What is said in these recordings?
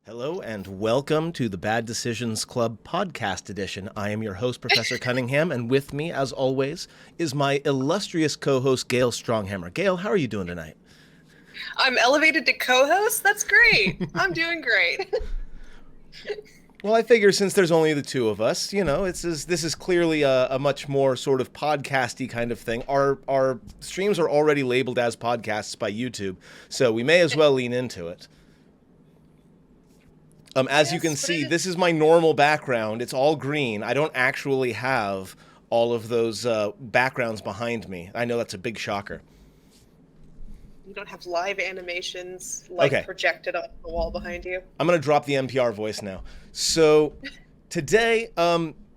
Hello and welcome to the Bad Decisions Club podcast edition. I am your host, Professor Cunningham, and with me, as always, is my illustrious co-host, Gale Stronghammer. Gale, how are you doing tonight? I'm elevated to co-host? That's great. I'm doing great. Well, I figure since there's only the two of us, this is clearly a much more sort of podcasty kind of thing. Our streams are already labeled as podcasts by YouTube, so we may as well lean into it. As you can see, this is my normal background. It's all green. I don't actually have all of those backgrounds behind me. I know that's a big shocker. You don't have live animations Okay. projected on the wall behind you. I'm going to drop the NPR voice now. So today,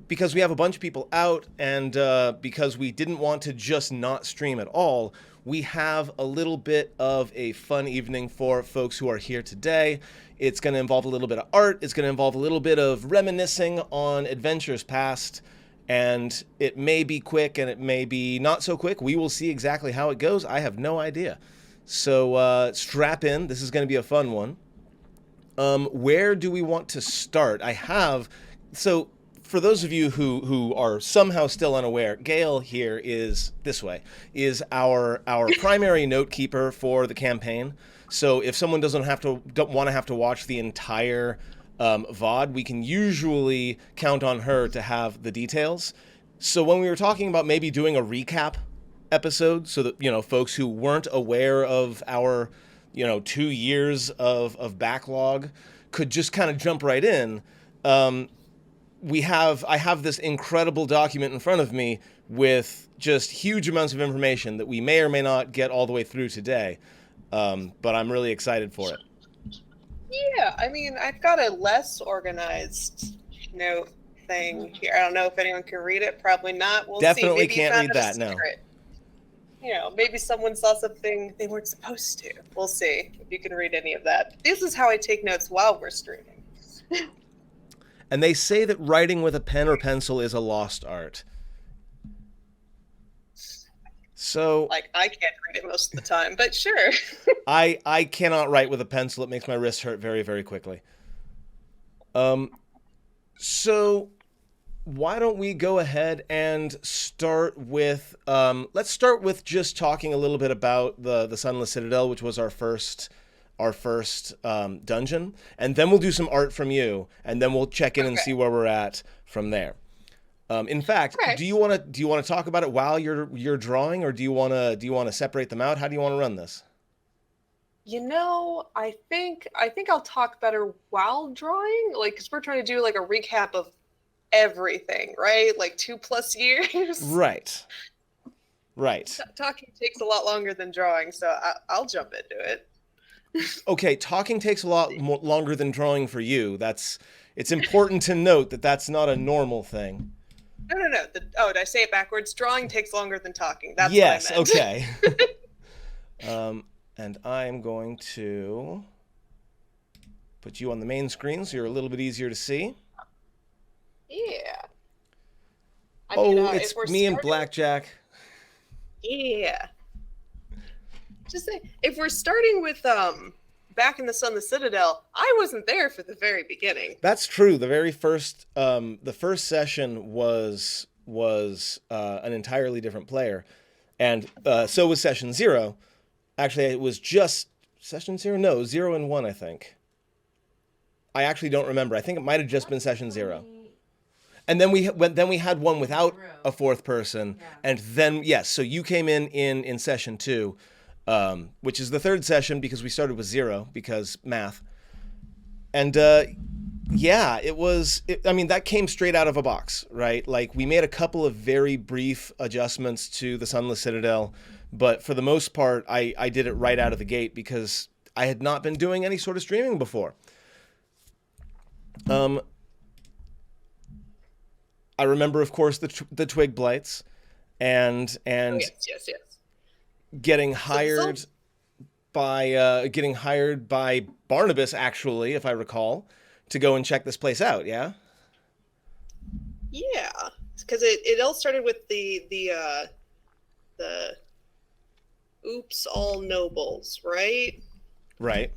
because we have a bunch of people out and because we didn't want to just not stream at all, we have a little bit of a fun evening for folks who are here today. It's going to involve a little bit of art. It's going to involve a little bit of reminiscing on adventures past. And it may be quick and it may be not so quick. We will see exactly how it goes. I have no idea. So strap in. This is going to be a fun one. Where do we want to start? So for those of you who are somehow still unaware, Gale here is is our primary note keeper for the campaign. So if someone don't want to have to watch the entire VOD, we can usually count on her to have the details. So when we were talking about maybe doing a recap episode so that, folks who weren't aware of our, 2 years of backlog could just kind of jump right in. I have this incredible document in front of me with just huge amounts of information that we may or may not get all the way through today. But I'm really excited for it. Yeah, I mean, I've got a less organized note thing here. I don't know if anyone can read it. Probably not. We'll Definitely see. Can't read that, no. Maybe someone saw something they weren't supposed to. We'll see if you can read any of that. This is how I take notes while we're streaming. And they say that writing with a pen or pencil is a lost art. So I can't read it most of the time, but sure. I cannot write with a pencil. It makes my wrists hurt very, very quickly. So why don't we go ahead and start with let's start with just talking a little bit about the Sunless Citadel, which was our first dungeon, and then we'll do some art from you, and then we'll check in and see where we're at from there. In fact, do you want to talk about it while you're drawing, or do you want to separate them out? How do you want to run this? I think I'll talk better while drawing, because we're trying to do a recap of everything, right? 2+ years. Right. Talking takes a lot longer than drawing, so I'll jump into it. Okay, talking takes a lot longer than drawing for you. It's important to note that that's not a normal thing. No. Did I say it backwards? Drawing takes longer than talking. That's yes, what I meant. Okay. And I'm going to put you on the main screen so you're a little bit easier to see. Yeah. It's me and Blackjack. Yeah. Just say, if we're starting with back in the Sunless Citadel, I wasn't there for the very beginning. That's true. The very first the first session was an entirely different player, and so was session 0. Actually, it was just session 0. No, 0 and 1. I think. I actually don't remember. I think it might have just been session 0. And then we had one without a fourth person, and then yes, so you came in session 2, which is the third session because we started with 0 because math, and that came straight out of a box, right? We made a couple of very brief adjustments to the Sunless Citadel, but for the most part, I did it right out of the gate because I had not been doing any sort of streaming before. I remember, of course, the twig blights, and yes. getting hired by Barnabas, actually, if I recall, to go and check this place out. Yeah. Yeah, because it all started with the oops all nobles, right? Right.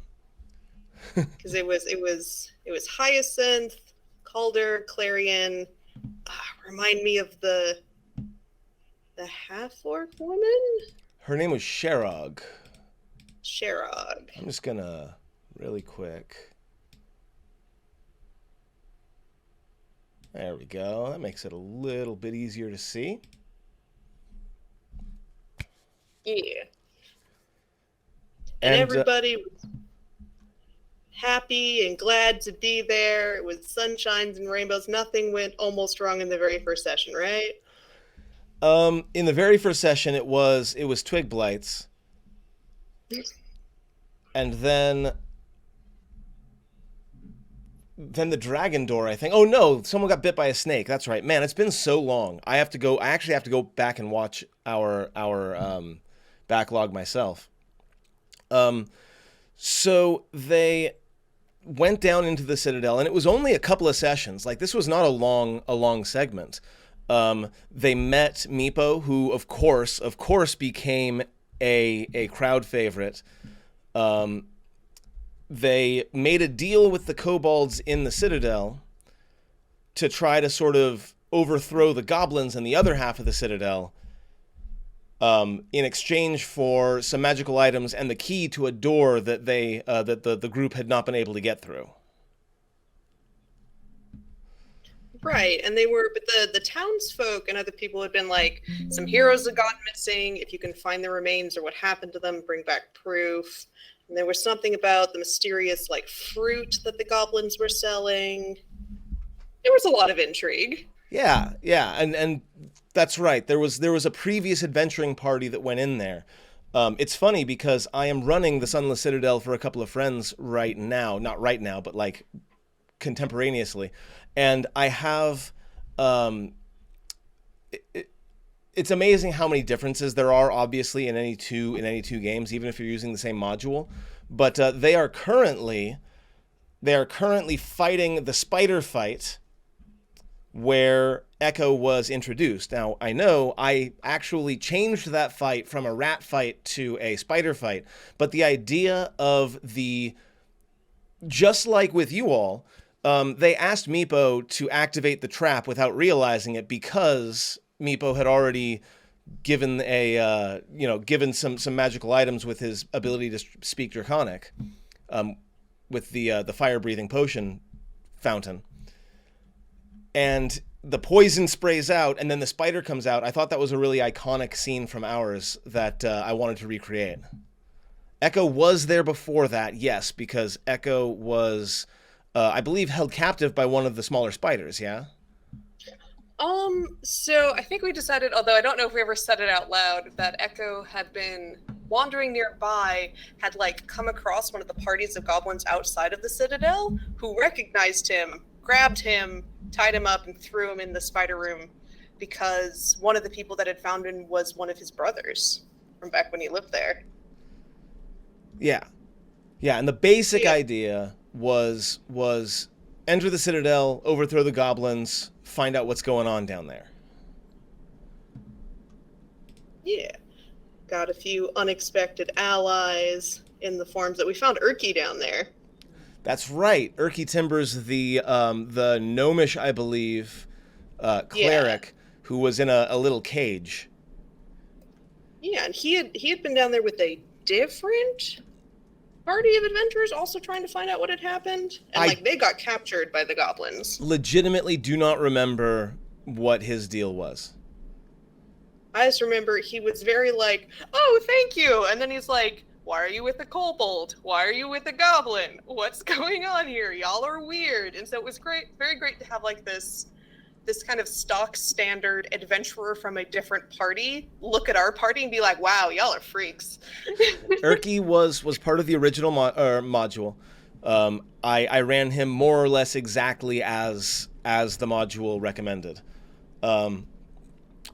because it was Hyacinth, Calder, Clarion. Remind me of the half-orc woman, Her name was Sherog. Sherog. I'm just gonna really quick. There we go. That makes it a little bit easier to see. Yeah, and And everybody was happy and glad to be there. It was sunshines and rainbows. Nothing went almost wrong in the very first session, right? in the very first session, it was twig blights, and then the dragon door, I think. Oh no, someone got bit by a snake. That's right. Man, it's been so long. I actually have to go back and watch our backlog myself. So they went down into the Citadel, and it was only a couple of sessions. Like, this was not a long segment. They met Meepo, who of course became a crowd favorite. They made a deal with the kobolds in the Citadel to try to sort of overthrow the goblins in the other half of the Citadel, in exchange for some magical items and the key to a door that the group had not been able to get through. Right, and but the townsfolk and other people had been like, some heroes have gone missing. If you can find the remains or what happened to them, bring back proof. And there was something about the mysterious, like, fruit that the goblins were selling. There was a lot of intrigue. Yeah, and that's right. There was a previous adventuring party that went in there. It's funny because I am running the Sunless Citadel for a couple of friends right now. Not right now, but like contemporaneously. And I have, it's amazing how many differences there are, obviously, in any two games, even if you're using the same module. But they are currently fighting the spider fight where Echo was introduced. Now, I know I actually changed that fight from a rat fight to a spider fight, but the idea of just like with you all, they asked Meepo to activate the trap without realizing it because Meepo had already given given some magical items with his ability to speak Draconic, with the fire breathing potion fountain, and the poison sprays out, and then the spider comes out. I thought that was a really iconic scene from ours that I wanted to recreate. Echo was there before that, yes, because Echo was, I believe, held captive by one of the smaller spiders. Yeah. So I think we decided, although I don't know if we ever said it out loud, that Echo had been wandering nearby, had like come across one of the parties of goblins outside of the Citadel, who recognized him, grabbed him, tied him up, and threw him in the spider room because one of the people that had found him was one of his brothers from back when he lived there. Yeah, and the basic idea was enter the Citadel, overthrow the goblins, find out what's going on down there. Yeah. Got a few unexpected allies in the forms that we found Urki down there. That's right. Urki Timbers, the gnomish, I believe, cleric, who was in a little cage. Yeah, and he had been down there with a different party of adventurers also trying to find out what had happened. And they got captured by the goblins. Legitimately do not remember what his deal was. I just remember he was very like, oh, thank you. And then he's like, why are you with a kobold? Why are you with a goblin? What's going on here? Y'all are weird. And so it was great, very great to have like this kind of stock standard adventurer from a different party look at our party and be like, wow, y'all are freaks. Urki was part of the original module. I ran him more or less exactly as the module recommended.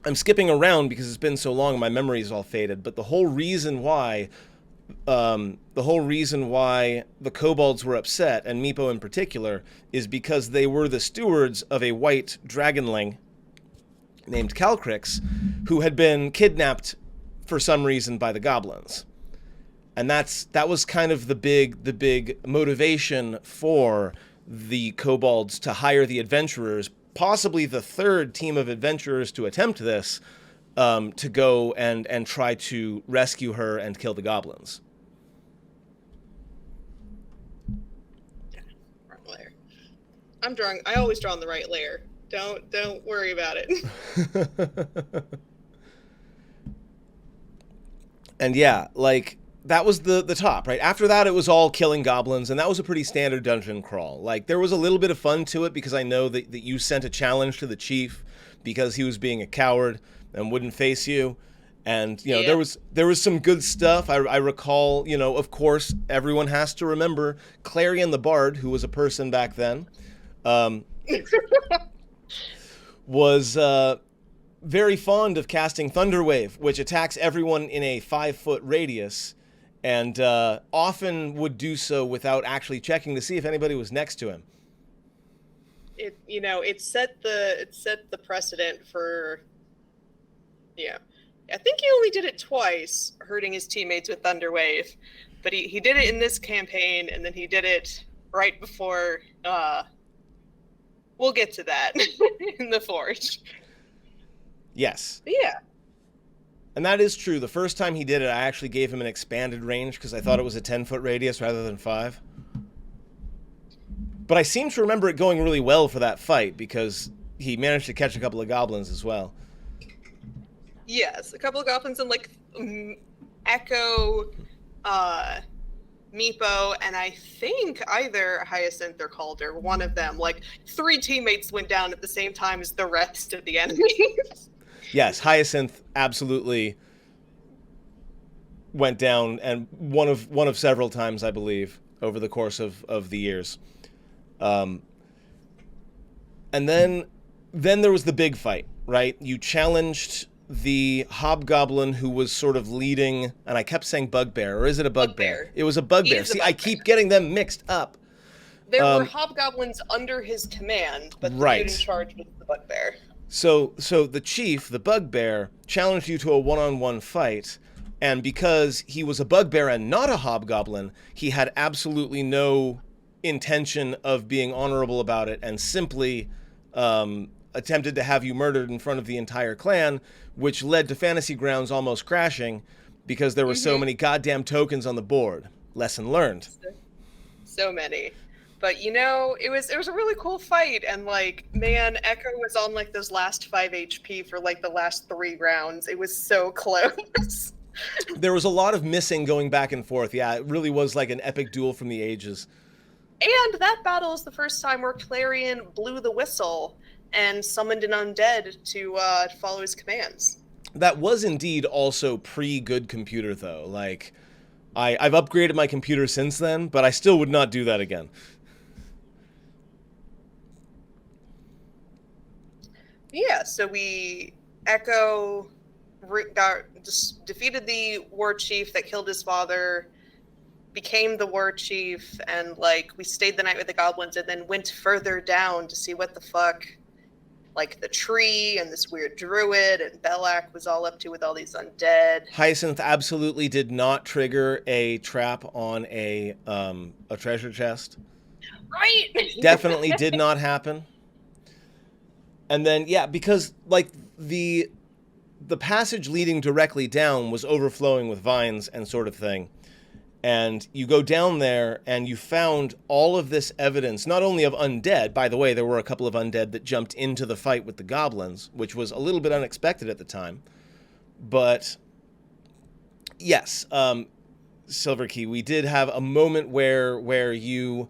I'm skipping around because it's been so long, my memory is all faded, but the whole reason why the kobolds were upset, and Meepo in particular, is because they were the stewards of a white dragonling named Calcrix, who had been kidnapped for some reason by the goblins. And that was kind of the big motivation for the kobolds to hire the adventurers, possibly the third team of adventurers to attempt this, to go and try to rescue her and kill the goblins. Wrong layer. I'm drawing. I always draw on the right layer. Don't worry about it. And yeah, like, that was the top, right? After that, it was all killing goblins, and that was a pretty standard dungeon crawl. Like, there was a little bit of fun to it because I know that you sent a challenge to the chief because he was being a coward and wouldn't face you. And, you know, Yeah. there was some good stuff. I recall, you know, of course, everyone has to remember Clarion the Bard, who was a person back then, was very fond of casting Thunderwave, which attacks everyone in a 5-foot radius, and often would do so without actually checking to see if anybody was next to him. It set the precedent for. Yeah, I think he only did it twice, hurting his teammates with Thunderwave, but he did it in this campaign, and then he did it right before. We'll get to that in the Forge. Yes. But yeah. And that is true. The first time he did it, I actually gave him an expanded range because I thought it was a 10-foot radius rather than 5. But I seem to remember it going really well for that fight because he managed to catch a couple of goblins as well. Yes, a couple of goblins and like Echo, Meepo, and I think either Hyacinth or Calder, one of them, like 3 teammates went down at the same time as the rest of the enemies. Yes, Hyacinth absolutely went down, and one of several times, I believe, over the course of the years. And then there was the big fight, right? You challenged the hobgoblin who was sort of leading, and I kept saying bugbear, or is it a bugbear? It was a bugbear. See, I keep getting them mixed up. There were hobgoblins under his command, but the dude in charge was the bugbear. So the chief, the bugbear, challenged you to a one-on-one fight, and because he was a bugbear and not a hobgoblin, he had absolutely no intention of being honorable about it and simply attempted to have you murdered in front of the entire clan, which led to Fantasy Grounds almost crashing because there were so many goddamn tokens on the board. Lesson learned. So many. But it was a really cool fight, and like, man, Echo was on like those last 5 HP for like the last 3 rounds. It was so close. There was a lot of missing going back and forth. Yeah, it really was like an epic duel from the ages. And that battle is the first time where Clarion blew the whistle and summoned an undead to follow his commands. That was indeed also pre-good computer, though. Like, I've upgraded my computer since then, but I still would not do that again. Yeah, so Echo defeated the war chief that killed his father, became the war chief, and like we stayed the night with the goblins and then went further down to see what the fuck like the tree and this weird druid and Belak was all up to with all these undead. Hyacinth absolutely did not trigger a trap on a treasure chest. Right. Definitely did not happen. And then yeah, because like the passage leading directly down was overflowing with vines and sort of thing. And you go down there and you found all of this evidence, not only of undead. By the way, there were a couple of undead that jumped into the fight with the goblins, which was a little bit unexpected at the time. But yes, Silverkey, we did have a moment where you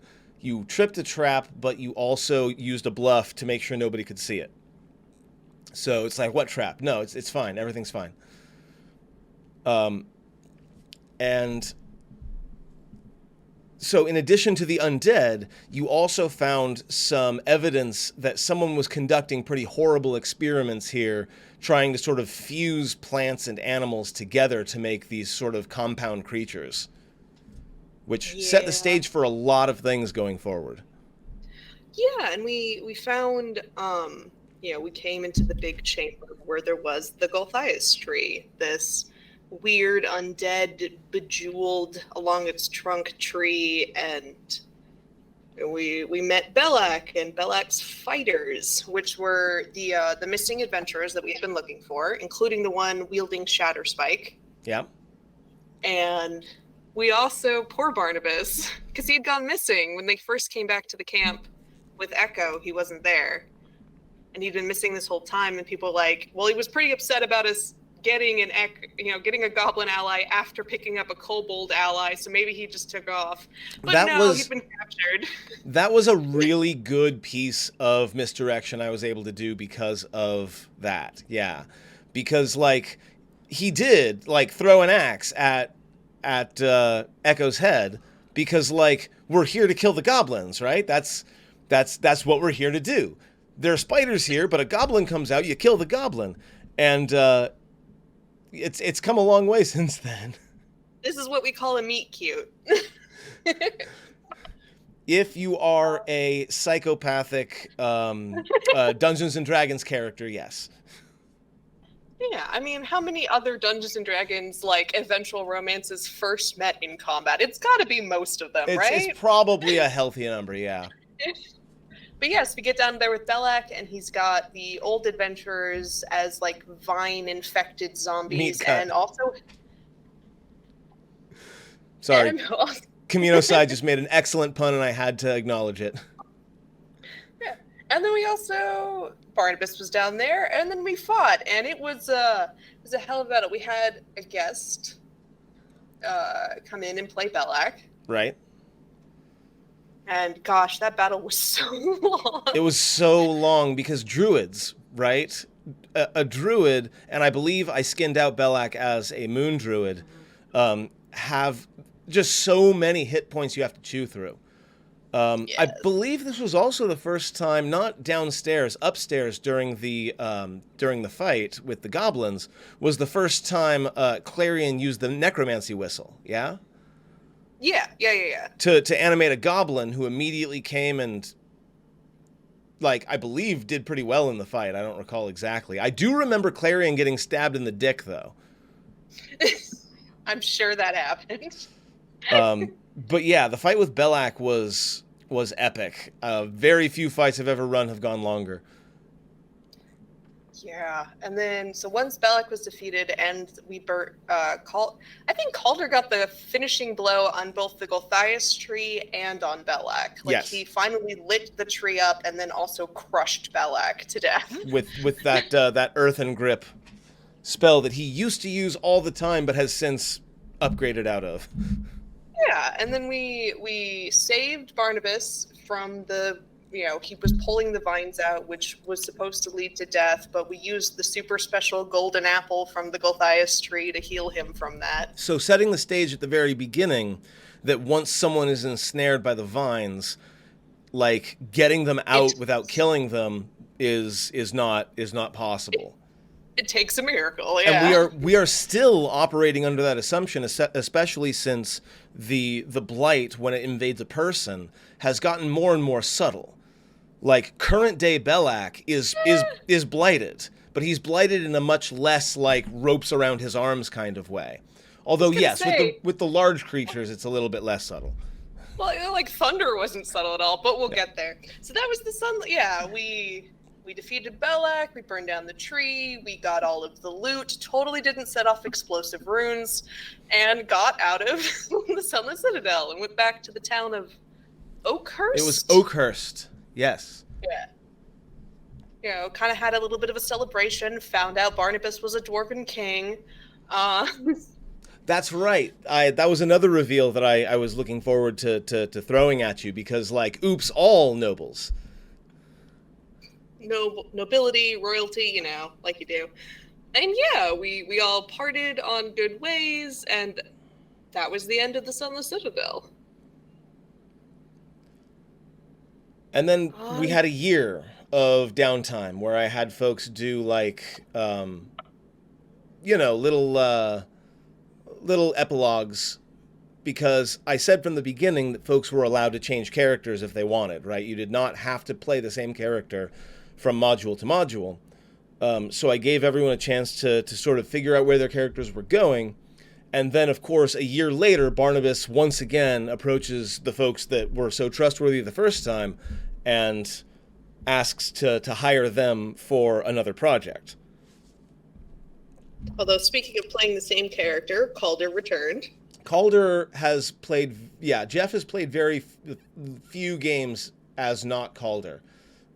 tripped a trap, but you also used a bluff to make sure nobody could see it. So it's like, what trap? No, it's fine. Everything's fine. And so in addition to the undead, you also found some evidence that someone was conducting pretty horrible experiments here, trying to sort of fuse plants and animals together to make these sort of compound creatures, which set the stage for a lot of things going forward. Yeah, and we found, we came into the big chamber where there was the Golthias tree, this weird undead bejeweled along its trunk tree, and we met Belak and Belak's fighters, which were the missing adventurers that we had been looking for, including the one wielding Shatter Spike. Yeah. And we also, poor Barnabas, because he had gone missing when they first came back to the camp with Echo. He wasn't there, and he'd been missing this whole time. And people were like, well, he was pretty upset about us getting getting a goblin ally after picking up a kobold ally, so maybe he just took off. But he'd been captured. That was a really good piece of misdirection I was able to do because of that. Yeah. Because, like, he did, like, throw an axe at Echo's head because, like, we're here to kill the goblins, right? That's what we're here to do. There are spiders here, but a goblin comes out, you kill the goblin. And it's come a long way since then. This is what we call a meet cute. If you are a psychopathic Dungeons and Dragons character, yes. Yeah, I mean, how many other Dungeons and Dragons, like, eventual romances first met in combat? It's got to be most of them, right? It's probably a healthy number, yeah. But yes, we get down there with Belak, and he's got the old adventurers as, like, vine-infected zombies, and also... Sorry. Camino just made an excellent pun, and I had to acknowledge it. Yeah. And then we also... Barnabas was down there, and then we fought, and it was a hell of a battle. We had a guest come in and play Belak. Right. And gosh, that battle was so long. It was so long because druids, right? A druid, and I believe I skinned out Belak as a moon druid, have just so many hit points you have to chew through. Yes. I believe this was also the first time, not downstairs, upstairs during the fight with the goblins, was the first time Clarion used the necromancy whistle, yeah? Yeah. To animate a goblin who immediately came and, like, I believe did pretty well in the fight. I don't recall exactly. I do remember Clarion getting stabbed in the dick, though. I'm sure that happened. But yeah, the fight with Belak was epic. Very few fights I've ever run have gone longer. Yeah, and then so once Belak was defeated, and we I think Calder got the finishing blow on both the Gulthias tree and on Belak. Like, yes. He finally lit the tree up and then also crushed Belak to death with that earthen grip spell that he used to use all the time, but has since upgraded out of. Yeah, and then we saved Barnabas from the, he was pulling the vines out, which was supposed to lead to death, but we used the super special golden apple from the Gulthias tree to heal him from that. So setting the stage at the very beginning, that once someone is ensnared by the vines, like, getting them out without killing them is not possible. It takes a miracle, yeah. And we are still operating under that assumption, especially since the blight, when it invades a person, has gotten more and more subtle. Like, current day Belak is blighted, but he's blighted in a much less, like, ropes around his arms kind of way. Although yes, with the large creatures, it's a little bit less subtle. Well, like, thunder wasn't subtle at all, but we'll get there. So that was the sun. Yeah, we defeated Belak, we burned down the tree, we got all of the loot, totally didn't set off explosive runes, and got out of the Sunless Citadel and went back to the town of Oakhurst? It was Oakhurst, yes. Yeah. Kind of had a little bit of a celebration, found out Barnabas was a dwarven king. That's right. That was another reveal that I was looking forward to throwing at you, because, like, oops, all nobles. Nobility, royalty, like you do. And yeah, we all parted on good ways, and that was the end of the Sunless Citadel. And then we had a year of downtime where I had folks do, like, little epilogues, because I said from the beginning that folks were allowed to change characters if they wanted, right? You did not have to play the same character from module to module. So I gave everyone a chance to sort of figure out where their characters were going. And then, of course, a year later, Barnabas once again approaches the folks that were so trustworthy the first time and asks to hire them for another project. Although, speaking of playing the same character, Calder returned. Calder has played, Jeff has played very few games as not Calder.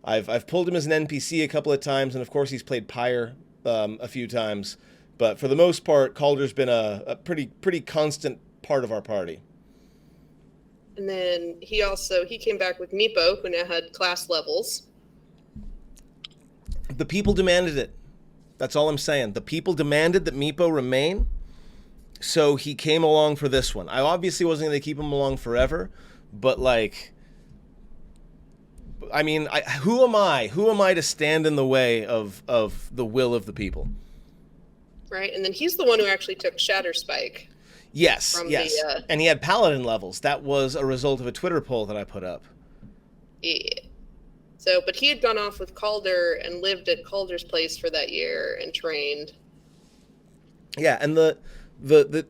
I've pulled him as an NPC a couple of times, and of course he's played Pyre a few times. But for the most part, Calder's been a pretty constant part of our party. And then he came back with Meepo, who now had class levels. The people demanded it. That's all I'm saying. The people demanded that Meepo remain, so he came along for this one. I obviously wasn't going to keep him along forever, but like, I mean, who am I? Who am I to stand in the way of the will of the people? Right, and then he's the one who actually took Shatterspike. Yes. And he had Paladin levels. That was a result of a Twitter poll that I put up. Yeah. So, but he had gone off with Calder and lived at Calder's place for that year and trained. Yeah, and the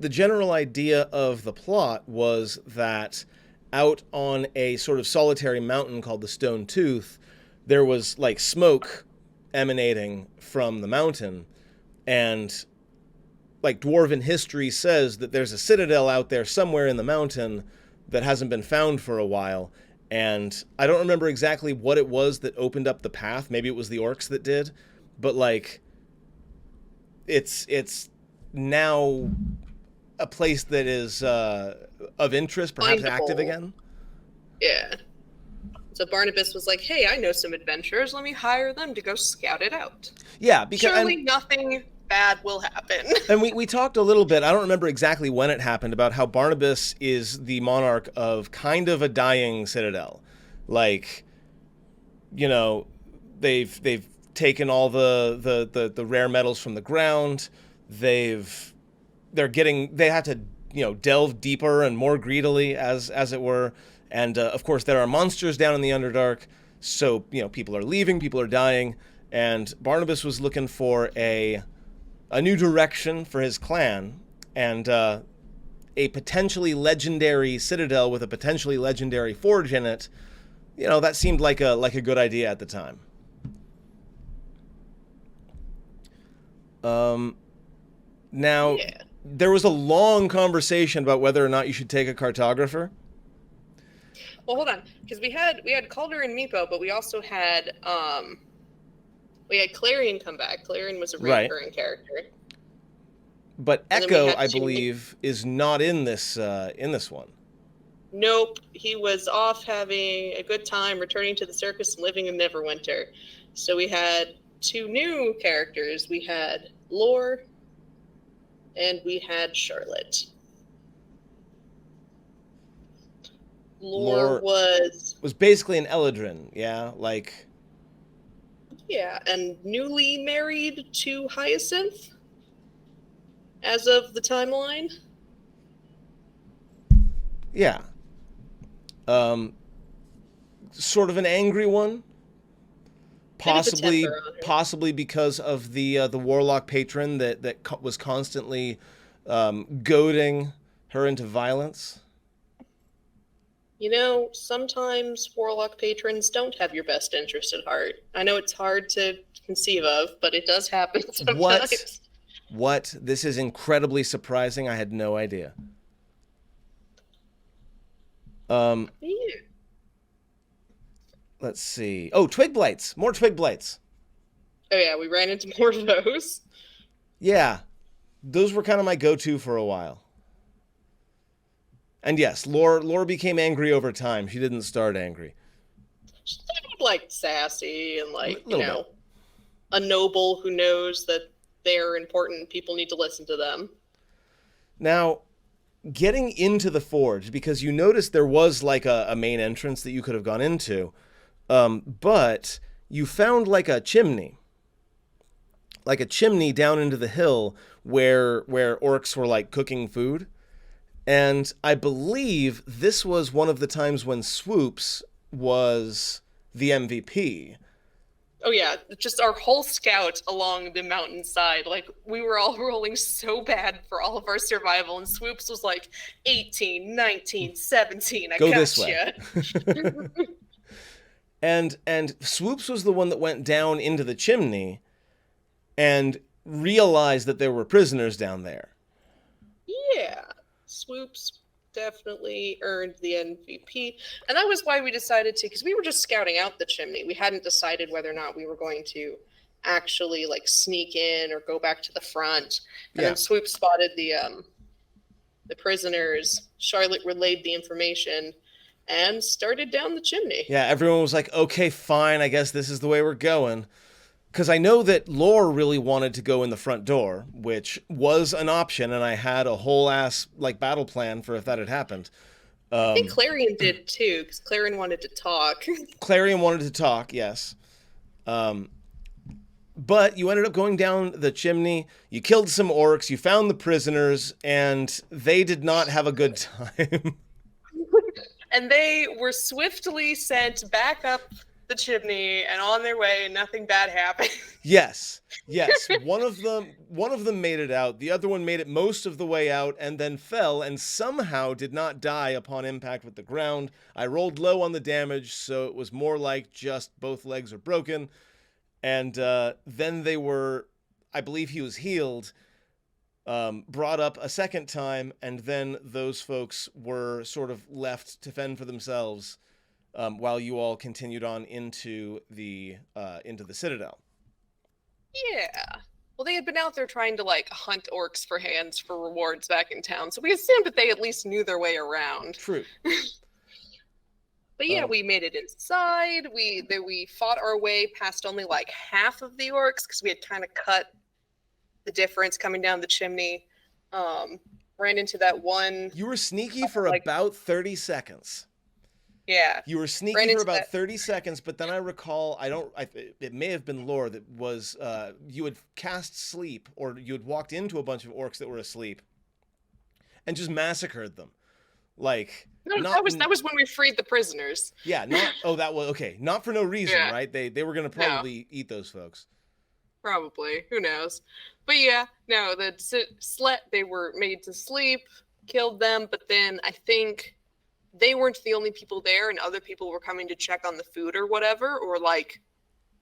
general idea of the plot was that out on a sort of solitary mountain called the Stone Tooth, there was like smoke emanating from the mountain, and like dwarven history says that there's a citadel out there somewhere in the mountain that hasn't been found for a while. And I don't remember exactly what it was that opened up the path. Maybe it was the orcs that did, but like it's now a place that is of interest, perhaps active again. Yeah. So Barnabas was like, "Hey, I know some adventurers. Let me hire them to go scout it out." Yeah, because surely nothing bad will happen. And we talked a little bit, I don't remember exactly when it happened, about how Barnabas is the monarch of kind of a dying citadel. Like, you know, they've taken all the rare metals from the ground. They have to, you know, delve deeper and more greedily, as it were. And of course there are monsters down in the Underdark. So, you know, people are leaving, people are dying, and Barnabas was looking for a new direction for his clan, and a potentially legendary citadel with a potentially legendary forge in it. You know, that seemed like a good idea at the time. Now, there was a long conversation about whether or not you should take a cartographer. Well, hold on, because we had Calder and Meepo, but we also had Clarion come back. Clarion was a recurring character. But Echo, I believe, is not in this one. Nope, he was off having a good time, returning to the circus and living in Neverwinter. So we had two new characters. We had Lore, and we had Charlotte. Lore was basically an Eladrin, yeah, like. Yeah, and newly married to Hyacinth, as of the timeline. Yeah. Sort of an angry one. Possibly because of the warlock patron that was constantly goading her into violence. You know, sometimes warlock patrons don't have your best interest at heart. I know it's hard to conceive of, but it does happen sometimes. What? This is incredibly surprising. I had no idea. Yeah. Let's see. Oh, twig blights. More twig blights. Oh yeah, we ran into more of those. Yeah. Those were kind of my go-to for a while. And yes, Lore became angry over time. She didn't start angry. She's kind of like sassy and like, you know, a noble who knows that they're important. People need to listen to them. Now, getting into the forge, because you noticed there was like a main entrance that you could have gone into, but you found like a chimney down into the hill where orcs were like cooking food. And I believe this was one of the times when Swoops was the MVP. Oh yeah, just our whole scout along the mountainside. Like we were all rolling so bad for all of our survival, and Swoops was like 18, 19, 17. I Go this way. gotcha. And Swoops was the one that went down into the chimney and realized that there were prisoners down there. Yeah, Swoops definitely earned the MVP, and that was why we decided to, because we were just scouting out the chimney. We hadn't decided whether or not we were going to actually like sneak in or go back to the front. And Yeah. then Swoop spotted the prisoners. Charlotte relayed the information and started down the chimney. Yeah, everyone was like, okay, fine, I guess this is the way we're going. Because I know that Lore really wanted to go in the front door, which was an option, and I had a whole ass like battle plan for if that had happened. I think Clarion did too, because Clarion wanted to talk. Clarion wanted to talk, yes. But you ended up going down the chimney, you killed some orcs, you found the prisoners, and they did not have a good time. And they were swiftly sent back up the chimney and on their way, and nothing bad happened. Yes. One of them made it out. The other one made it most of the way out and then fell and somehow did not die upon impact with the ground. I rolled low on the damage, so it was more like just both legs are broken. And then they were, I believe he was healed, brought up a second time, and then those folks were sort of left to fend for themselves while you all continued on into the citadel. Yeah. Well, they had been out there trying to like hunt orcs for hands for rewards back in town, so we assumed that they at least knew their way around. True. But yeah, we made it inside. We fought our way past only like half of the orcs because we had kind of cut the difference coming down the chimney. Ran into that one. You were sneaky for like, about 30 seconds. Yeah. You were sneaky for about 30 seconds, but then I recall, it may have been Lore that was, you had cast sleep, or you had walked into a bunch of orcs that were asleep and just massacred them. Like, no, that was when we freed the prisoners. Yeah, not for no reason, yeah. Right? They were going to probably eat those folks. Probably, who knows? But yeah, no, they were made to sleep, killed them, but then I think they weren't the only people there, and other people were coming to check on the food or whatever, or like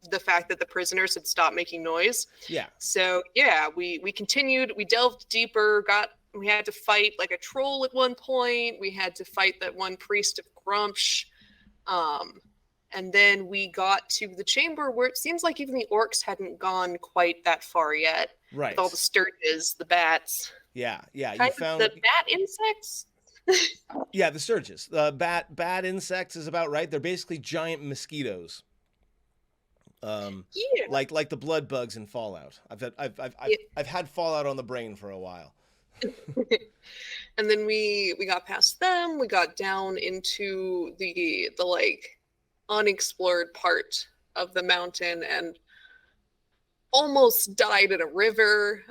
the fact that the prisoners had stopped making noise. Yeah. So yeah, we continued, we delved deeper, we had to fight like a troll at one point. We had to fight that one priest of Grumpsh. And then we got to the chamber where it seems like even the orcs hadn't gone quite that far yet. Right. With all the sturges, the bats. Yeah. You found the bat insects. Yeah, the sturges. Bat insects is about right. They're basically giant mosquitoes. Yeah. Like the blood bugs in Fallout. I've had Fallout on the brain for a while. And then we got past them. We got down into the like unexplored part of the mountain and almost died in a river.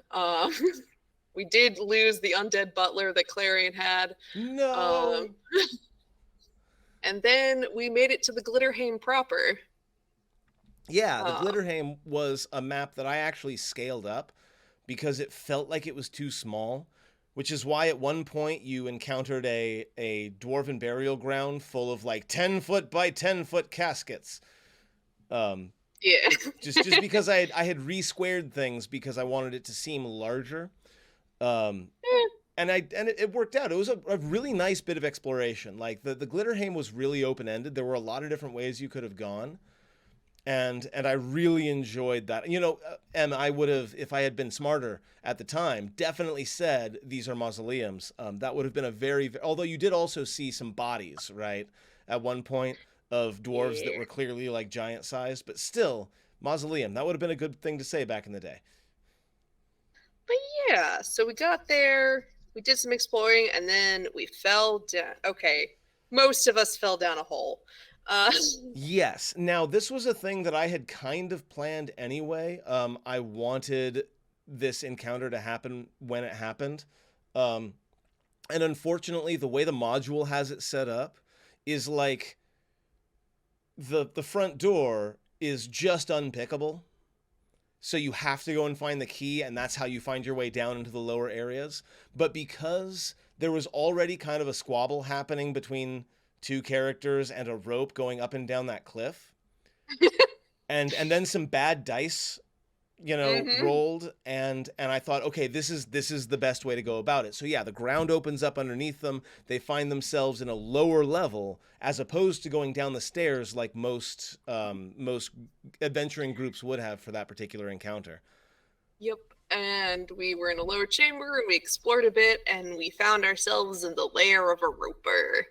We did lose the undead butler that Clarion had. No. And then we made it to the Glitterhaim proper. Yeah, the Glitterhaim was a map that I actually scaled up because it felt like it was too small, which is why at one point you encountered a dwarven burial ground full of like 10-foot by 10-foot caskets. Yeah. just because I had re-squared things because I wanted it to seem larger. And it worked out. It was a really nice bit of exploration. Like the Glitterhaim was really open-ended. There were a lot of different ways you could have gone. And I really enjoyed that. You know, and I would have, if I had been smarter at the time, definitely said these are mausoleums. That would have been a although you did also see some bodies, right, at one point of dwarves that were clearly like giant sized, but still mausoleum. That would have been a good thing to say back in the day. But yeah, so we got there, we did some exploring, and then we fell down. Okay, most of us fell down a hole. Yes. Now, this was a thing that I had kind of planned anyway. I wanted this encounter to happen when it happened. And unfortunately, the way the module has it set up is like the front door is just unpickable. So you have to go and find the key, and that's how you find your way down into the lower areas. But because there was already kind of a squabble happening between two characters and a rope going up and down that cliff, and then some bad dice, rolled, and I thought, okay, this is the best way to go about it. So yeah, the ground opens up underneath them. They find themselves in a lower level, as opposed to going down the stairs like most adventuring groups would have for that particular encounter. Yep. And we were in a lower chamber, and we explored a bit, and we found ourselves in the lair of a roper,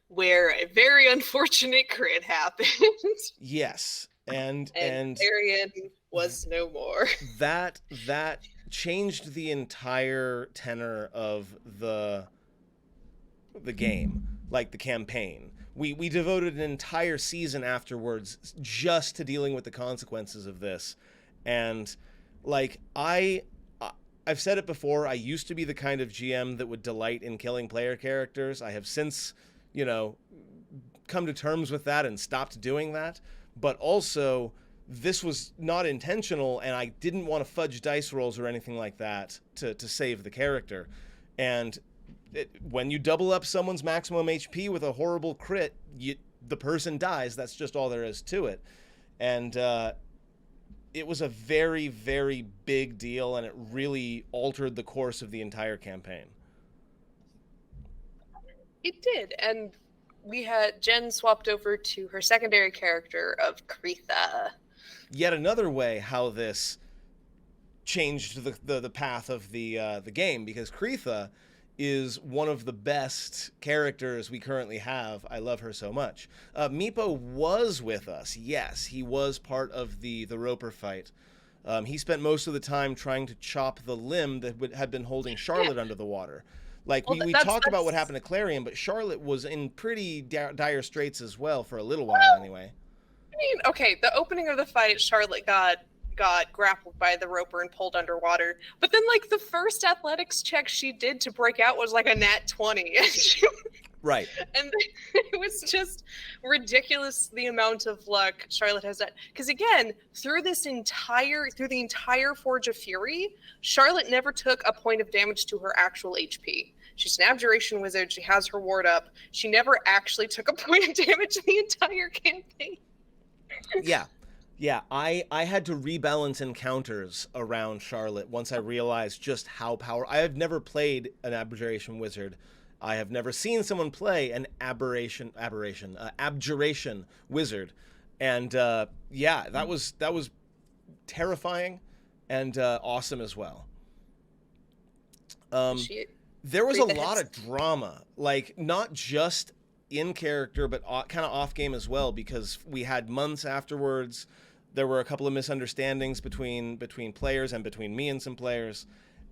where a very unfortunate crit happened. Yes. And Arian was no more. That changed the entire tenor of the game, like the campaign. We devoted an entire season afterwards just to dealing with the consequences of this. And like I've said it before, I used to be the kind of GM that would delight in killing player characters. I have since, come to terms with that and stopped doing that. But also, this was not intentional, and I didn't want to fudge dice rolls or anything like that to save the character. And when you double up someone's maximum HP with a horrible crit, the person dies. That's just all there is to it. And it was a very, very big deal, and it really altered the course of the entire campaign. It did, and Jen swapped over to her secondary character of Kretha. Yet another way how this changed the path of the game, because Kretha is one of the best characters we currently have. I love her so much. Meepo was with us. Yes, he was part of the Roper fight. He spent most of the time trying to chop the limb that had been holding Charlotte under the water. Like, we talked about what happened to Clarion, but Charlotte was in pretty dire straits as well for a little while anyway. I mean, okay, the opening of the fight, Charlotte got grappled by the Roper and pulled underwater. But then, like, the first athletics check she did to break out was like a nat 20. Right. And it was just ridiculous the amount of luck Charlotte has done. Because again, through the entire Forge of Fury, Charlotte never took a point of damage to her actual HP. She's an abjuration wizard. She has her ward up. She never actually took a point of damage the entire campaign. Yeah, I had to rebalance encounters around Charlotte once I realized just how powerful. I have never played an abjuration wizard. I have never seen someone play an abjuration wizard, and that was terrifying and awesome as well. There was a lot of drama, like not just in character, but kind of off game as well, because we had months afterwards. There were a couple of misunderstandings between players and between me and some players,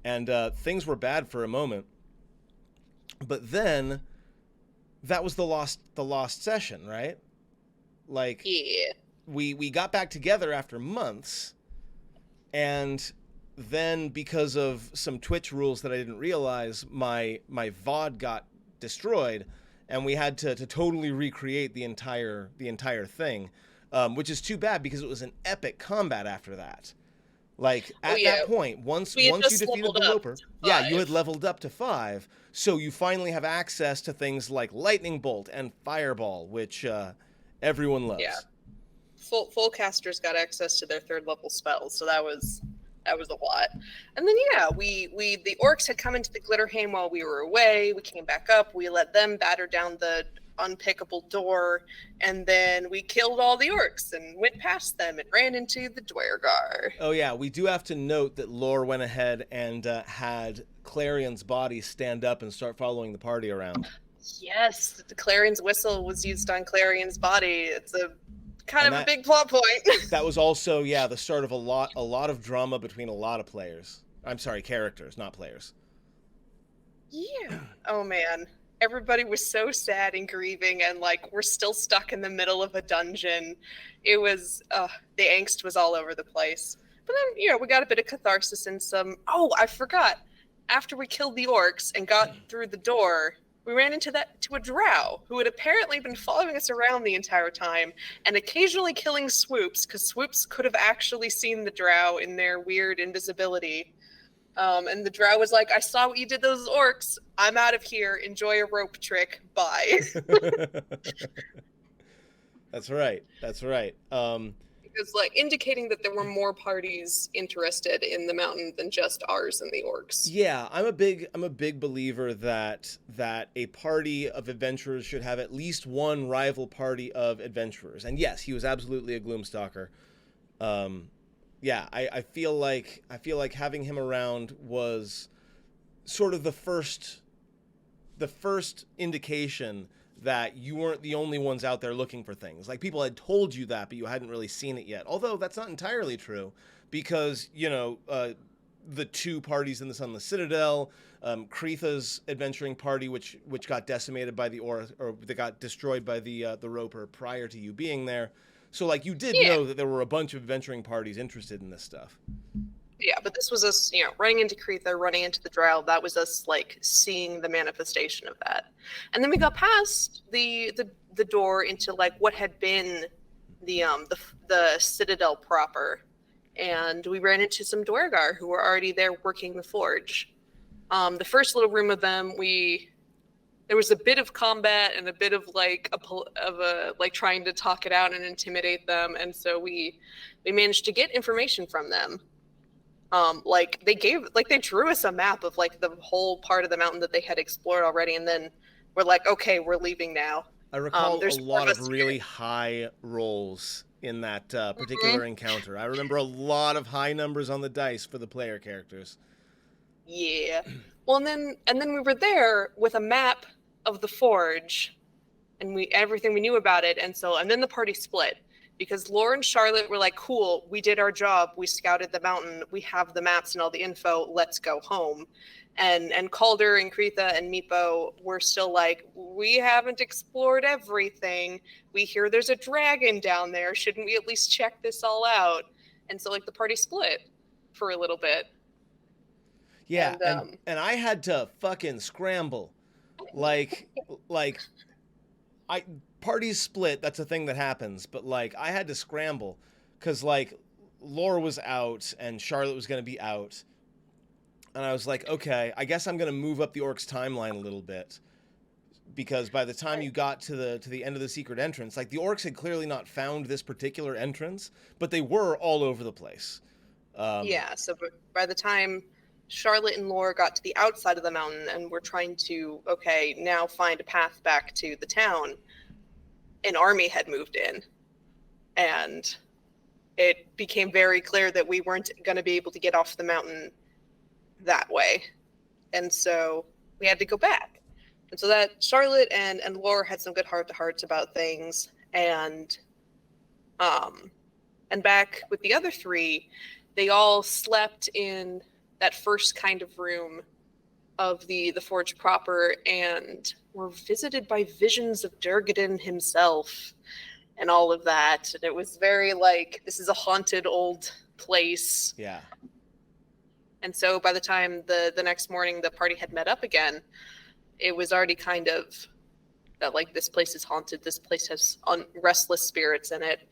and things were bad for a moment. But then that was the lost session, right? Like, yeah, we got back together after months, and then because of some Twitch rules that I didn't realize, my VOD got destroyed, and we had to totally recreate the entire thing, which is too bad because it was an epic combat after that. Like, at that point, once you defeated the Roper, you had leveled up to 5, so you finally have access to things like Lightning Bolt and Fireball, which everyone loves. Yeah, full casters got access to their 3rd level spells, so that was a lot. And then the orcs had come into the Glitterhaim while we were away. We came back up. We let them batter down the unpickable door, and then we killed all the orcs and went past them and ran into the Dwergar. Oh yeah, we do have to note that Lore went ahead and had Clarion's body stand up and start following the party around. Yes, the Clarion's whistle was used on Clarion's body. It's a kind of a big plot point. That was also, the start of a lot of drama between a lot of players. I'm sorry, characters, not players. Yeah. Oh man. Everybody was so sad and grieving, and like we're still stuck in the middle of a dungeon. It was the angst was all over the place. But then, we got a bit of catharsis and some. Oh, I forgot. After we killed the orcs and got through the door, we ran into a drow who had apparently been following us around the entire time and occasionally killing swoops, because swoops could have actually seen the drow in their weird invisibility. And the drow was like, I saw what you did those orcs. I'm out of here. Enjoy a rope trick. Bye. That's right. That's right. Because like indicating that there were more parties interested in the mountain than just ours and the orcs. Yeah, I'm a big believer that a party of adventurers should have at least one rival party of adventurers. And yes, he was absolutely a Gloomstalker. Yeah, I feel like having him around was sort of the first indication that you weren't the only ones out there looking for things. Like, people had told you that, but you hadn't really seen it yet. Although that's not entirely true, because, you know, the two parties in the Sunless Citadel, Kretha's adventuring party, which got decimated by the or that got destroyed by the Roper prior to you being there. So, like, you did know that there were a bunch of adventuring parties interested in this stuff. Yeah, but this was us, you know, running into Kretha, running into the drow. That was us, like, seeing the manifestation of that. And then we got past the door into, like, what had been the citadel proper, and we ran into some Dwargar who were already there working the forge. The first little room of them, there was a bit of combat and a bit of like like trying to talk it out and intimidate them, and so we managed to get information from them. Like they drew us a map of like the whole part of the mountain that they had explored already, and then we're like, okay, we're leaving now. I recall a lot of really high rolls in that particular encounter. I remember a lot of high numbers on the dice for the player characters. Yeah. Well, and then we were there with a map of the forge, and everything we knew about it, and then the party split. Because Laura and Charlotte were like, cool, we did our job. We scouted the mountain. We have the maps and all the info. Let's go home. And Calder and Kretha and Meepo were still like, we haven't explored everything. We hear there's a dragon down there. Shouldn't we at least check this all out? And so, like, the party split for a little bit. Yeah, and I had to fucking scramble. Parties split, that's a thing that happens, but like I had to scramble because like Laura was out and Charlotte was going to be out, and I was like, okay, I guess I'm going to move up the orcs timeline a little bit, because by the time you got to the end of the secret entrance, like the orcs had clearly not found this particular entrance, but they were all over the place. So by the time Charlotte and Laura got to the outside of the mountain and were trying to now find a path back to the town, an army had moved in, and it became very clear that we weren't going to be able to get off the mountain that way, and so we had to go back. And so that Charlotte and Laura had some good heart-to-hearts about things, and back with the other three, they all slept in that first kind of room of the forge proper, and were visited by visions of Durgadin himself and all of that. And it was very like, this is a haunted old place. Yeah. And so by the time the next morning the party had met up again, it was already kind of that, like, this place is haunted. This place has restless spirits in it.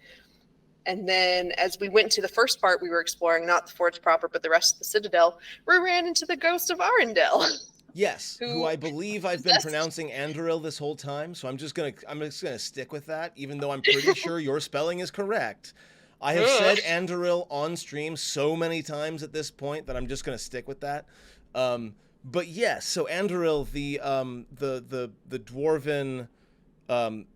And then as we went to the first part, we were exploring not the forge proper, but the rest of the citadel, we ran into the ghost of Arundel. Yes, who I believe I've been pronouncing Andoril this whole time, so I'm just gonna stick with that, even though I'm pretty sure your spelling is correct. I have said Andoril on stream so many times at this point that I'm just gonna stick with that. But yes, so Andoril, the dwarven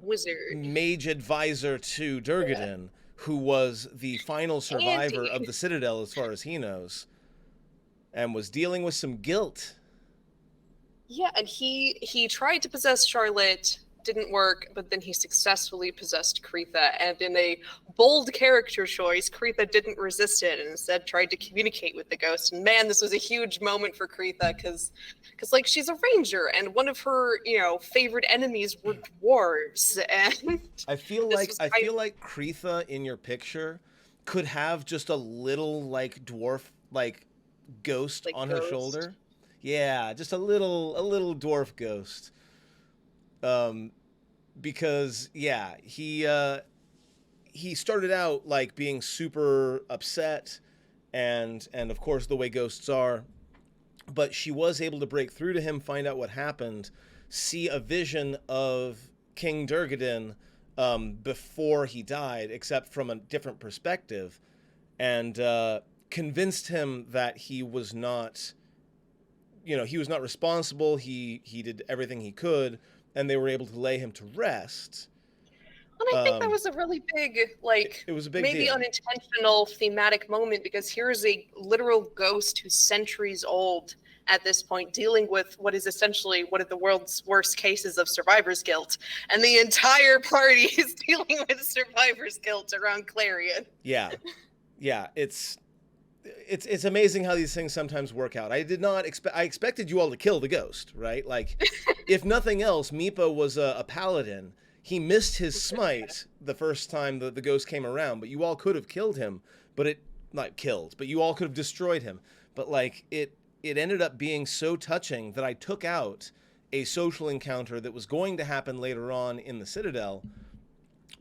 wizard, mage advisor to Durgadin, who was the final survivor of the Citadel as far as he knows, and was dealing with some guilt. Yeah, and he tried to possess Charlotte, didn't work, but then he successfully possessed Kretha, and in a bold character choice, Kretha didn't resist it and instead tried to communicate with the ghost. And man, this was a huge moment for Kretha, because like, she's a ranger, and one of her, favorite enemies were dwarves, and I feel like Kretha in your picture could have just a little like dwarf like ghost on her shoulder. Yeah, just a little dwarf ghost. Um, because he started out like being super upset, and of course the way ghosts are, but she was able to break through to him, find out what happened, see a vision of King Durgadin before he died, except from a different perspective, and convinced him that he was not, he was not responsible. He did everything he could, and they were able to lay him to rest. And I think that was a really big, It was a big maybe deal. unintentional thematic moment, because here's a literal ghost who's centuries old at this point, dealing with what is essentially one of the world's worst cases of survivor's guilt, and the entire party is dealing with survivor's guilt around Clarion. Yeah, it's amazing how these things sometimes work out. I did not expect. I expected you all to kill the ghost, right? Like, if nothing else, Meepo was a paladin. He missed his smite the first time the ghost came around, but you all could have killed him. But it not killed, but you all could have destroyed him. But like it ended up being so touching that I took out a social encounter that was going to happen later on in the Citadel,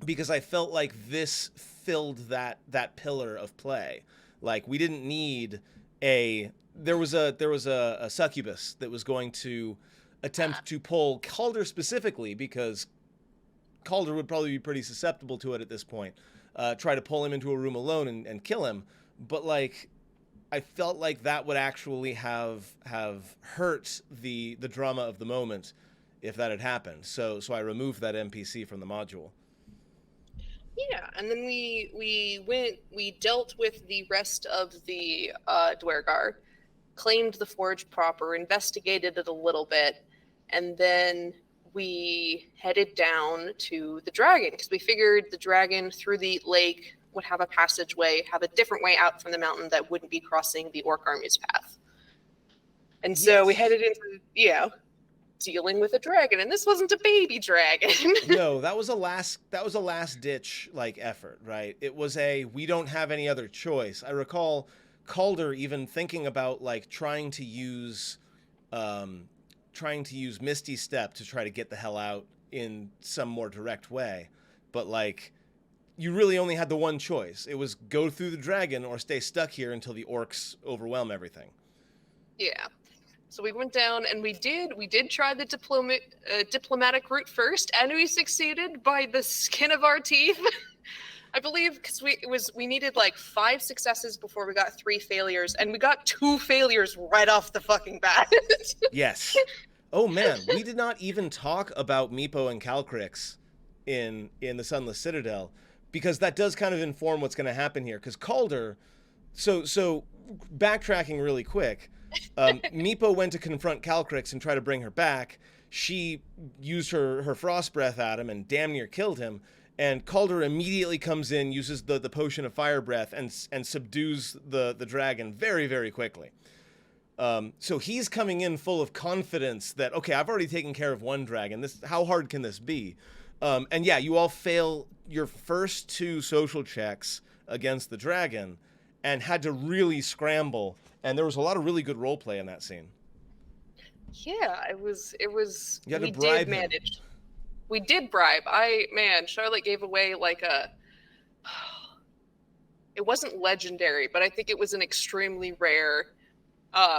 because I felt like this filled that pillar of play. Like, we didn't need there was a succubus that was going to attempt to pull Calder specifically, because Calder would probably be pretty susceptible to it at this point. Try to pull him into a room alone and kill him. But like, I felt like that would actually have hurt the drama of the moment if that had happened. So I removed that NPC from the module. Yeah, and then we dealt with the rest of the Dwergar, claimed the forge proper, investigated it a little bit, and then we headed down to the dragon, because we figured the dragon through the lake would have a passageway, have a different way out from the mountain that wouldn't be crossing the orc army's path. And so we headed into, dealing with a dragon, and this wasn't a baby dragon. No, that was a last ditch like effort, right? It was we don't have any other choice. I recall Calder even thinking about like trying to use Misty Step to try to get the hell out in some more direct way. But like, you really only had the one choice. It was go through the dragon or stay stuck here until the orcs overwhelm everything. Yeah. So we went down, and we did try the diplomatic route first, and we succeeded by the skin of our teeth. I believe, because we needed like 5 successes before we got 3 failures, and we got 2 failures right off the fucking bat. Yes. Oh man, we did not even talk about Meepo and Calcrix in the Sunless Citadel, because that does kind of inform what's going to happen here. Because Calder, so backtracking really quick, Meepo went to confront Calcrix and try to bring her back. She used her frost breath at him and damn near killed him. And Calder immediately comes in, uses the potion of fire breath, and subdues the dragon very, very quickly. So he's coming in full of confidence that, okay, I've already taken care of one dragon. How hard can this be? And yeah, you all fail your first 2 social checks against the dragon and had to really scramble. And there was a lot of really good role play in that scene. Yeah, it was. You had to we bribe did manage. We did bribe. Charlotte gave away like it wasn't legendary, but I think it was an extremely rare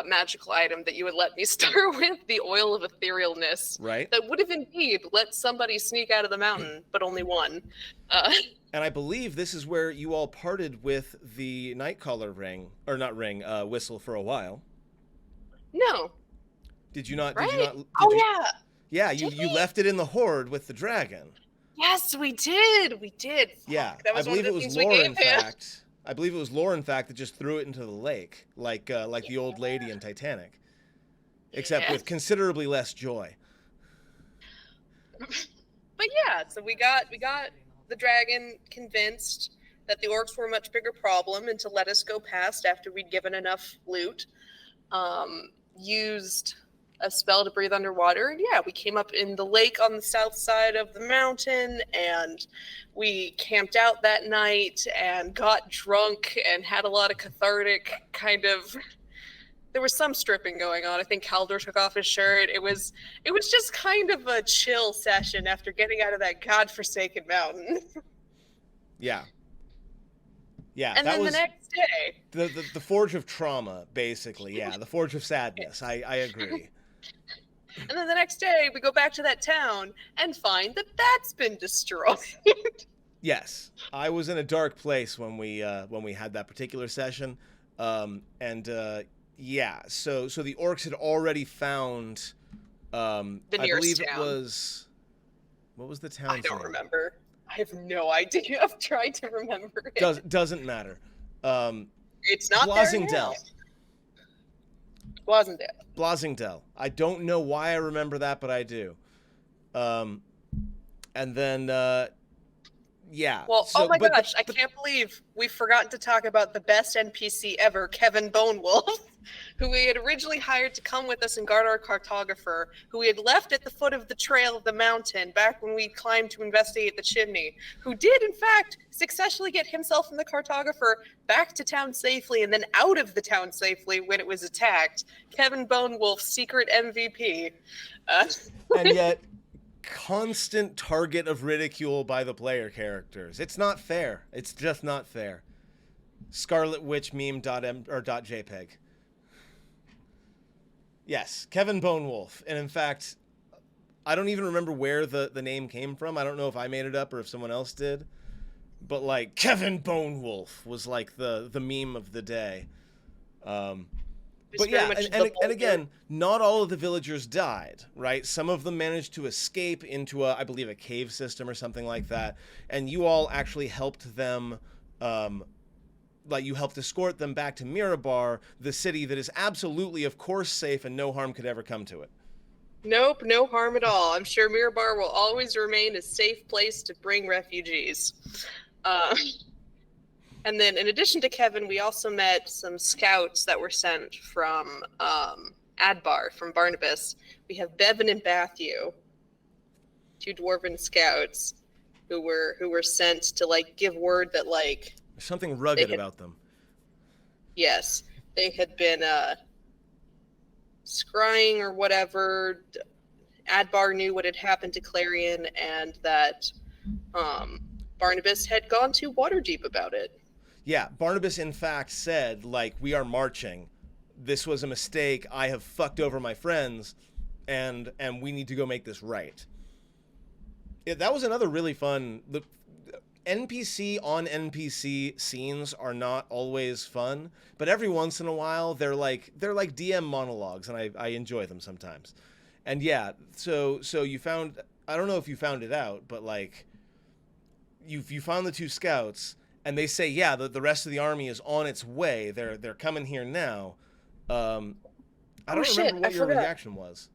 magical item that you would let me start with, the oil of etherealness. Right. That would have indeed let somebody sneak out of the mountain, but only one. And I believe this is where you all parted with the Nightcaller whistle for a while. No. Did you not? Right? Yeah. Yeah, you left it in the horde with the dragon. Yes, we did. We did. Yeah, that was I believe one it of the was things we Laura, gave in him. fact. I believe it was Laura, in fact, that just threw it into the lake, like the old lady in Titanic, except with considerably less joy. But yeah, so we got the dragon convinced that the orcs were a much bigger problem, and to let us go past after we'd given enough loot. Used a spell to breathe underwater, and yeah, we came up in the lake on the south side of the mountain, and we camped out that night and got drunk and had a lot of cathartic kind of there was some stripping going on. I think Calder took off his shirt. It was just kind of a chill session after getting out of that godforsaken mountain. Yeah. Yeah, And that then the was next day, the forge of trauma, basically. Yeah, the forge of sadness. I agree. we go back to that town and find that that's been destroyed. Yes, I was in a dark place when we had that particular session, and yeah, so the orcs had already found, The I nearest believe it town. was, what was the town's I don't name? remember. I have no idea. I've tried to remember it. Doesn't matter. Um, It's not there now. Blasingdale. Blasingdale. Blasingdale. I don't know why I remember that, but I do. And then yeah. Well, So, oh my but, gosh, I can't believe we've forgotten to talk about the best NPC ever, Kevin Bonewolf, who we had originally hired to come with us and guard our cartographer, who we had left at the foot of the trail of the mountain back when we climbed to investigate the chimney, who did, in fact, successfully get himself and the cartographer back to town safely and then out of the town safely when it was attacked. Kevin Bonewolf, secret MVP. and yet constant target of ridicule by the player characters. It's not fair. It's just not fair. Scarlet Witch meme dot JPEG. Yes, Kevin Bonewolf. And in fact, I don't even remember where the name came from. I don't know if I made it up or if someone else did. But like Kevin Bonewolf was like the meme of the day. But yeah, and again, not all of the villagers died, right? Some of them managed to escape into I believe, a cave system or something like that. And you all actually helped them, like you helped escort them back to Mirabar, the city that is absolutely, of course, safe and no harm could ever come to it. Nope, no harm at all. I'm sure Mirabar will always remain a safe place to bring refugees. And then, in addition to Kevin, we also met some scouts that were sent from Adbar, from Barnabas. We have Bevan and Bathu, two dwarven scouts who were sent to like give word that like There's something rugged about them. Yes, they had been scrying or whatever. Adbar knew what had happened to Clarion, and that Barnabas had gone to Waterdeep about it. Yeah, Barnabas in fact said, like, we are marching. This was a mistake. I have fucked over my friends, and we need to go make this right. Yeah, that was another really fun. The NPC on NPC scenes are not always fun, but every once in a while they're like DM monologues, and I enjoy them sometimes. And yeah, so you found, I don't know if you found it out, but like you found the two scouts. And they say, yeah, the rest of the army is on its way. They're coming here now. I don't remember what your reaction was.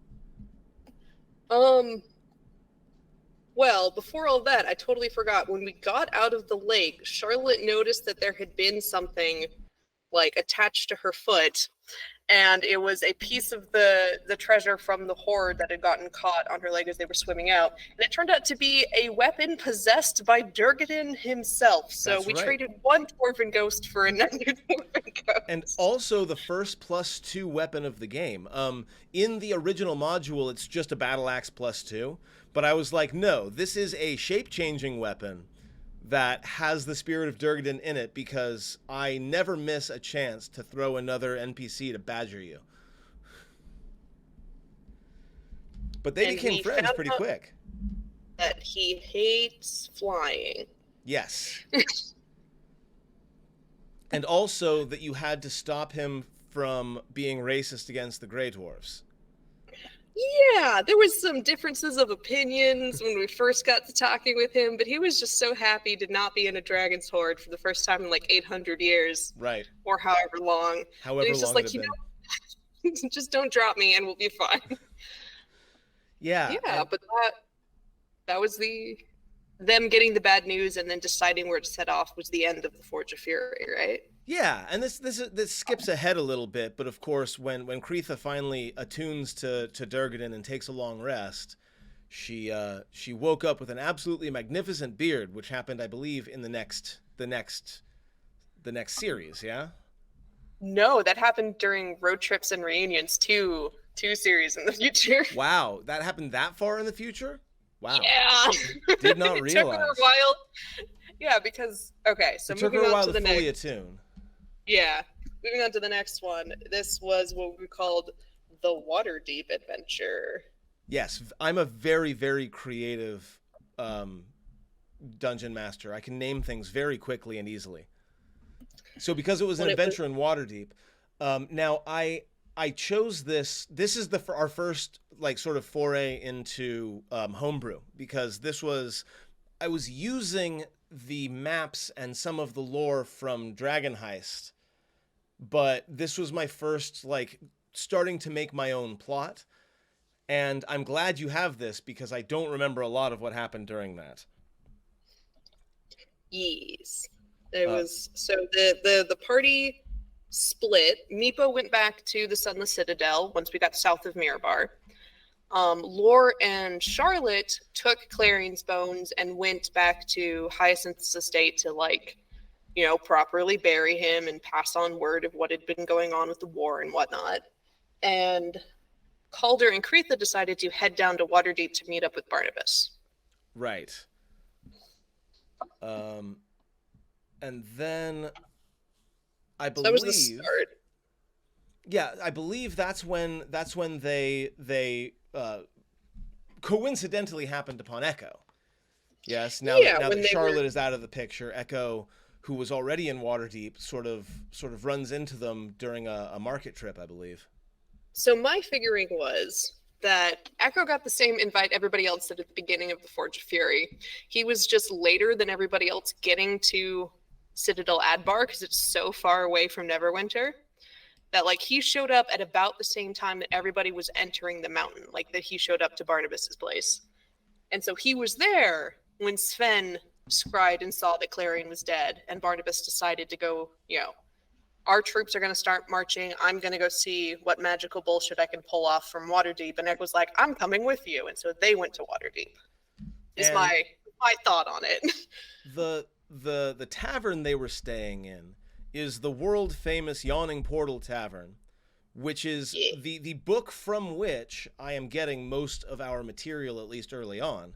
Well, before all that, I totally forgot. When we got out of the lake, Charlotte noticed that there had been something like attached to her foot, and it was a piece of the treasure from the horde that had gotten caught on her leg as they were swimming out. And it turned out to be a weapon possessed by Durgadin himself. So That's we right. traded one dwarven ghost for another dwarven ghost. And also the first +2 weapon of the game. In the original module, it's just a battle axe +2. But I was like, no, this is a shape-changing weapon that has the spirit of Durgadin in it, because I never miss a chance to throw another NPC to badger you. But they became friends pretty quick. That he hates flying. Yes. And also that you had to stop him from being racist against the Grey Dwarfs. Yeah, there was some differences of opinions when we first got to talking with him, but he was just so happy to not be in a dragon's horde for the first time in like 800 years. Right. Or however long. However he was long just like, it had been. Just don't drop me and we'll be fine. Yeah. Yeah, but that was them getting the bad news and then deciding where to set off was the end of the Forge of Fury, right? Yeah, and this skips ahead a little bit, but of course, when Kreitha finally attunes to Durgadin and takes a long rest, she woke up with an absolutely magnificent beard, which happened, I believe, in the next series. Yeah. No, that happened during Road Trips and Reunions, two series in the future. Wow, that happened that far in the future? Wow. Yeah. Did not It took her a realize. while. Yeah, because okay, so It took her moving a on while to to the fully next. attune. Yeah. Moving on to the next one. This was what we called the Waterdeep adventure. Yes, I'm a very, very creative um, dungeon master. I can name things very quickly and easily. So because it was an When it was adventure in Waterdeep, now I chose this. This is our first like sort of foray into homebrew because this was I was using the maps and some of the lore from Dragon Heist, but this was my first like starting to make my own plot. And I'm glad you have this because I don't remember a lot of what happened during that. Yes. There Uh, was so the party split. Meepo went back to the Sunless Citadel once we got south of Mirabar. Lore and Charlotte took Clarion's bones and went back to Hyacinth's estate to properly bury him and pass on word of what had been going on with the war and whatnot. And Calder and Cretha decided to head down to Waterdeep to meet up with Barnabas. right. Um, and then I So that was the believe, start. yeah, I believe that's when they coincidentally happened upon Echo. Yes, Yeah, now when that they were Charlotte is out of the picture, Echo, who was already in Waterdeep, sort of runs into them during a market trip, I believe. So my figuring was that Echo got the same invite everybody else did at the beginning of the Forge of Fury. He was just later than everybody else getting to Citadel Adbar because it's so far away from Neverwinter that he showed up at about the same time that everybody was entering the mountain, like that he showed up to Barnabas's place. And so he was there when Sven scried and saw that Clarion was dead, and Barnabas decided to go, our troops are going to start marching. I'm going to go see what magical bullshit I can pull off from Waterdeep. And Nick was like, I'm coming with you. And so they went to Waterdeep, is And my thought on it. the tavern they were staying in is the world famous Yawning Portal Tavern, which is Yeah. the book from which I am getting most of our material, at least early on.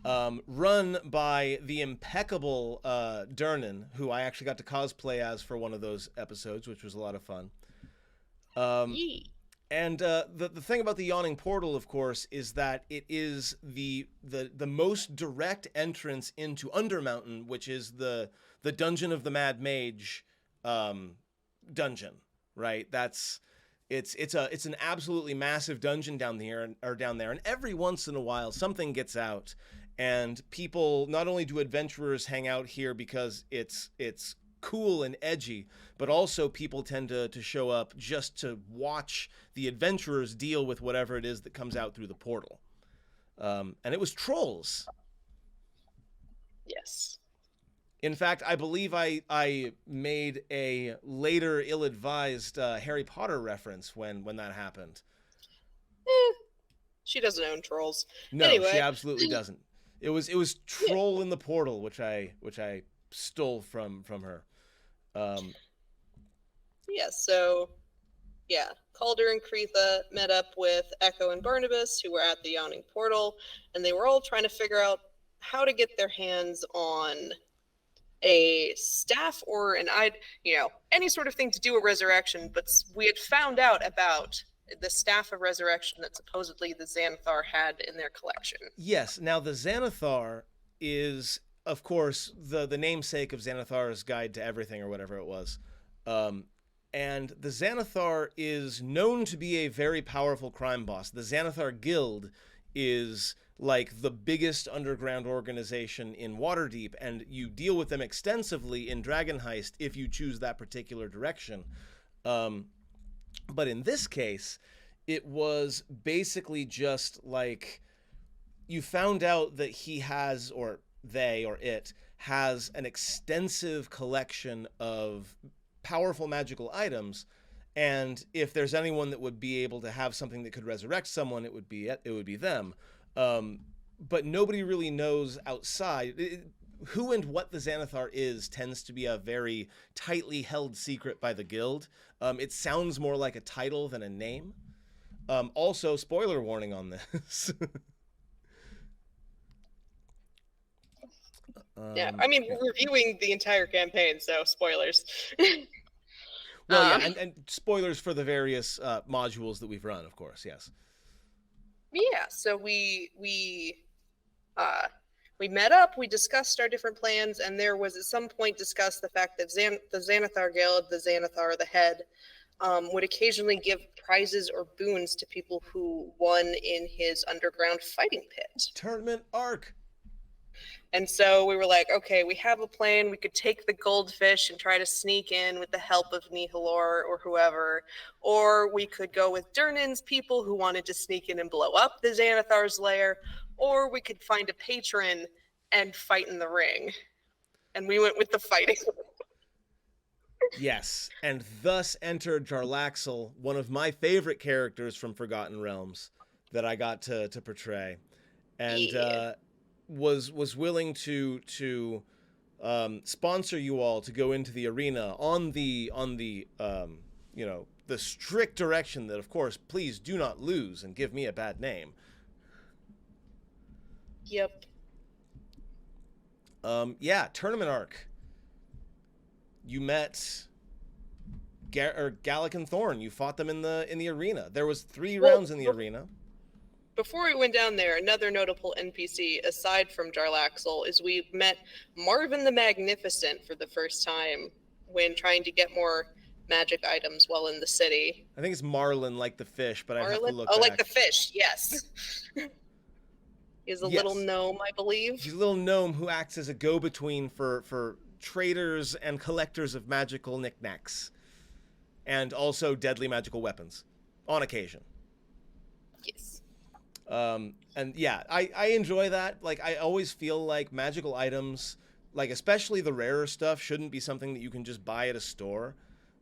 Run by the impeccable Durnan, who I actually got to cosplay as for one of those episodes, which was a lot of fun. Um, Yeah. and the thing about the Yawning Portal, of course, is that it is the most direct entrance into Undermountain, which is the Dungeon of the Mad Mage dungeon, right? It's an absolutely massive dungeon down there, and every once in a while something gets out, and people, not only do adventurers hang out here because it's cool and edgy, but also people tend to show up just to watch the adventurers deal with whatever it is that comes out through the portal. And it was trolls. Yes. In fact, I believe I made a later ill-advised Harry Potter reference when that happened. Eh, she doesn't own trolls. No, she Anyway, absolutely doesn't. It was yeah. Troll in the Portal, which I stole from her. Um, Yeah. So, yeah. Calder and Cretha met up with Echo and Barnabas, who were at the Yawning Portal, and they were all trying to figure out how to get their hands on a staff or any sort of thing to do a resurrection. But we had found out about the staff of resurrection that supposedly the Xanathar had in their collection. yes. Now the Xanathar is, of course, the namesake of Xanathar's Guide to Everything or whatever it was. Um, and the Xanathar is known to be a very powerful crime boss. The Xanathar Guild is like the biggest underground organization in Waterdeep, and you deal with them extensively in Dragon Heist if you choose that particular direction. Um, but in this case, it was basically just like you found out that he has, or they, or it has an extensive collection of powerful magical items, and if there's anyone that would be able to have something that could resurrect someone, it would be them. But nobody really knows outside. who and what the Xanathar is tends to be a very tightly held secret by the guild. It sounds more like a title than a name. Also, spoiler warning on this. Yeah, I mean, we're reviewing the entire campaign, so spoilers. Well, yeah, and spoilers for the various modules that we've run, of course, yes. Yeah, so we met up, we discussed our different plans, and there was at some point discussed the fact that the Xanathar Gale, the Xanathar, the head, would occasionally give prizes or boons to people who won in his underground fighting pit. Tournament arc. And so we were like, okay, we have a plan. We could take the goldfish and try to sneak in with the help of Nihilor or whoever. Or we could go with Durnin's people who wanted to sneak in and blow up the Xanathar's lair. Or we could find a patron and fight in the ring. And we went with the fighting. Yes, and thus entered Jarlaxle, one of my favorite characters from Forgotten Realms that I got to portray. And was willing to sponsor you all to go into the arena on the you know, the strict direction that, of course, please do not lose and give me a bad name. Yep. Yeah, tournament arc. You met Gallic and Thorn. You fought them in the arena. There was 3 rounds in the arena. Before we went down there, another notable NPC, aside from Jarlaxle, is we met Marvin the Magnificent for the first time when trying to get more magic items while in the city. I think it's Marlin, like the fish, but I have to look back. Like the fish, yes. He's a little gnome, I believe. He's a little gnome who acts as a go-between for traders and collectors of magical knickknacks. And also deadly magical weapons, on occasion. Yes. And yeah, I enjoy that. Like, I always feel like magical items, like especially the rarer stuff, shouldn't be something that you can just buy at a store.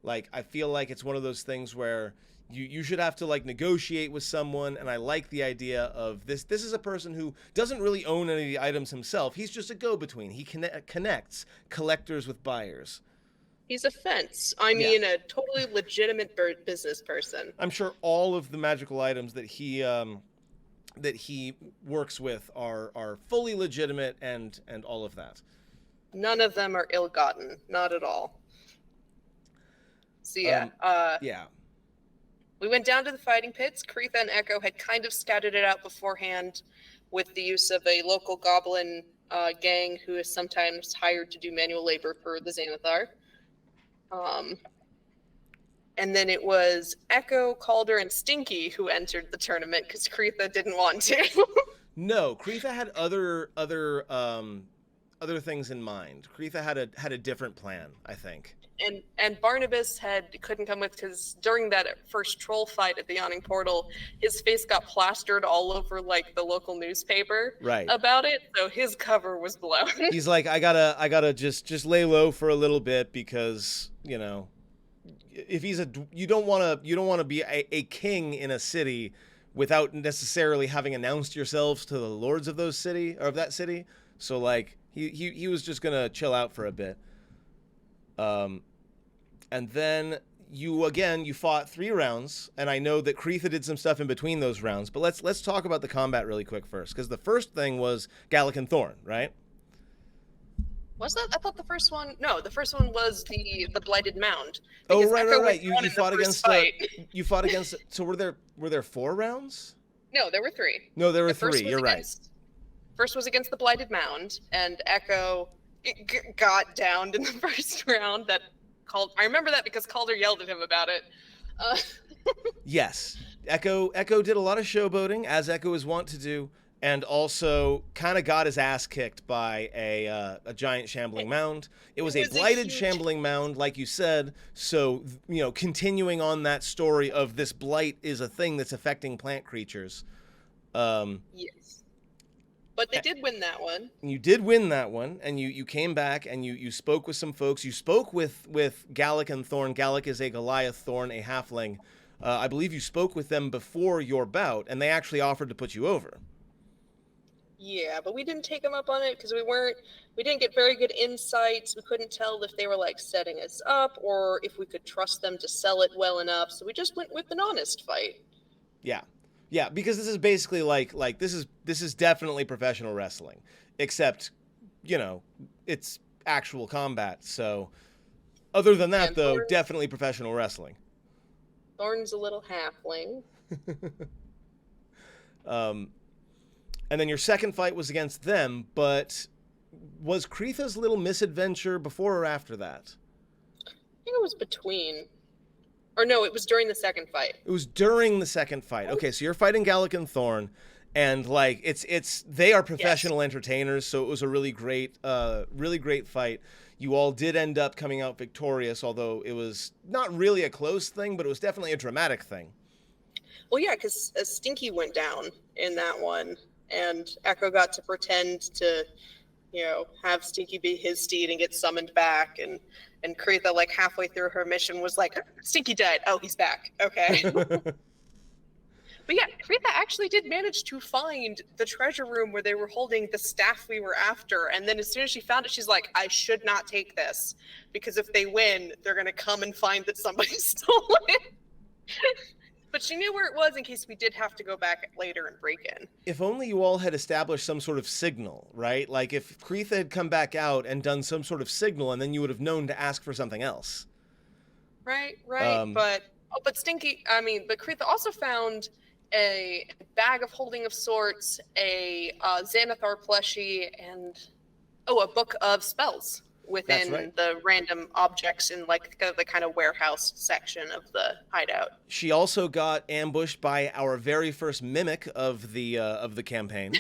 Like, I feel like it's one of those things where you should have to like negotiate with someone. And I like the idea of this. This is a person who doesn't really own any of the items himself. He's just a go-between. He connects collectors with buyers. He's a fence. I mean, a totally legitimate business person. I'm sure all of the magical items that he works with are fully legitimate and all of that. None of them are ill-gotten, not at all. So yeah, we went down to the fighting pits. Kreetha and Echo had kind of scouted it out beforehand with the use of a local goblin gang who is sometimes hired to do manual labor for the Xanathar. And then it was Echo, Calder, and Stinky who entered the tournament because Kreetha didn't want to. No, Kreetha had other things in mind. Kreetha had a different plan, I think. And Barnabas couldn't come with because during that first troll fight at the Yawning Portal, his face got plastered all over like the local newspaper about it, so his cover was blown. He's like, I gotta just lay low for a little bit because, you know, if you don't want to be a king in a city without necessarily having announced yourselves to the lords of that city. So like he was just gonna chill out for a bit. And then you fought 3 rounds, and I know that Kreetha did some stuff in between those rounds, but let's talk about the combat really quick first, because the first thing was Gallic and Thorn, right? Was that? I thought the first one was the Blighted Mound. Oh, right. You fought against so were there 4 rounds? No, there were 3. No, there were 3. You're right. First was against the Blighted Mound, and Echo got downed in the first round. I remember that because Calder yelled at him about it. Yes. Echo did a lot of showboating, as Echo is wont to do, and also kind of got his ass kicked by a giant shambling mound. It was a blighted shambling mound, like you said, so, you know, continuing on that story of this blight is a thing that's affecting plant creatures. Yes. But they did win that one. You did win that one, and you came back and you spoke with some folks. You spoke with Gallic and Thorn. Gallic is a Goliath, Thorn a halfling. I believe you spoke with them before your bout, and they actually offered to put you over. Yeah, but we didn't take them up on it because we didn't get very good insights. We couldn't tell if they were like setting us up or if we could trust them to sell it well enough. So we just went with an honest fight. Yeah. Yeah, because this is basically like this is definitely professional wrestling, except, it's actual combat. So other than that, And though, definitely professional wrestling. Thorn's a little halfling. And then your second fight was against them, but was Kreetha's little misadventure before or after that? I think it was between. Or no, it was during the second fight. It was during the second fight. Okay, so you're fighting Gallic and Thorn, and like it's they are professional entertainers, so it was a really great fight. You all did end up coming out victorious, although it was not really a close thing, but it was definitely a dramatic thing. Well, yeah, because Stinky went down in that one, and Echo got to pretend to, have Stinky be his steed and get summoned back, and Kreetha, like halfway through her mission, was like, "Stinky died. Oh, he's back. Okay." But yeah, Kreetha actually did manage to find the treasure room where they were holding the staff we were after, and then as soon as she found it, she's like, "I should not take this, because if they win, they're gonna come and find that somebody stole it." But she knew where it was in case we did have to go back later and break in. If only you all had established some sort of signal, right? Like if Kreetha had come back out and done some sort of signal, and then you would have known to ask for something else. Right. But Kreetha also found a bag of holding of sorts, a Xanathar plushie, and a book of spells within the random objects in like the kind of warehouse section of the hideout. She also got ambushed by our very first mimic of the campaign.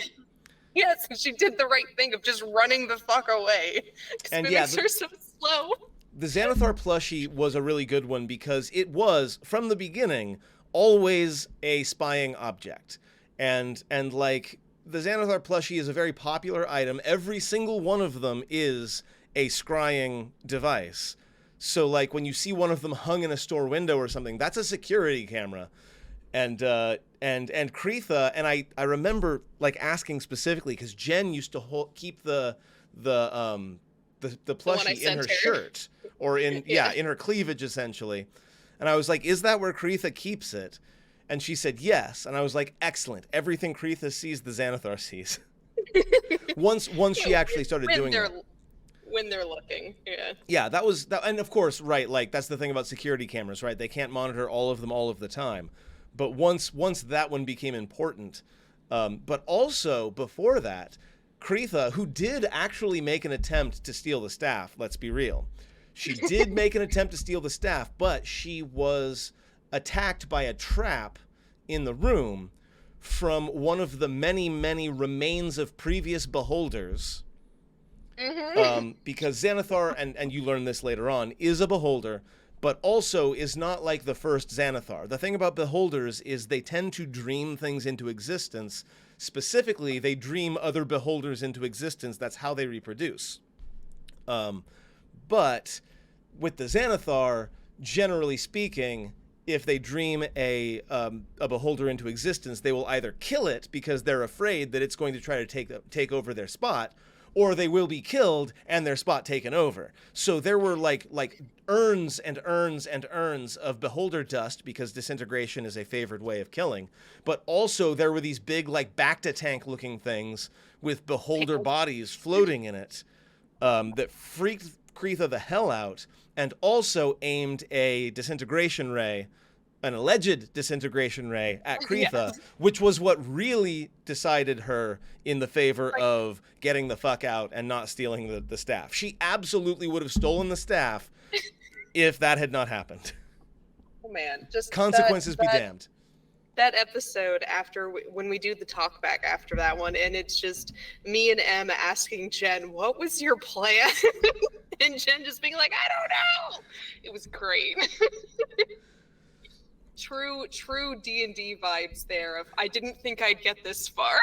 Yes, she did the right thing of just running the fuck away. And mimics are so slow. The Xanathar plushie was a really good one because it was, from the beginning, always a spying object. And like, the Xanathar plushie is a very popular item. Every single one of them is a scrying device. So like when you see one of them hung in a store window or something, that's a security camera. And Kreetha, and I remember like asking specifically because Jen used to keep the plushie in her shirt or in in her cleavage essentially. And I was like, "Is that where Kreetha keeps it?" And she said yes. And I was like, "Excellent. Everything Kreetha sees, the Xanathar sees." once she actually started doing that. When they're looking, yeah, that was that. And of course, right, like that's the thing about security cameras, right? They can't monitor all of them all of the time, but once that one became important, but also before that, Kreetha, who did actually make an attempt to steal the staff, let's be real, she did make an attempt to steal the staff, but she was attacked by a trap in the room from one of the many remains of previous beholders. Because Xanathar, and you learn this later on, is a beholder, but also is not like the first Xanathar. The thing about beholders is they tend to dream things into existence. Specifically, they dream other beholders into existence. That's how they reproduce. But with the Xanathar, generally speaking, if they dream a beholder into existence, they will either kill it because they're afraid that it's going to try to take over their spot, or they will be killed and their spot taken over. So there were like urns and urns and urns of beholder dust, because disintegration is a favored way of killing. But also there were these big like Bacta tank looking things with beholder bodies floating in it that freaked Kreetha the hell out, and also aimed a disintegration ray, an alleged disintegration ray at Kreetha, which was what really decided her in the favor of getting the fuck out and not stealing the staff. She absolutely would have stolen the staff if that had not happened. Oh man, just consequences be damned. That episode when we do the talk back after that one, and it's just me and Em asking Jen, "What was your plan?" And Jen just being like, "I don't know." It was great. True D&D vibes there of I didn't think I'd get this far.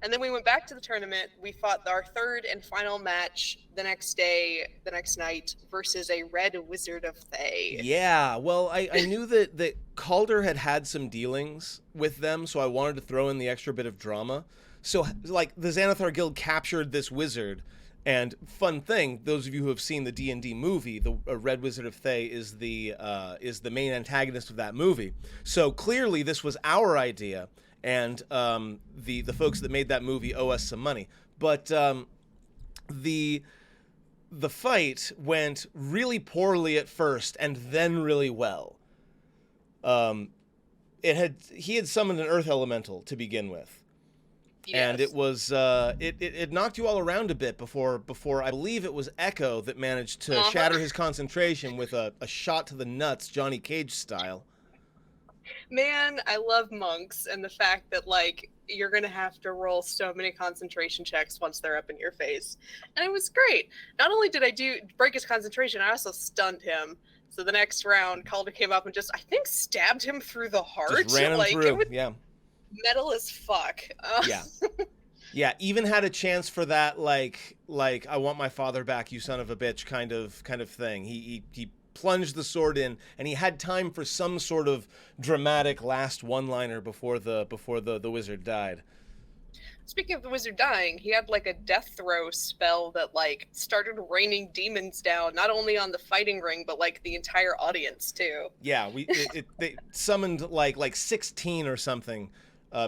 And then we went back to the tournament. We fought our third and final match the next night, versus a red wizard of Thay. Yeah, well, I knew that Calder had some dealings with them, so I wanted to throw in the extra bit of drama. So, like, the Xanathar Guild captured this wizard, and fun thing, those of you who have seen the D&D movie, the Red Wizard of Thay is the main antagonist of that movie. So clearly, this was our idea, and the folks that made that movie owe us some money. But the fight went really poorly at first, and then really well. He had summoned an earth elemental to begin with. Yes. And it was it knocked you all around a bit before I believe it was Echo that managed to shatter his concentration with a shot to the nuts, Johnny Cage style. Man, I love monks, and the fact that, like, you're gonna have to roll so many concentration checks once they're up in your face. And it was great. Not only did I break his concentration, I also stunned him. So the next round, Calder came up and just, I think, stabbed him through the heart. Just ran him through, yeah. Metal as fuck. Yeah. Yeah, even had a chance for that, like I want my father back, you son of a bitch kind of thing. He plunged the sword in, and he had time for some sort of dramatic last one-liner before the wizard died. Speaking of the wizard dying, he had like a death throw spell that like started raining demons down, not only on the fighting ring, but like the entire audience too. Yeah, they summoned like 16 or something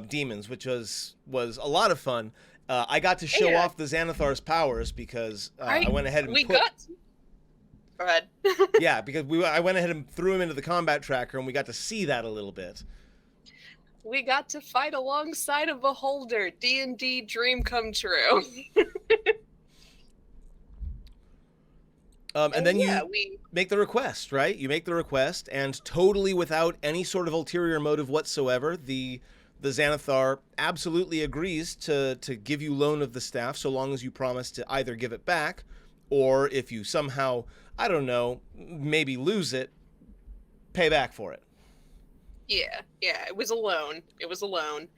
demons, which was a lot of fun. I got to show off the Xanathar's powers because I went ahead and Go ahead. Yeah, because I went ahead and threw him into the combat tracker, and we got to see that a little bit. We got to fight alongside a beholder. D&D dream come true. And then we make the request, right? You make the request, and totally without any sort of ulterior motive whatsoever, the Xanathar absolutely agrees to give you loan of the staff so long as you promise to either give it back, or if you somehow, I don't know, maybe lose it, pay back for it. Yeah, it was a loan.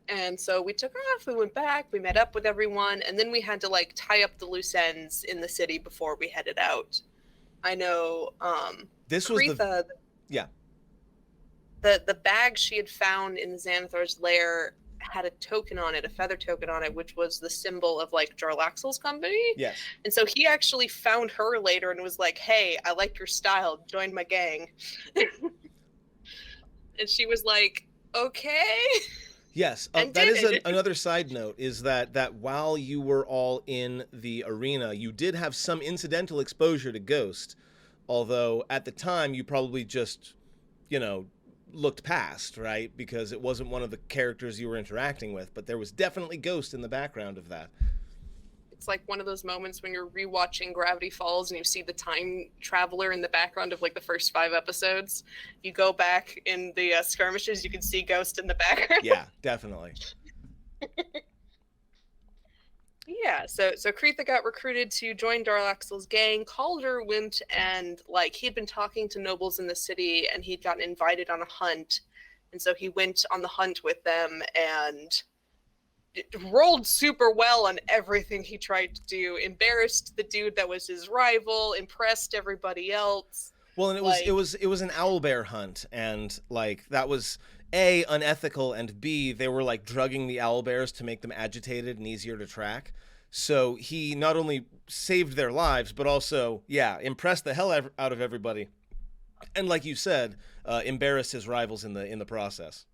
And so we took off, we went back, we met up with everyone, and then we had to like tie up the loose ends in the city before we headed out. I know this Kretha, was the bag she had found in the Xanathar's lair had a token on it, a feather token on it, which was the symbol of like Jarlaxle's company. Yes. And so he actually found her later and was like, "Hey, I like your style, join my gang." And she was like, "Okay." Yes, that is another side note, is that while you were all in the arena, you did have some incidental exposure to Ghost, although at the time you probably just, looked past, right? Because it wasn't one of the characters you were interacting with, but there was definitely Ghost in the background of that. It's like one of those moments when you're rewatching Gravity Falls and you see the time traveler in the background of like the first 5 episodes. You go back in the skirmishes, you can see Ghost in the background. Yeah, definitely. Yeah, so Kretha got recruited to join Jarlaxle's gang. Calder went and he had been talking to nobles in the city and he'd gotten invited on a hunt. And so he went on the hunt with them and rolled super well on everything he tried to do. Embarrassed the dude that was his rival, impressed everybody else. Well, and it was an owlbear hunt, and that was A, unethical, and B, they were drugging the owlbears to make them agitated and easier to track. So he not only saved their lives, but also, impressed the hell out of everybody. And like you said, embarrassed his rivals in the process.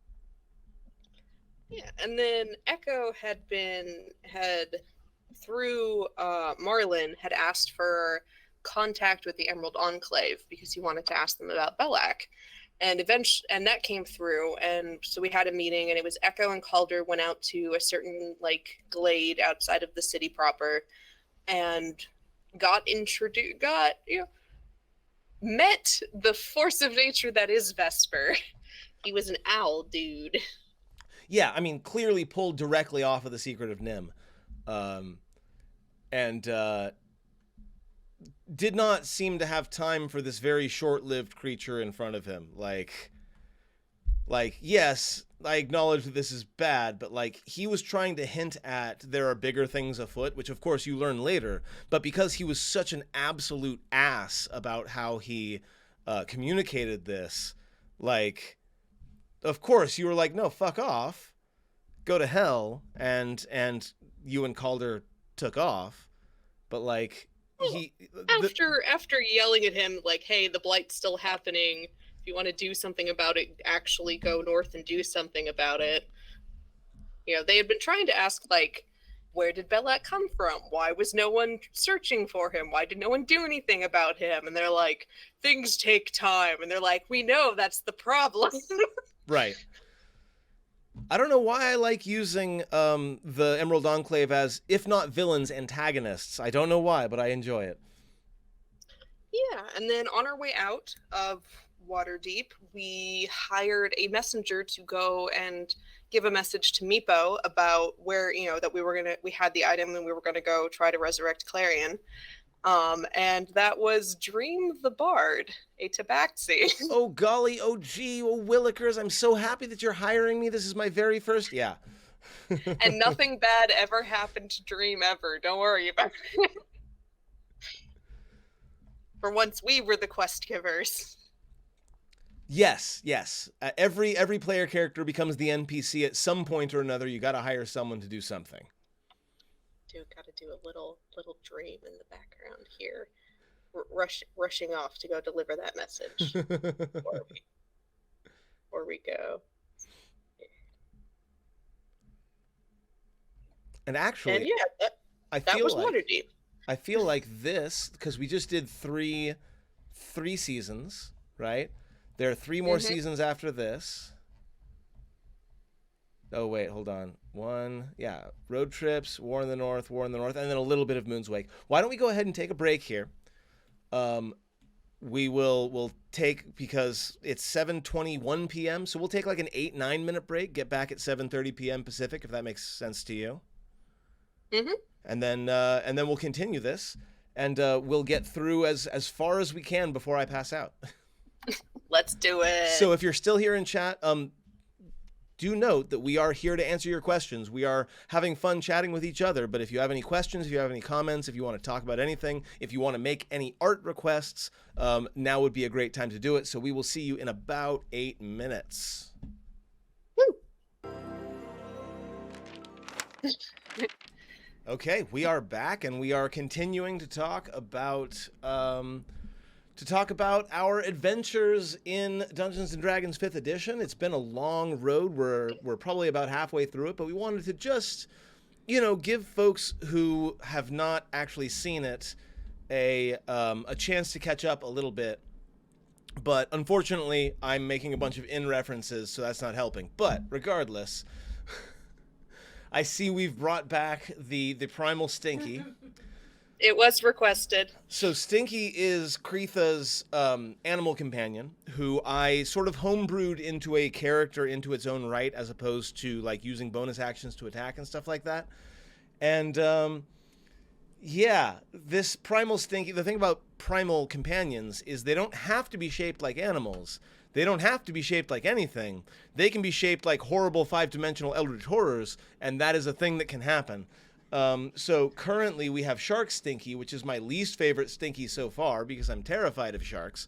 Yeah, and then Echo had through Marlin had asked for contact with the Emerald Enclave because he wanted to ask them about Belak, and that came through, and so we had a meeting, and it was Echo and Calder went out to a certain glade outside of the city proper, and met the force of nature that is Vesper. He was an owl dude. Yeah, I mean, clearly pulled directly off of The Secret of Nim. And did not seem to have time for this very short-lived creature in front of him. Yes, I acknowledge that this is bad, but he was trying to hint at there are bigger things afoot, which of course you learn later, but because he was such an absolute ass about how he communicated this, of course, you were like, no, fuck off, go to hell, and you and Calder took off. But like After yelling at him like, hey, the blight's still happening, if you want to do something about it, actually go north and do something about it. They had been trying to ask, like, where did Belak come from? Why was no one searching for him? Why did no one do anything about him? And they're like, things take time. And they're like, we know, that's the problem. Right. I don't know why I like using the Emerald Enclave as, if not villains, antagonists. I don't know why, but I enjoy it. Yeah, and then on our way out of Waterdeep, we hired a messenger to go and give a message to Meepo about where, that we had the item and we were gonna go try to resurrect Clarion. And that was Dream the Bard, a tabaxi. Oh golly, oh gee, oh Willikers, I'm so happy that you're hiring me. This is my very first, yeah. And nothing bad ever happened to Dream ever. Don't worry about it. For once, we were the quest givers. Yes. Every player character becomes the NPC at some point or another. You got to hire someone to do something. Got to do a little dream in the background here, rushing off to go deliver that message. Before we go. And actually, and yeah, that was Waterdeep. I feel like this, because we just did three seasons, right? There are 3 more seasons after this. Oh, wait, hold on. Road Trips, War in the North, and then a little bit of Moon's Wake. Why don't we go ahead and take a break here? We'll take, because it's 7:21 p.m., so we'll take like an 8-9 minute break, get back at 7:30 p.m. Pacific, if that makes sense to you. Mm-hmm. And then we'll continue this, and we'll get through as far as we can before I pass out. Let's do it. So if you're still here in chat, do note that we are here to answer your questions. We are having fun chatting with each other, but if you have any questions, if you have any comments, if you want to talk about anything, if you want to make any art requests, now would be a great time to do it. So we will see you in about 8 minutes. Woo. Okay, we are back, and we are continuing to talk about our adventures in Dungeons & Dragons 5th edition. It's been a long road. We're probably about halfway through it, but we wanted to just, give folks who have not actually seen it a chance to catch up a little bit. But unfortunately, I'm making a bunch of in-references, so that's not helping. But regardless, I see we've brought back the Primal Stinky. It was requested. So Stinky is Kreetha's animal companion, who I sort of homebrewed into a character into its own right, as opposed to like using bonus actions to attack and stuff like that. And this Primal Stinky, the thing about primal companions is they don't have to be shaped like animals. They don't have to be shaped like anything. They can be shaped like horrible 5-dimensional eldritch horrors, and that is a thing that can happen. So currently we have Shark Stinky, which is my least favorite Stinky so far because I'm terrified of sharks.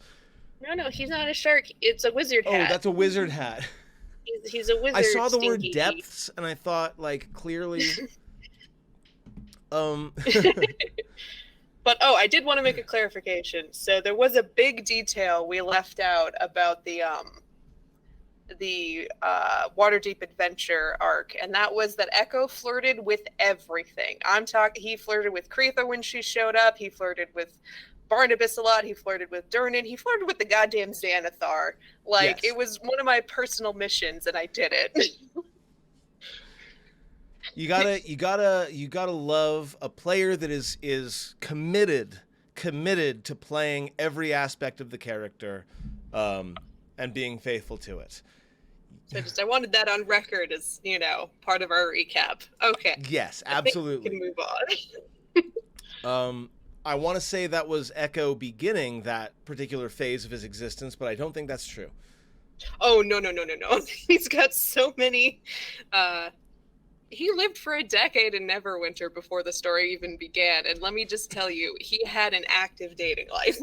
No, he's not a shark. It's a wizard hat. Oh, that's a wizard hat. He's a wizard. I saw the Stinky. word depths and I thought, like, clearly. But I did want to make a clarification. So there was a big detail we left out about the Waterdeep adventure arc, and that was that Echo flirted with everything. He flirted with Kreetha when she showed up, he flirted with Barnabas a lot, he flirted with Durnan, he flirted with the goddamn Xanathar. Like, yes. It was one of my personal missions, and I did it. You gotta love a player that is committed to playing every aspect of the character, and being faithful to it. So I wanted that on record as, part of our recap. Okay. Yes, absolutely. We can move on. I want to say that was Echo beginning that particular phase of his existence, but I don't think that's true. Oh, no. He's got so many. He lived for a decade in Neverwinter before the story even began, and let me just tell you, he had an active dating life.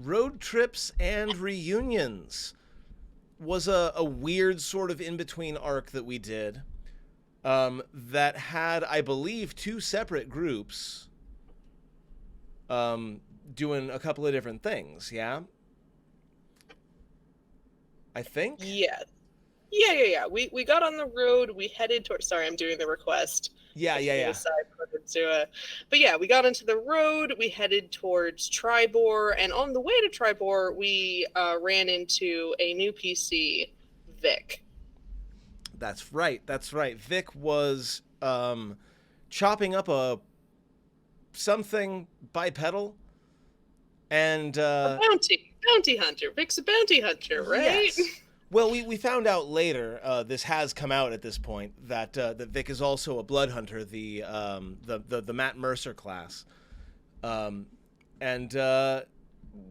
Road trips and reunions. was a weird sort of in-between arc that we did that had, I believe, two separate groups doing a couple of different things, yeah? I think? Yes. Yeah. We got on the road. We headed towards. Sorry, I'm doing the request. Yeah. But yeah, we got into the road. We headed towards Tribor, and on the way to Tribor, we ran into a new PC, Vic. That's right. Vic was chopping up a something bipedal, and A bounty hunter. Vic's a bounty hunter, right? yes. Well, we found out later. This has come out at this point that that Vic is also a blood hunter, the Matt Mercer class, and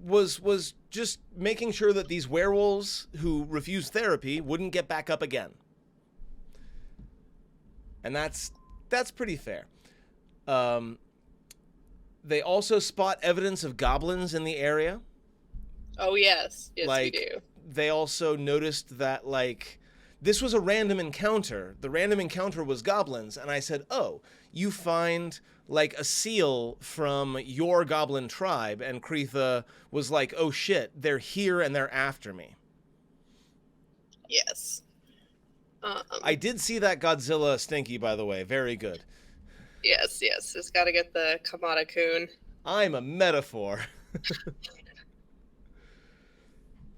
was just making sure that these werewolves who refused therapy wouldn't get back up again, and that's pretty fair. They also spot evidence of goblins in the area. Oh yes, Like, we do. they also noticed that, like, this was a random encounter. The random encounter was goblins, and I said, oh, you find, like, a seal from your goblin tribe, and Kreetha was like, oh shit, they're here and they're after me. Yes. I did see that Godzilla stinky, by the way. Very good. Yes. Just got to get the Kamada-kun. I'm a metaphor.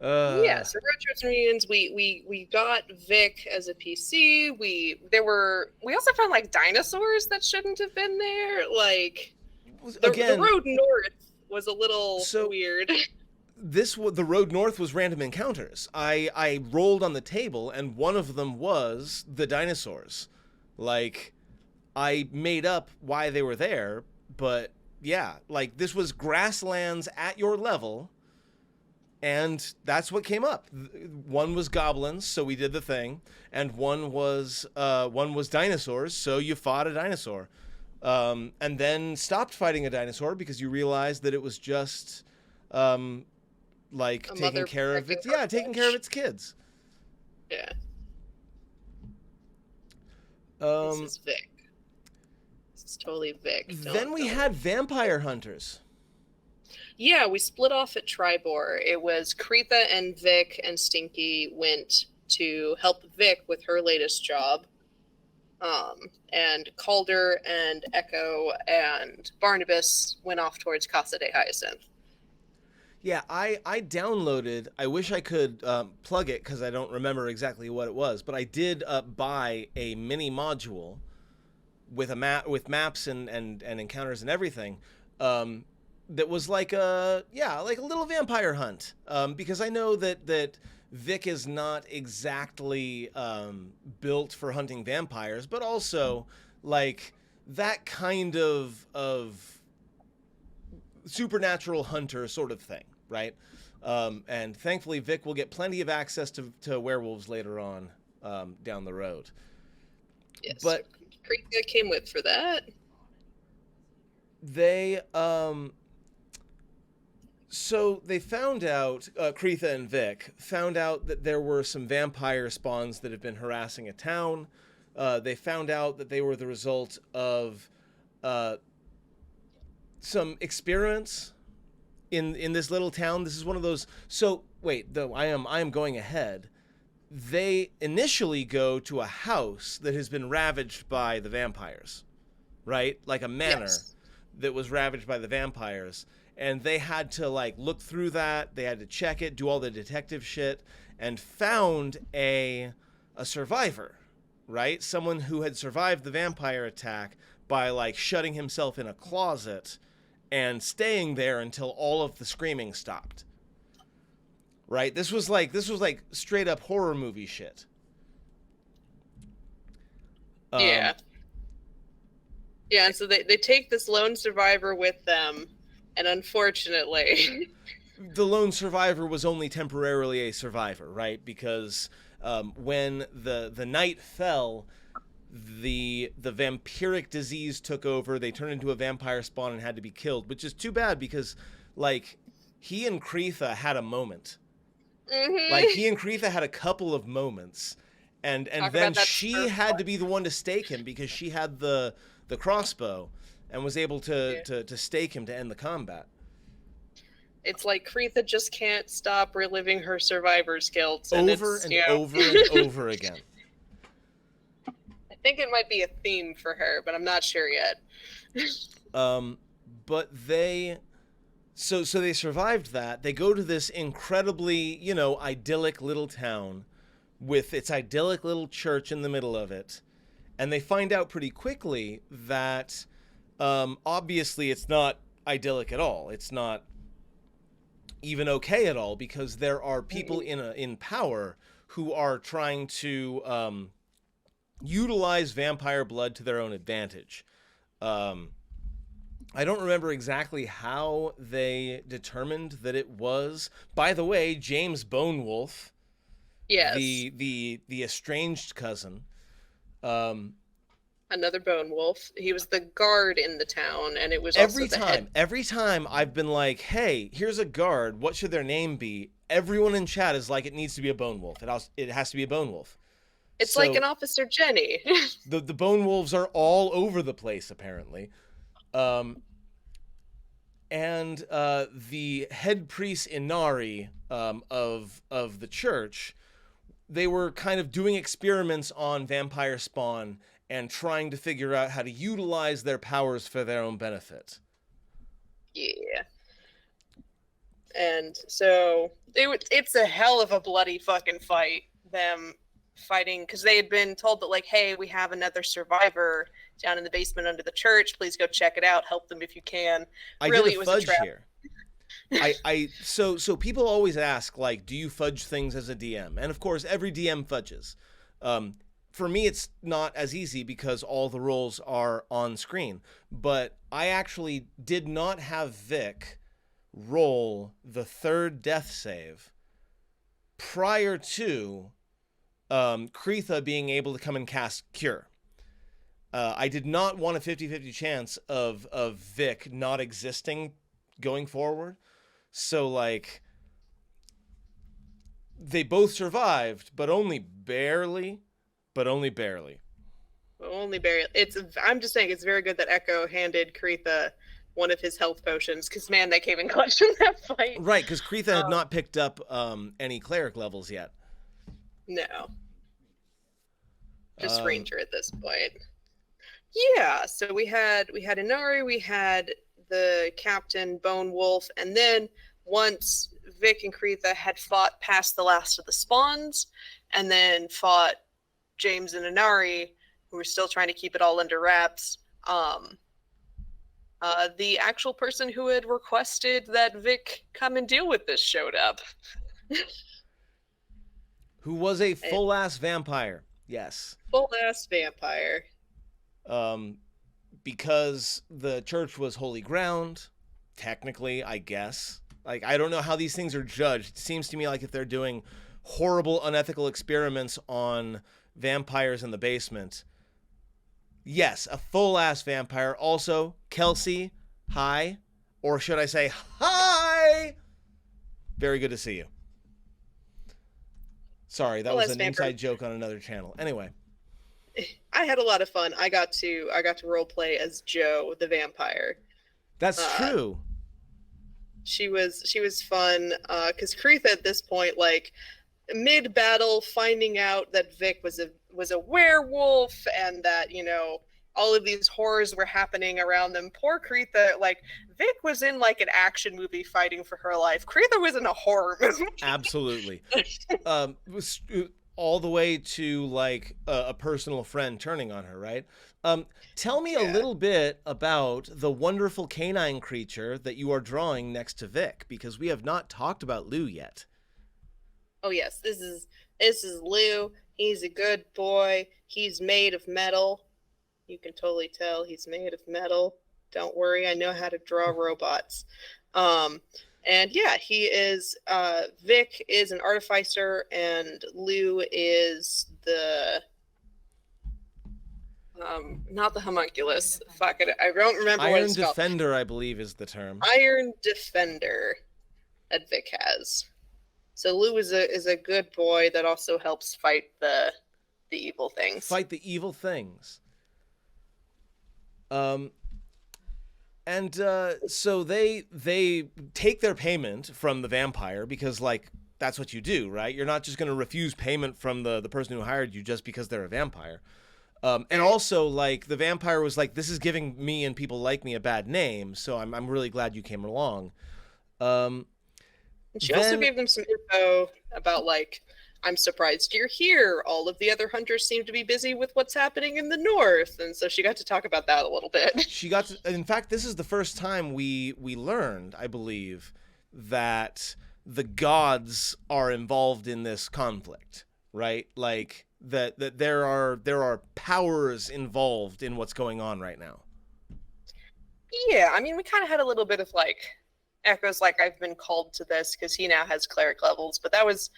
Yeah, so Road Trips and Reunions, we got Vic as a PC. We also found like dinosaurs that shouldn't have been there. Like the road north was a little weird. The road north was random encounters. I rolled on the table and one of them was the dinosaurs. Like, I made up why they were there, but yeah, like, this was grasslands at your level. And that's what came up. One was goblins, so we did the thing, and one was dinosaurs, so you fought a dinosaur, and then stopped fighting a dinosaur because you realized that it was just like taking care of its kids. Yeah. This is Vic. This is totally Vic. Then we had vampire hunters. Yeah, we split off at Tribor. It was Kreetha and Vic and Stinky went to help Vic with her latest job. And Calder and Echo and Barnabas went off towards Casa de Hyacinth. Yeah, I downloaded, I wish I could plug it because I don't remember exactly what it was, but I did buy a mini module with a map, with maps and encounters and everything. That was like a little vampire hunt, because I know that Vic is not exactly built for hunting vampires, but also like that kind of supernatural hunter sort of thing, right? And thankfully Vic will get plenty of access to werewolves later on down the road. Yes, but Kreetha came with for that. They So they found out, Kreetha and Vic found out that there were some vampire spawns that have been harassing a town. They found out that they were the result of some experiments in this little town. This is one of those. So wait, though I am going ahead. They initially go to a house that has been ravaged by the vampires, right? Like a manor that was ravaged by the vampires. And they had to, like, look through that. They had to check it, do all the detective shit, and found a survivor, right? Someone who had survived the vampire attack by, like, shutting himself in a closet and staying there until all of the screaming stopped. Right? This was like straight up horror movie shit. Yeah, and so they take this lone survivor with them. And unfortunately, the lone survivor was only temporarily a survivor, right? Because when the night fell, the vampiric disease took over. They turned into a vampire spawn and had to be killed, which is too bad because, like, he and Kreetha had a moment, Like, Mm-hmm. he and Kretha had a couple of moments, and Talk then about that she surf had to life. be the one to stake him because she had the crossbow and was able to Yeah. to stake him to end the combat. It's like Kretha just can't stop reliving her survivor's guilt, and Over it's, and over and over again. I think it might be a theme for her, but I'm not sure yet. Um, but so they survived that. They go to this incredibly, idyllic little town with its idyllic little church in the middle of it. And they find out pretty quickly that obviously it's not idyllic at all. It's not even okay at all because there are people in power who are trying to utilize vampire blood to their own advantage. I don't remember exactly how they determined that it was. By the way, James Bonewolf, Yes, the estranged cousin. Um, another bone wolf. He was the guard in the town, and it was also the head. every time I've been like, "Hey, here's a guard. What should their name be?" Everyone in chat is like, "It needs to be a Bone Wolf. It has to be a Bone Wolf." It's like an So Officer Jenny. the Bone Wolves are all over the place apparently. Um, and the head priest Inari of the church, they were kind of doing experiments on vampire spawn and trying to figure out how to utilize their powers for their own benefit. Yeah. And so it's a hell of a bloody fucking fight, them fighting, because they had been told that, like, hey, we have another survivor down in the basement under the church. Please go check it out. Help them if you can. I Really, did it a was a fudge trap. here. So people always ask, like, do you fudge things as a DM? And of course, every DM fudges. For me, it's not as easy because all the rolls are on screen. But I actually did not have Vic roll the third death save prior to Kretha being able to come and cast Cure. I did not want a 50-50 chance of Vic not existing going forward. So, like, they both survived, but only barely. But only barely. Only barely. I'm just saying it's very good that Echo handed Kretha one of his health potions, because man, they came in clutch in that fight. Right, because Kretha had not picked up any cleric levels yet. No. Just ranger at this point. Yeah, so we had Inari, we had the captain Bone Wolf, and then once Vic and Kretha had fought past the last of the spawns, and then fought James and Inari, who were still trying to keep it all under wraps, the actual person who had requested that Vic come and deal with this showed up. Who was a full-ass vampire. Yes. Full-ass vampire. Because the church was holy ground, technically, I guess. Like, I don't know how these things are judged. It seems to me like if they're doing horrible, unethical experiments on vampires in the basement. Yes, a full-ass vampire. Also, Kelsey, hi. Or should I say, hi! Very good to see you. Sorry, that was an inside joke on another channel. Anyway. I had a lot of fun. I got to role play as Joe, the vampire. That's true. She was fun, because Kretha at this point, like, mid battle, finding out that Vic was a werewolf and that, you know, all of these horrors were happening around them. Poor Kretha, like, Vic was in like an action movie fighting for her life. Kretha was in a horror movie. Absolutely. All the way to like a personal friend turning on her, right? Tell me a little bit about the wonderful canine creature that you are drawing next to Vic, because we have not talked about Lou yet. Oh yes, this is Lou. He's a good boy. He's made of metal. You can totally tell he's made of metal. Don't worry, I know how to draw robots. And yeah, he is, Vic is an artificer, and Lou is the, not the homunculus. Fuck it, I don't remember what it's called. Iron Defender, I believe, is the term. Iron Defender that Vic has. So Lou is a good boy that also helps fight the evil things. Fight the evil things. Um, and so they take their payment from the vampire because, like, that's what you do, right? You're not just going to refuse payment from the person who hired you just because they're a vampire. And also, like, the vampire was like, this is giving me and people like me a bad name, so I'm really glad you came along. And she also gave them some info about, like, I'm surprised you're here. All of the other hunters seem to be busy with what's happening in the north. And so she got to talk about that a little bit. She got to, in fact, this is the first time we learned, I believe, that the gods are involved in this conflict, right? Like that there are powers involved in what's going on right now. Yeah, I mean, we kind of had a little bit of, like, Echo's like, I've been called to this because he now has cleric levels, but that was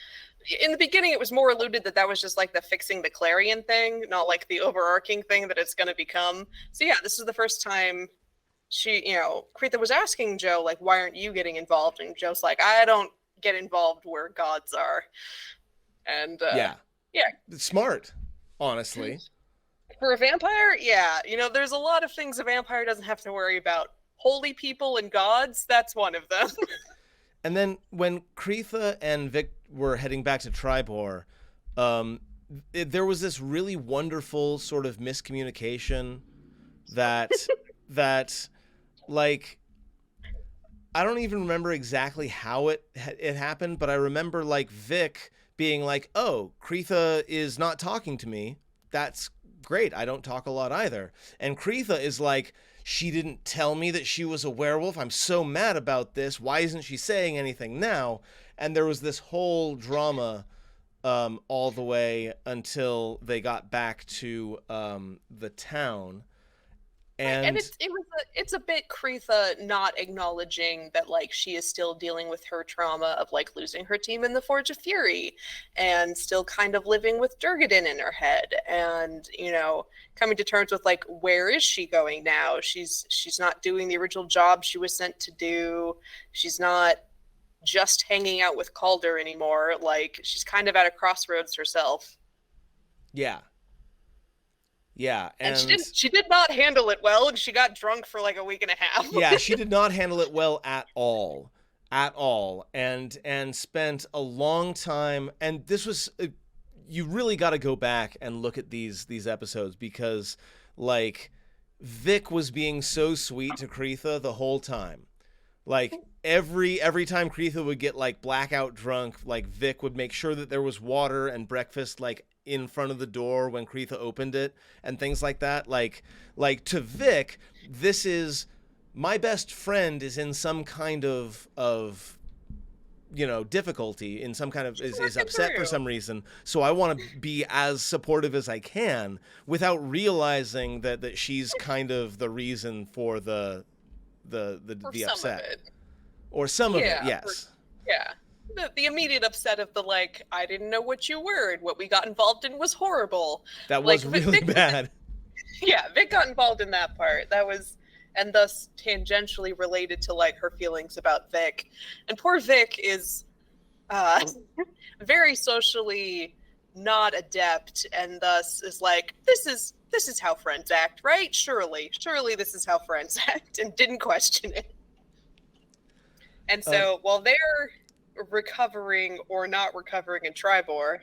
in the beginning it was more alluded that was just like the fixing the Clarion thing, not like the overarching thing that it's going to become. So yeah, this is the first time she, Kretha was asking Joe, like, why aren't you getting involved? And Joe's like, I don't get involved where gods are. And yeah, It's smart, honestly. for a vampire, yeah, there's a lot of things a vampire doesn't have to worry about. Holy people and gods, that's one of them. And then when Kretha and Vic were heading back to Tribor, there was this really wonderful sort of miscommunication that like, I don't even remember exactly how it happened, but I remember, like, Vic being like, oh, Kretha is not talking to me. That's great. I don't talk a lot either. And Kretha is like, she didn't tell me that she was a werewolf. I'm so mad about this. Why isn't she saying anything now? And there was this whole drama all the way until they got back to the town. And it's a bit Kretha not acknowledging that, like, she is still dealing with her trauma of, like, losing her team in the Forge of Fury and still kind of living with Durgadin in her head and, coming to terms with, like, where is she going now? She's not doing the original job she was sent to do. She's not just hanging out with Calder anymore. Like, she's kind of at a crossroads herself. Yeah. Yeah, and she did not handle it well, and she got drunk for like a week and a half. Yeah, she did not handle it well at all, and spent a long time. And this was, you really got to go back and look at these episodes because, like, Vic was being so sweet to Kretha the whole time. Like, every time Kretha would get, like, blackout drunk, like, Vic would make sure that there was water and breakfast, like, in front of the door when Kretha opened it and things like that. Like to Vic, this is my best friend is in some kind of difficulty, in some kind of is upset for some reason. So I want to be as supportive as I can without realizing that she's kind of the reason for the upset. Or some of it, yes. Yeah. The immediate upset of the, like, I didn't know what you were, and what we got involved in was horrible. That was, like, really bad. Yeah, Vic got involved in that part. That was, and thus tangentially related to, like, her feelings about Vic. And poor Vic is very socially not adept, and thus is like, this is how friends act, right? Surely this is how friends act, and didn't question it. And so while they're recovering or not recovering in Tribor,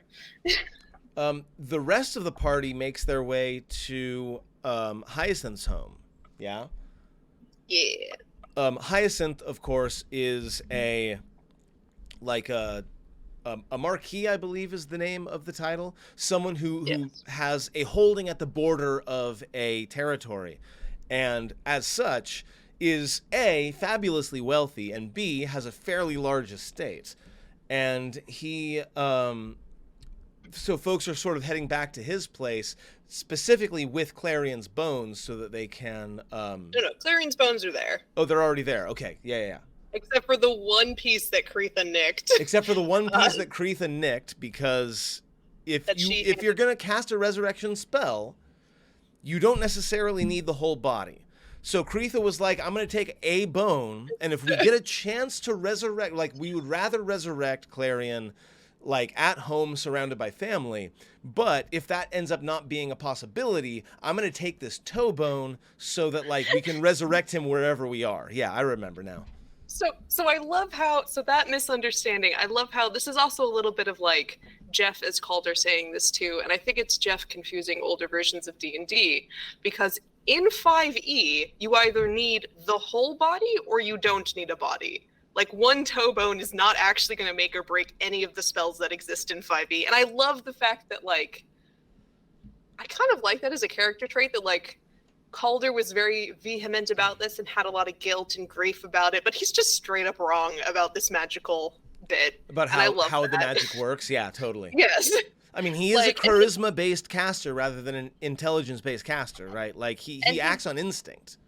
the rest of the party makes their way to Hyacinth's home. Yeah. Hyacinth, of course, is a marquis, I believe is the name of the title. Someone who has a holding at the border of a territory, and as such is A, fabulously wealthy, and B, has a fairly large estate. And he, so folks are sort of heading back to his place, specifically with Clarion's bones, so that they can... No, Clarion's bones are there. Oh, they're already there. Okay, yeah. Except for the one piece that Kretha nicked. Except for the one piece that Kretha nicked, because if you're going to cast a resurrection spell, you don't necessarily need the whole body. So Kretha was like, I'm going to take a bone, and if we get a chance to resurrect, like, we would rather resurrect Clarion, like, at home surrounded by family. But if that ends up not being a possibility, I'm going to take this toe bone so that, like, we can resurrect him wherever we are. Yeah, I remember now. So I love how, so that misunderstanding, I love how this is also a little bit of like Jeff as Calder saying this too, and I think it's Jeff confusing older versions of D&D, because in 5e, you either need the whole body or you don't need a body. Like, one toe bone is not actually going to make or break any of the spells that exist in 5e, and I love the fact that, like, I kind of like that as a character trait, that, like, Calder was very vehement about this and had a lot of guilt and grief about it, but he's just straight up wrong about this magical bit. About how the magic works. Yeah, totally. Yes. I mean, he is a charisma-based caster rather than an intelligence-based caster, right? Like, he acts on instinct.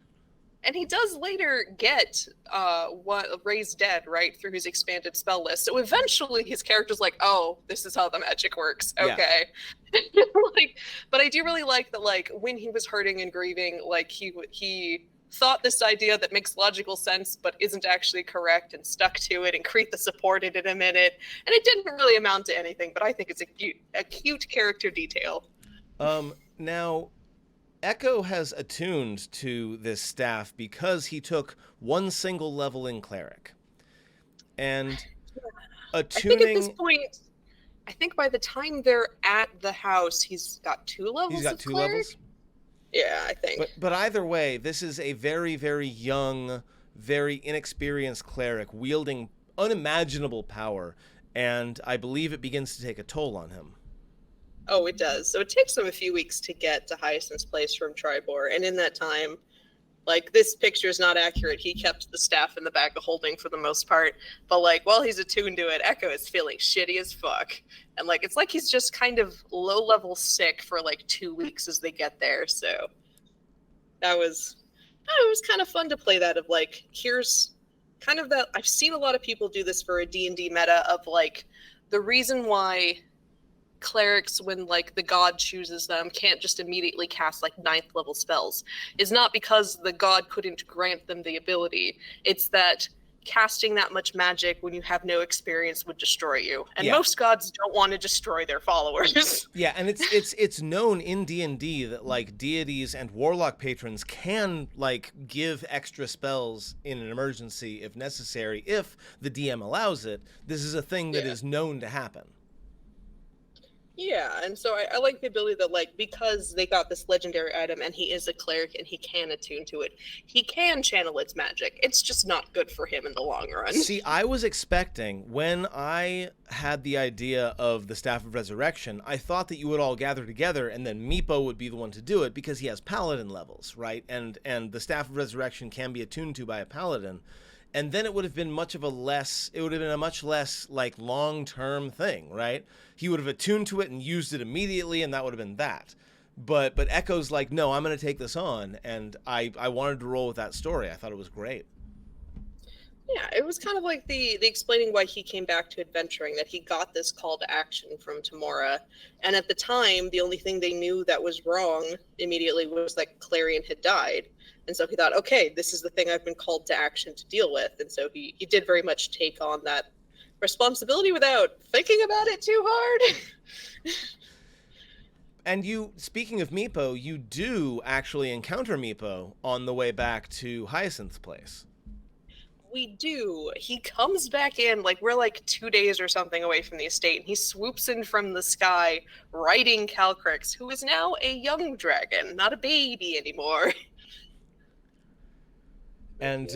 And he does later get raised dead, right, through his expanded spell list. So eventually his character's like, oh, this is how the magic works. Okay. Yeah. Like, but I do really like that, like, when he was hurting and grieving, like, he thought this idea that makes logical sense but isn't actually correct and stuck to it, and Kretha supported it a minute. And it didn't really amount to anything, but I think it's a cute character detail. Now, Echo has attuned to this staff because he took one single level in Cleric. And attuning... I think at this point, I think by the time they're at the house, he's got 2 levels. He's got 2 levels? Yeah, I think. But either way, this is a very, very young, very inexperienced cleric wielding unimaginable power, and I believe it begins to take a toll on him. Oh, it does. So it takes him a few weeks to get to Hyacinth's place from Tribor, and in that time, like, this picture is not accurate. He kept the staff in the bag of holding for the most part, but, like, while he's attuned to it, Echo is feeling shitty as fuck, and, like, it's like he's just kind of low-level sick for, like, 2 weeks as they get there. So that was, it was kind of fun to play that, of, like, here's kind of that. I've seen a lot of people do this for a D&D meta of, like, the reason why clerics, when, like, the god chooses them, can't just immediately cast, like, 9th level spells is not because the god couldn't grant them the ability. It's that casting that much magic when you have no experience would destroy you, and most gods don't want to destroy their followers. Yeah, and it's known in D&D that, like, deities and warlock patrons can, like, give extra spells in an emergency if necessary, if the DM allows it. This is a thing that is known to happen. Yeah, and so I like the ability that, like, because they got this legendary item and he is a cleric and he can attune to it, he can channel its magic. It's just not good for him in the long run. See, I was expecting, when I had the idea of the Staff of Resurrection, I thought that you would all gather together and then Meepo would be the one to do it because he has paladin levels, right? And the Staff of Resurrection can be attuned to by a paladin. And then it would have been a much less, like, long-term thing, right? He would have attuned to it and used it immediately, and that would have been that. But Echo's like, no, I'm going to take this on, and I wanted to roll with that story. I thought it was great. Yeah, it was kind of like the explaining why he came back to adventuring, that he got this call to action from Tamora, and at the time, the only thing they knew that was wrong immediately was that Clarion had died. And so he thought, okay, this is the thing I've been called to action to deal with. And so he did very much take on that responsibility without thinking about it too hard. And you, speaking of Meepo, you do actually encounter Meepo on the way back to Hyacinth's place. We do. He comes back in, like, we're like 2 days or something away from the estate, and he swoops in from the sky riding Calcrix, who is now a young dragon, not a baby anymore. And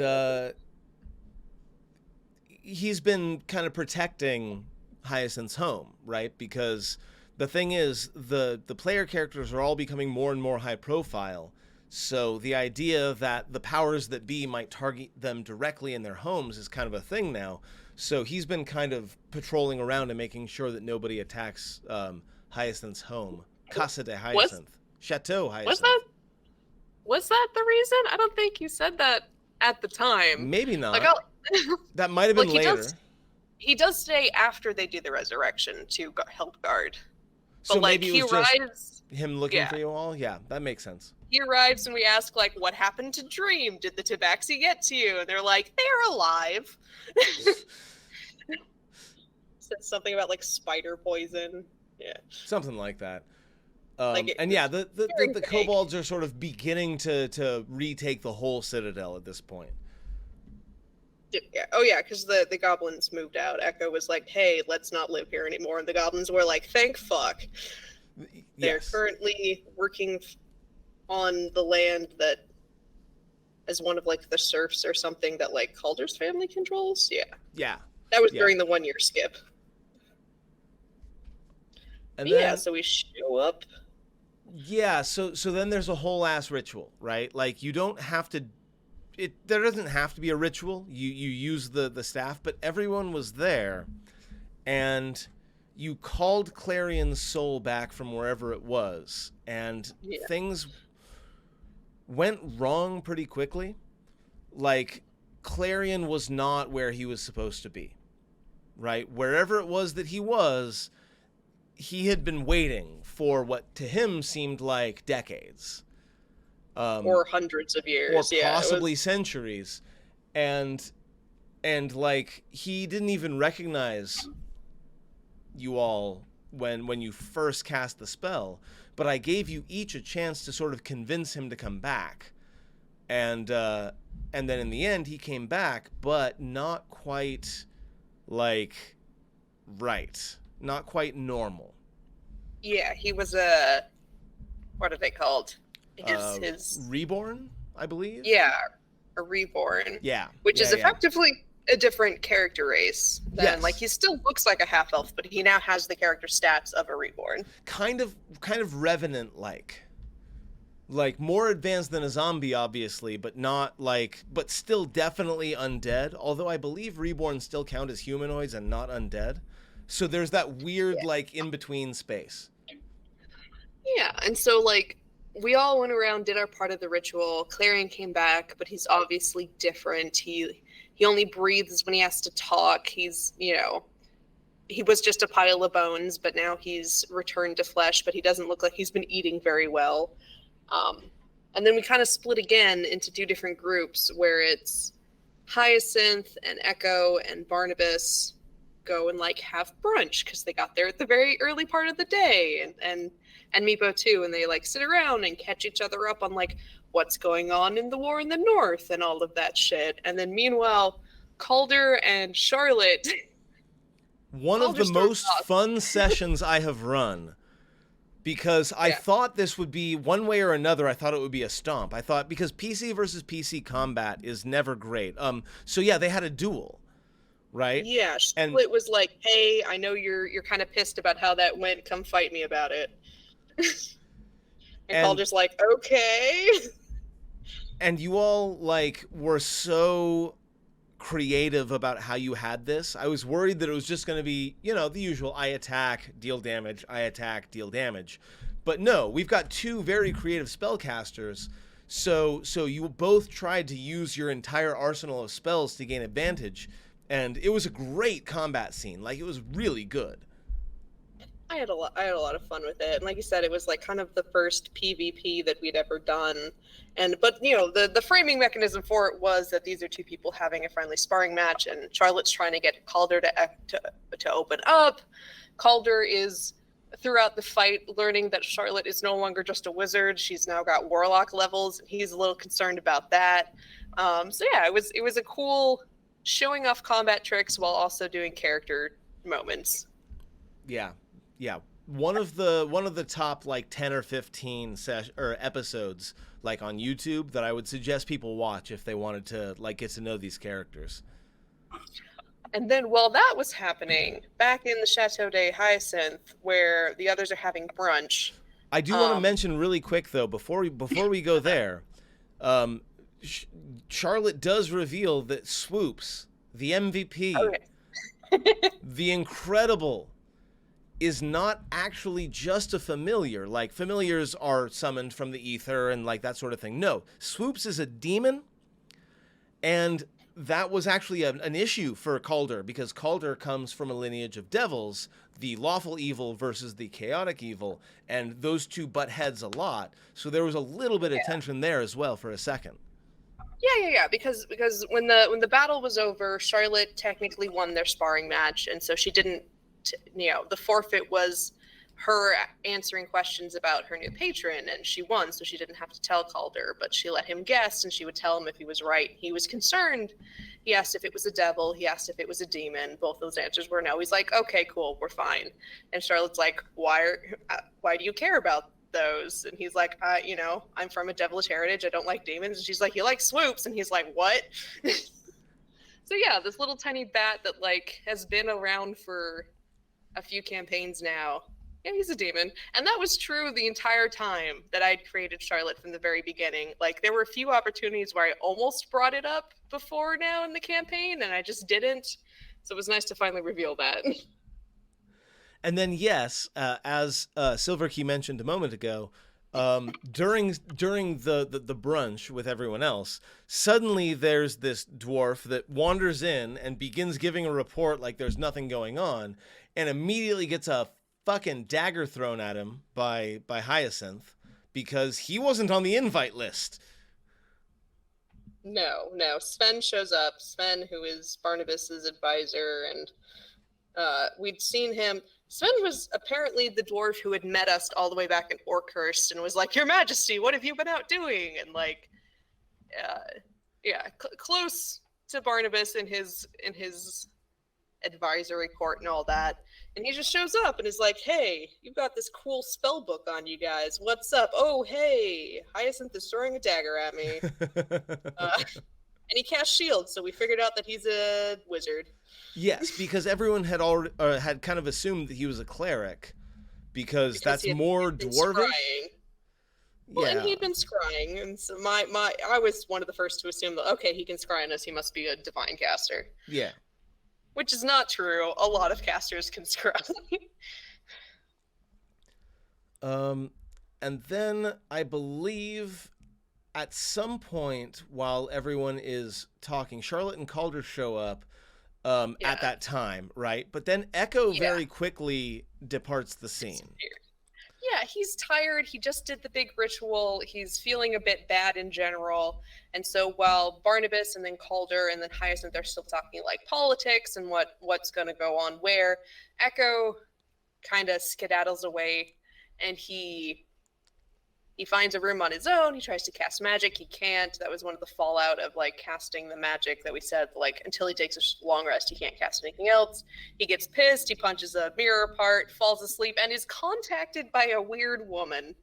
he's been kind of protecting Hyacinth's home, right? Because the thing is, the player characters are all becoming more and more high profile. So the idea that the powers that be might target them directly in their homes is kind of a thing now. So he's been kind of patrolling around and making sure that nobody attacks Hyacinth's home. Casa de Hyacinth. Chateau Hyacinth. Was that the reason? I don't think you said that at the time. Maybe not. Like, that might have been later. He does stay after they do the resurrection to help guard. But, so like, maybe it was just him looking for you all? Yeah, that makes sense. he arrives and we ask, like, what happened to Dream? Did the tabaxi get to you? And they're like, they're alive. Said something about, like, spider poison. Yeah. Something like that. Like and yeah, the very vague. kobolds are sort of beginning to retake the whole citadel at this point. Yeah. Oh, yeah, because the goblins moved out. Echo was like, hey, let's not live here anymore. And the goblins were like, thank fuck. They're Yes. currently working on the land that as one of, like, the serfs or something that, like, Calder's family controls. Yeah. Yeah. That was Yeah. during the 1 year skip. And But then, yeah, so we show up. yeah, so then there's a whole ass ritual, right? Like, you don't have to, there doesn't have to be a ritual. You use the staff, but everyone was there, and you called Clarion's soul back from wherever it was, and Yeah. things went wrong pretty quickly. Like, Clarion was not where he was supposed to be, right? Wherever it was that he had been waiting for what to him seemed like decades. Or hundreds of years. Or Yeah, possibly centuries. And like, he didn't even recognize you all when you first cast the spell, but I gave you each a chance to sort of convince him to come back. And then in the end, he came back, but not quite, like, right. Not quite normal. Yeah, he was what are they called? His Reborn, I believe. yeah, a reborn. Yeah. Which is yeah. effectively a different character race. Yes. Like, he still looks like a half elf, but he now has the character stats of a reborn. Kind of revenant like more advanced than a zombie, obviously, but but still definitely undead. Although I believe reborns still count as humanoids and not undead. So there's that weird, like, in-between space. Yeah, and so, like, we all went around, did our part of the ritual. Clarion came back, but he's obviously different. He only breathes when he has to talk. He's, he was just a pile of bones, but now he's returned to flesh, but he doesn't look like he's been eating very well. And then we kind of split again into two different groups, where it's Hyacinth and Echo and Barnabas go and, like, have brunch because they got there at the very early part of the day, and Meepo too, and they, like, sit around and catch each other up on, like, what's going on in the war in the north and all of that shit. And then meanwhile, Calder and Charlotte, one of the most fun sessions I have run, because I thought this would be, one way or another, I thought it would be a stomp. I thought, because PC versus PC combat is never great. So yeah, they had a duel. Right? Yeah, Charlotte was like, hey, I know you're kind of pissed about how that went. Come fight me about it. and Calder's like, okay. And you all, like, were so creative about how you had this. I was worried that it was just going to be, the usual, I attack, deal damage, I attack, deal damage. But no, we've got two very creative spellcasters. So you both tried to use your entire arsenal of spells to gain advantage. And it was a great combat scene. Like, it was really good. I had a lot of fun with it. And like you said, it was, like, kind of the first PvP that we'd ever done. But the framing mechanism for it was that these are two people having a friendly sparring match, and Charlotte's trying to get Calder to open up. Calder is, throughout the fight, learning that Charlotte is no longer just a wizard. She's now got warlock levels, and he's a little concerned about that. So yeah, it was a cool showing off combat tricks while also doing character moments. Yeah. One of the top, like, 10 or 15 episodes, like, on YouTube that I would suggest people watch if they wanted to, like, get to know these characters. And then while that was happening, back in the Chateau de Hyacinth, where the others are having brunch, I do want to mention really quick, though, before we go there, Charlotte does reveal that Swoops, the MVP, the Incredible, is not actually just a familiar. Like, familiars are summoned from the ether and, like, that sort of thing. No, Swoops is a demon, and that was actually an issue for Calder, because Calder comes from a lineage of devils, the lawful evil versus the chaotic evil, and those two butt heads a lot. So there was a little bit of tension there as well for a second. Yeah. Because when the battle was over, Charlotte technically won their sparring match, and so she didn't. The forfeit was her answering questions about her new patron, and she won, so she didn't have to tell Calder, but she let him guess, and she would tell him if he was right. He was concerned. He asked if it was a devil. He asked if it was a demon. Both those answers were no. He's like, okay, cool, we're fine. And Charlotte's like, why do you care about those? And he's like, I'm from a devilish heritage. I don't like demons. And she's like, you like swoops? And he's like, what? So yeah, this little tiny bat that like has been around for a few campaigns now. Yeah, he's a demon. And that was true the entire time that I'd created Charlotte from the very beginning. Like, there were a few opportunities where I almost brought it up before now in the campaign, and I just didn't. So it was nice to finally reveal that. And then, yes, as Silverkey mentioned a moment ago, during the brunch with everyone else, suddenly there's this dwarf that wanders in and begins giving a report like there's nothing going on, and immediately gets a fucking dagger thrown at him by Hyacinth because he wasn't on the invite list. No. Sven shows up. Sven, who is Barnabas's advisor, and we'd seen him. Sven was apparently the dwarf who had met us all the way back in Orkhurst and was like, Your Majesty, what have you been out doing? And like, close to Barnabas in his advisory court and all that. And he just shows up and is like, hey, you've got this cool spell book on you guys. What's up? Oh, hey, Hyacinth is throwing a dagger at me. And he casts shield, so we figured out that he's a wizard. Yes, because everyone had already had kind of assumed that he was a cleric, because that's more dwarvish. Well, and he'd been scrying, and so I was one of the first to assume that, okay, he can scry on us, he must be a divine caster. Yeah. Which is not true. A lot of casters can scry. And then I believe at some point while everyone is talking, Charlotte and Calder show up at that time, right? But then Echo very quickly departs the scene. Yeah, he's tired. He just did the big ritual. He's feeling a bit bad in general. And so while Barnabas and then Calder and then Hyacinth are still talking like politics and what's going to go on where, Echo kind of skedaddles away, and he finds a room on his own. He tries to cast magic. He can't. That was one of the fallout of like casting the magic that we said, like, until he takes a long rest, he can't cast anything else. He gets pissed. He punches a mirror apart, falls asleep, and is contacted by a weird woman.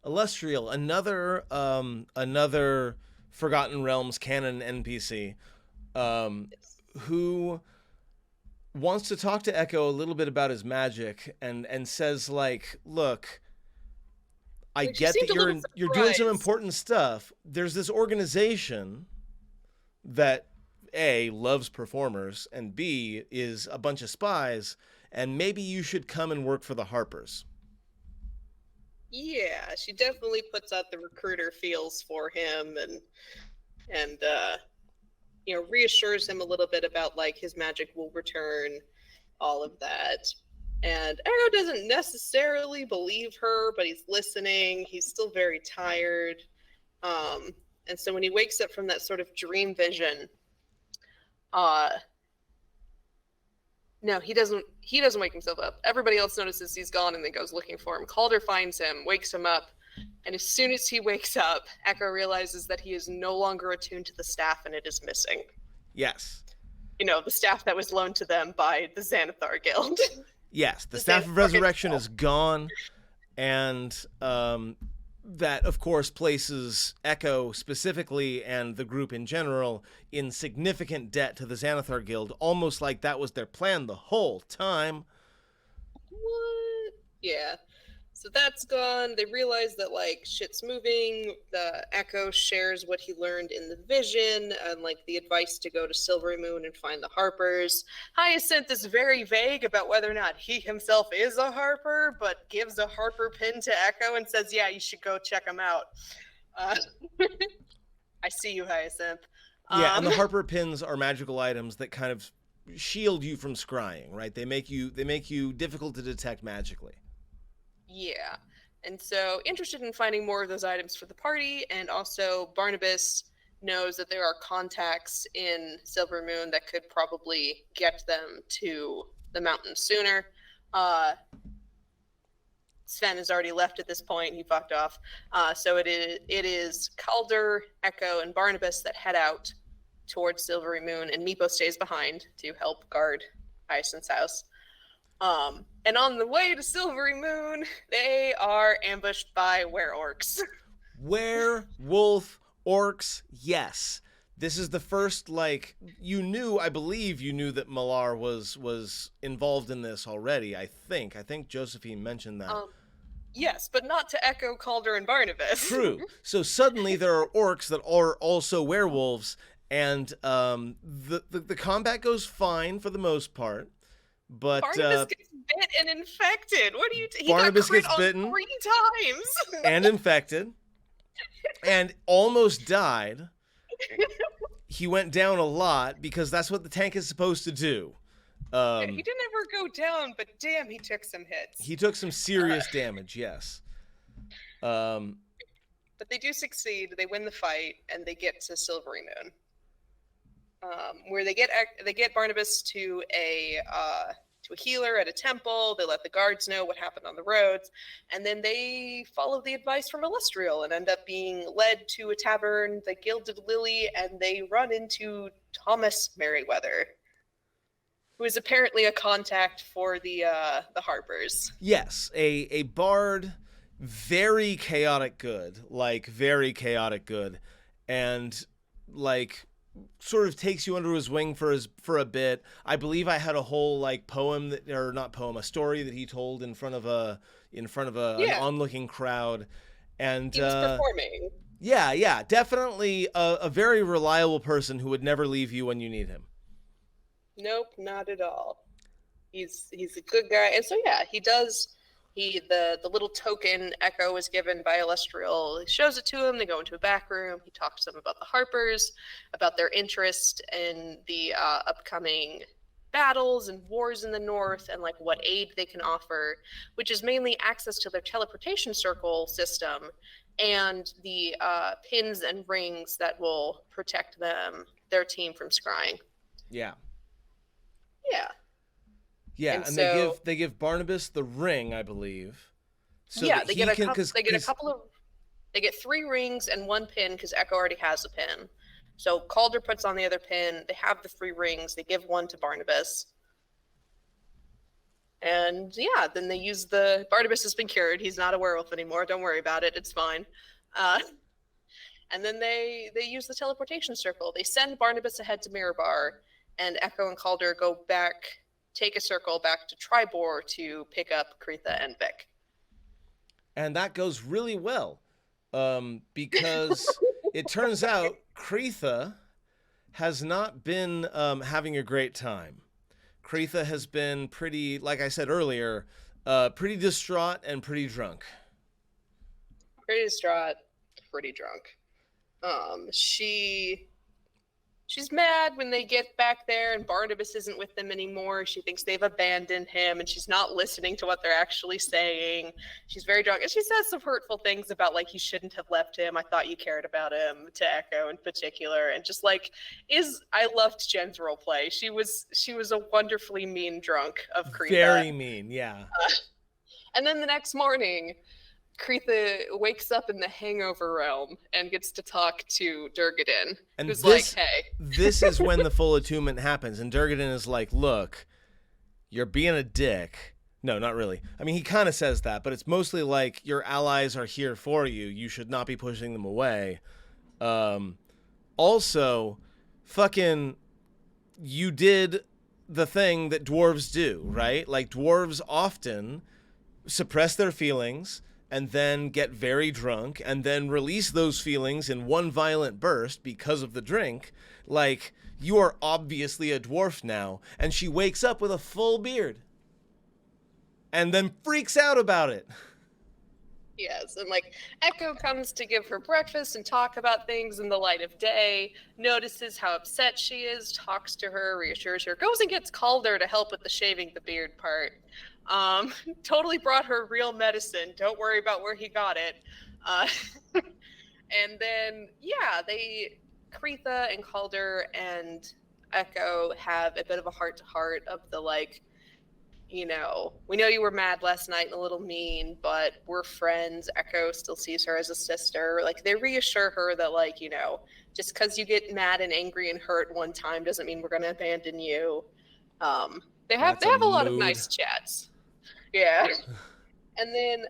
Illustrial, another Forgotten Realms canon NPC, who wants to talk to Echo a little bit about his magic and says like, look, I get that you're doing some important stuff. There's this organization that A, loves performers, and B, is a bunch of spies, and maybe you should come and work for the Harpers. Yeah, she definitely puts out the recruiter feels for him and reassures him a little bit about like his magic will return, all of that. And Arrow doesn't necessarily believe her, but he's listening. He's still very tired. And so when he wakes up from that sort of dream vision, no, he doesn't wake himself up. Everybody else notices he's gone and then goes looking for him. Calder finds him, wakes him up, and as soon as he wakes up, Echo realizes that he is no longer attuned to the staff and it is missing. Yes. The staff that was loaned to them by the Xanathar Guild. Yes, the Staff of Resurrection is gone, and that, of course, places Echo specifically and the group in general in significant debt to the Xanathar Guild, almost like that was their plan the whole time. What? Yeah. So that's gone. They realize that, like, shit's moving. The Echo shares what he learned in the vision and, like, the advice to go to Silvery Moon and find the Harpers. Hyacinth is very vague about whether or not he himself is a Harper, but gives a Harper pin to Echo and says, yeah, you should go check him out. I see you, Hyacinth. Yeah, and Um, the Harper pins are magical items that kind of shield you from scrying, right? They make you difficult to detect magically. yeah. And so, interested in finding more of those items for the party, and also Barnabas knows that there are contacts in Silver Moon that could probably get them to the mountain sooner. Sven has already left at this point. He fucked off. So it is Calder, Echo, and Barnabas that head out towards Silvery Moon, and Meepo stays behind to help guard Hyacinth's house. And on the way to Silvery Moon, they are ambushed by were-orcs. Werewolf orcs, yes. This is the first, like, I believe you knew that Malar was involved in this already. I think Josephine mentioned that. Yes, but not to Echo, Calder, and Barnabas. True. So suddenly there are orcs that are also werewolves, and the combat goes fine for the most part. But Barnabas gets bit and infected. What do you? He Barnabas got crit gets on bitten 3 times and infected, and almost died. He went down a lot because that's what the tank is supposed to do. He didn't ever go down, but damn, he took some hits. He took some serious damage, yes. But they do succeed. They win the fight, and they get to Silvery Moon, where they get Barnabas to a healer at a temple. They let the guards know what happened on the roads, and then they follow the advice from Illustrial and end up being led to a tavern, the Gilded Lily, and they run into Thomas Merriweather, who is apparently a contact for the Harpers. Yes, a bard, very chaotic good, and like sort of takes you under his wing for a bit. I believe I had a whole like a story that he told in front of an onlooking crowd, and he was performing. Yeah, definitely a very reliable person who would never leave you when you need him. Nope, not at all. He's a good guy, and so yeah, he does. The little token Echo was given by Illustrial. He shows it to him. They go into a back room. He talks to them about the Harpers, about their interest in the upcoming battles and wars in the north, and like what aid they can offer, which is mainly access to their teleportation circle system and the pins and rings that will protect their team from scrying. Yeah. Yeah. Yeah, and so, they give Barnabas the ring, I believe. So yeah, they get they get 3 rings and 1 pin because Echo already has a pin. So Calder puts on the other pin. They have the 3 rings. They give 1 to Barnabas. And yeah, then they use Barnabas has been cured. He's not a werewolf anymore. Don't worry about it. It's fine. And then they use the teleportation circle. They send Barnabas ahead to Mirabar, and Echo and Calder go back, take a circle back to Tribor to pick up Kretha and Vic. And that goes really well, because it turns out Kretha has not been having a great time. Kretha has been pretty, like I said earlier, pretty distraught and pretty drunk. Pretty distraught, pretty drunk. She's mad when they get back there and Barnabas isn't with them anymore. She thinks they've abandoned him and she's not listening to what they're actually saying. She's very drunk. And she says some hurtful things about like, you shouldn't have left him. I thought you cared about him, to Echo in particular. And just like, I loved Jen's role play. She was a wonderfully mean drunk of Kretha. Very mean, yeah. And then the next morning, Kretha wakes up in the hangover realm and gets to talk to Durgadin, and who's like, hey. This is when the full attunement happens, and Durgadin is like, look, you're being a dick. No, not really. I mean, he kind of says that, but it's mostly like, your allies are here for you. You should not be pushing them away. Also, fucking, you did the thing that dwarves do, right? Like, dwarves often suppress their feelings and then get very drunk, and then release those feelings in one violent burst because of the drink. Like, you are obviously a dwarf now. And she wakes up with a full beard. And then freaks out about it. Yes, and like Echo comes to give her breakfast and talk about things in the light of day, notices how upset she is, talks to her, reassures her, goes and gets Calder to help with the shaving the beard part. Totally brought her real medicine. Don't worry about where he got it. Uh, and then, yeah, Kretha and Calder and Echo have a bit of a heart to heart of the like, we know you were mad last night and a little mean, but we're friends. Echo still sees her as a sister. Like, they reassure her that, like, just because you get mad and angry and hurt one time doesn't mean we're going to abandon you. They have That's a a lot of mood. nice chats. Yeah. And then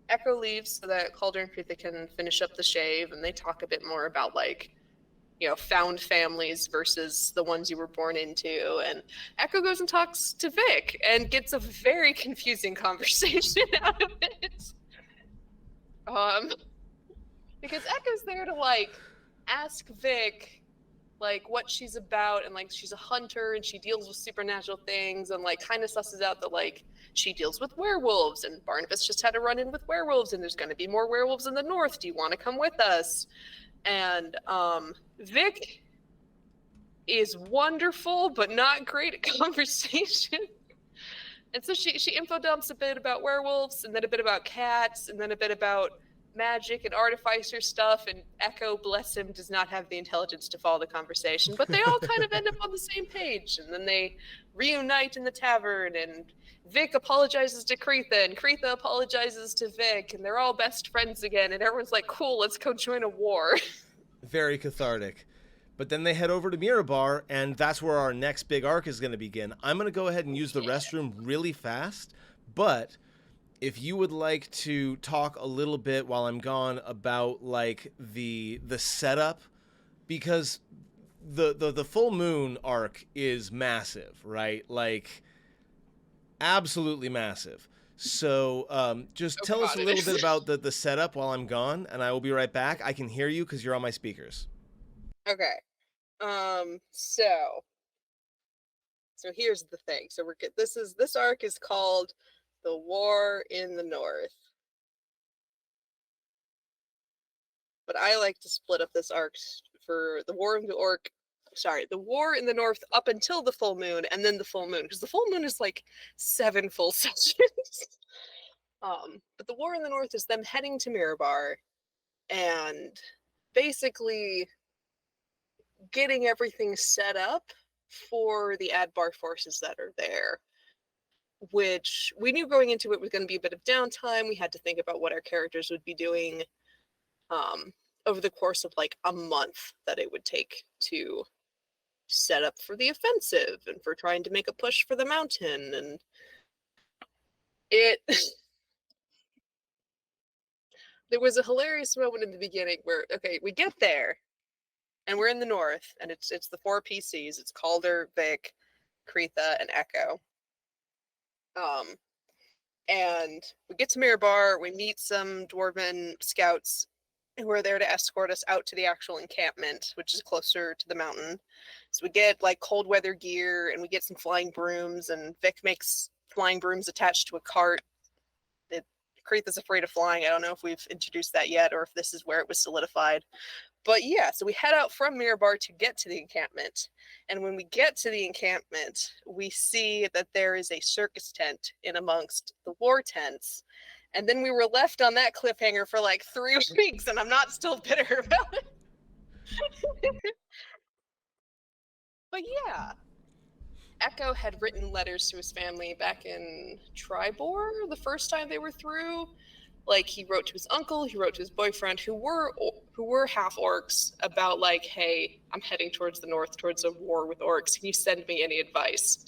Echo leaves so that Calder and Kretha can finish up the shave, and they talk a bit more about, like, found families versus the ones you were born into. And Echo goes and talks to Vic and gets a very confusing conversation out of it. Because Echo's there to like ask Vic like what she's about, and like she's a hunter and she deals with supernatural things, and like kind of susses out that like she deals with werewolves, and Barnabas just had a run in with werewolves, and there's going to be more werewolves in the north. Do you want to come with us? And Vic is wonderful, but not great at conversation. And so she info dumps a bit about werewolves, and then a bit about cats, and then a bit about magic and artificer stuff. And Echo, bless him, does not have the intelligence to follow the conversation. But they all kind of end up on the same page, and then they reunite in the tavern. And Vic apologizes to Kretha, and Kretha apologizes to Vic, and they're all best friends again. And everyone's like, "Cool, let's go join a war." Very cathartic. But then they head over to Mirabar, and that's where our next big arc is going to begin. I'm going to go ahead and use the restroom really fast, but if you would like to talk a little bit while I'm gone about like the setup, because the full moon arc is massive, right? Like absolutely massive. So just tell us a little bit about the setup while I'm gone, and I will be right back. I can hear you because you're on my speakers. Okay. So here's the thing. So this arc is called The War in the North. But I like to split up this arc for the War in the North up until the full moon, and then the full moon, because the full moon is like 7 full sessions. But the War in the North is them heading to Mirabar and basically getting everything set up for the Adbar forces that are there, which we knew going into it was going to be a bit of downtime. We had to think about what our characters would be doing over the course of like a month that it would take to set up for the offensive and for trying to make a push for the mountain. And it there was a hilarious moment in the beginning where, okay, we get there and we're in the north, and it's the 4 PCs. It's Calder, Vic, Kretha, and Echo. And we get to Mirabar, we meet some dwarven scouts who are there to escort us out to the actual encampment, which is closer to the mountain. So we get like cold weather gear, and we get some flying brooms, and Vic makes flying brooms attached to a cart. Kretha's afraid of flying. I don't know if we've introduced that yet, or if this is where it was solidified. But yeah, so we head out from Mirabar to get to the encampment. And when we get to the encampment, we see that there is a circus tent in amongst the war tents. And then we were left on that cliffhanger for like 3 weeks, and I'm not still bitter about it. But yeah, Echo had written letters to his family back in Tribor the first time they were through. Like, he wrote to his uncle, he wrote to his boyfriend, who were half orcs, about like, hey, I'm heading towards the north, towards a war with orcs. Can you send me any advice?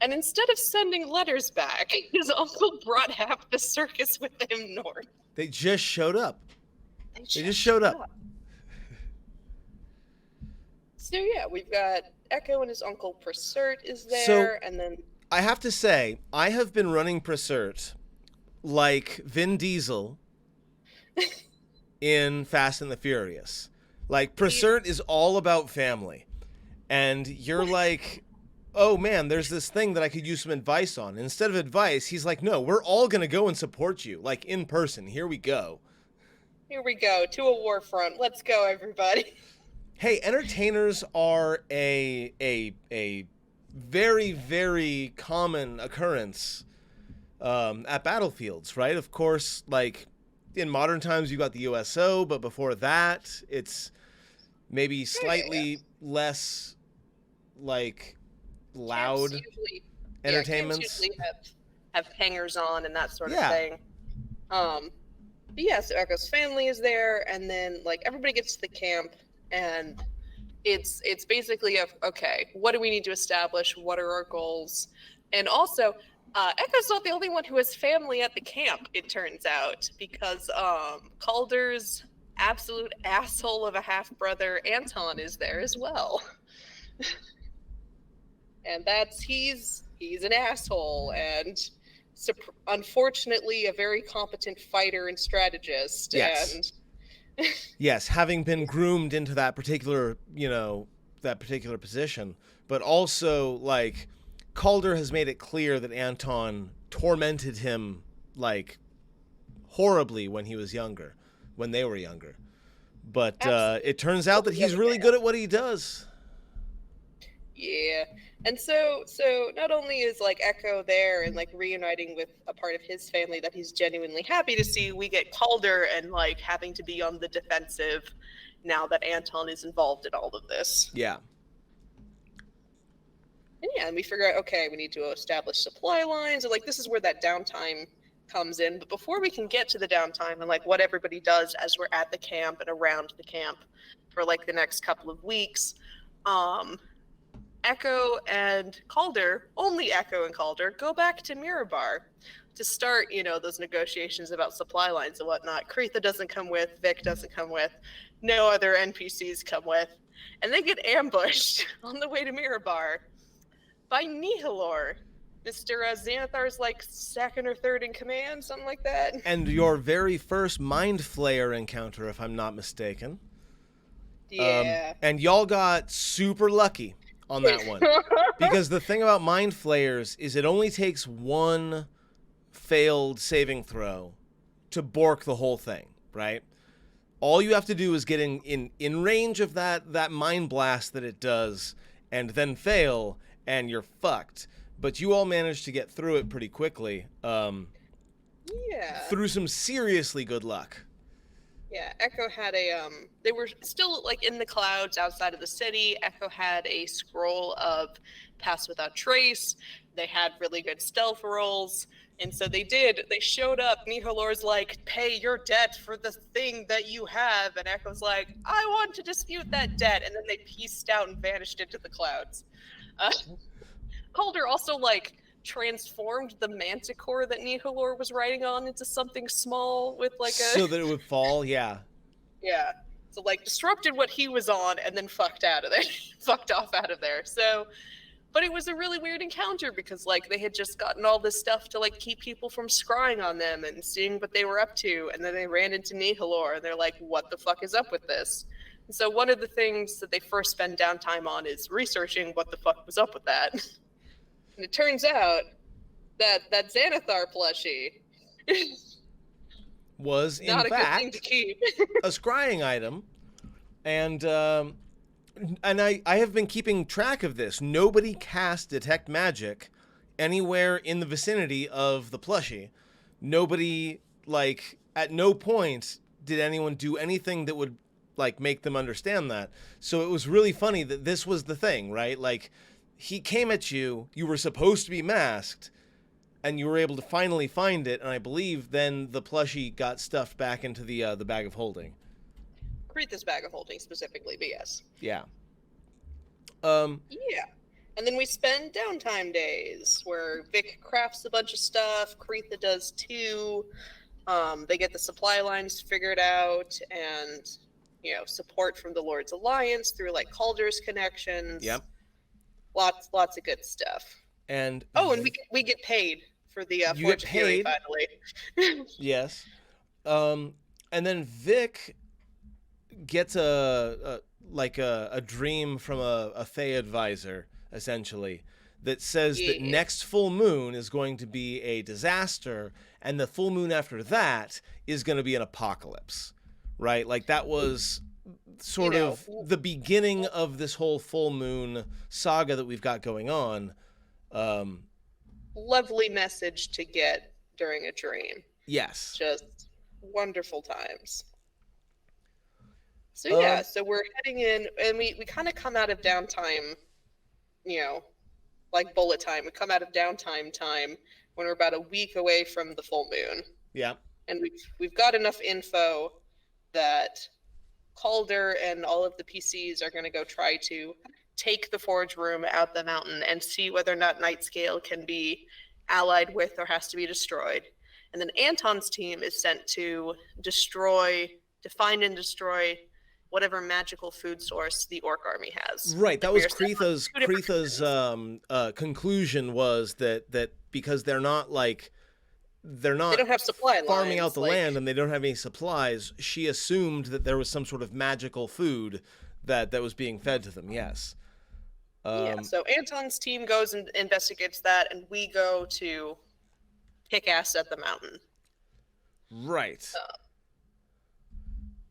And instead of sending letters back, his uncle brought half the circus with him north. They just showed up. They just showed up. So yeah, we've got Echo and his uncle Presert is there, and then I have to say, I have been running Presert like Vin Diesel in Fast and the Furious. Like, Presert is all about family. And you're like, oh man, there's this thing that I could use some advice on. And instead of advice, he's like, no, we're all going to go and support you, like in person. Here we go. Here we go, to a war front. Let's go, everybody. Hey, entertainers are a very, very common occurrence at battlefields, right? Of course, like in modern times, you got the USO, but before that, it's maybe slightly less like loud entertainments. Camps usually have hangers on and that sort of Yeah. thing. But yeah, so Echo's family is there, and then like everybody gets to the camp, and it's basically okay, what do we need to establish? What are our goals? And also, Echo's not the only one who has family at the camp, it turns out, because Calder's absolute asshole of a half brother Anton is there as well. And he's an asshole, and unfortunately a very competent fighter and strategist. Yes. And Yes, having been groomed into that particular, that particular position, but also like Calder has made it clear that Anton tormented him like horribly when he was younger, when they were younger. But it turns out that he's really good at what he does. Yeah. And so not only is like Echo there and like reuniting with a part of his family that he's genuinely happy to see, we get Calder and like having to be on the defensive now that Anton is involved in all of this. Yeah. And yeah, and we figure out, okay, we need to establish supply lines, and like this is where that downtime comes in. But before we can get to the downtime and like what everybody does as we're at the camp and around the camp for like the next couple of weeks, Echo and Calder, only Echo and Calder, go back to Mirabar to start, those negotiations about supply lines and whatnot. Kretha doesn't come with, Vic doesn't come with, no other NPCs come with, and they get ambushed on the way to Mirabar by Nihilor, Mr. Xanathar's like second or third in command, something like that. And your very first Mind Flayer encounter, if I'm not mistaken. Yeah. And y'all got super lucky on that one. Because the thing about Mind Flayers is it only takes one failed saving throw to bork the whole thing, right? All you have to do is get in range of that mind blast that it does and then fail, and you're fucked. But you all managed to get through it pretty quickly. Yeah. Through some seriously good luck. Yeah, Echo had they were still like in the clouds outside of the city. Echo had a scroll of Pass Without Trace. They had really good stealth rolls. And so they showed up. Nihilor's like, pay your debt for the thing that you have. And Echo's like, I want to dispute that debt. And then they pieced out and vanished into the clouds. Calder also like transformed the manticore that Nihilor was riding on into something small with like so that it would fall. Yeah. So like disrupted what he was on and then fucked off out of there. So, but it was a really weird encounter because like they had just gotten all this stuff to like keep people from scrying on them and seeing what they were up to, and then they ran into Nihilor and they're like, what the fuck is up with this? And so one of the things that they first spend downtime on is researching what the fuck was up with that. And it turns out that Xanathar plushie was in not a fact good thing to keep. a scrying item, and I have been keeping track of this. Nobody cast Detect Magic anywhere in the vicinity of the plushie. Nobody, like, at no point did anyone do anything that would like make them understand that. So it was really funny that this was the thing, right? Like, he came at you, you were supposed to be masked, and you were able to finally find it, and I believe then the plushie got stuffed back into the bag of holding. Kretha's bag of holding specifically, but yes. Yeah. Yeah. And then we spend downtime days where Vic crafts a bunch of stuff, Kretha does too. They get the supply lines figured out, and support from the Lord's Alliance through like Calder's connections. Yep. Lots of good stuff. And and we get paid for the Forge of Fury finally. Yes. And then Vic gets a dream from a Fey advisor, essentially, that says that Yeah. next full moon is going to be a disaster, and the full moon after that is going to be an apocalypse, right? Like that was You sort know, of the beginning of this whole full moon saga that we've got going on. Um, lovely message to get during a dream. yes. Just wonderful times. So yeah, Um, so we're heading in, and we kind of come out of downtime, you know, like bullet time. We come out of downtime time when we're about a week away from the full moon, yeah. and we've got enough info that Calder and all of the PCs are going to go try to take the forge room out the mountain and see whether or not Nightscale can be allied with or has to be destroyed. And then Anton's team is sent to find and destroy whatever magical food source the orc army has. Right, that We was are sent on two different Kretha's missions. conclusion was that because they're They not don't have supply farming out lines. the Like, land and they don't have any supplies, she assumed that there was some sort of magical food that was being fed to them. Yes. yeah, so Anton's team goes and investigates that, and we go to kick ass at the mountain. Right.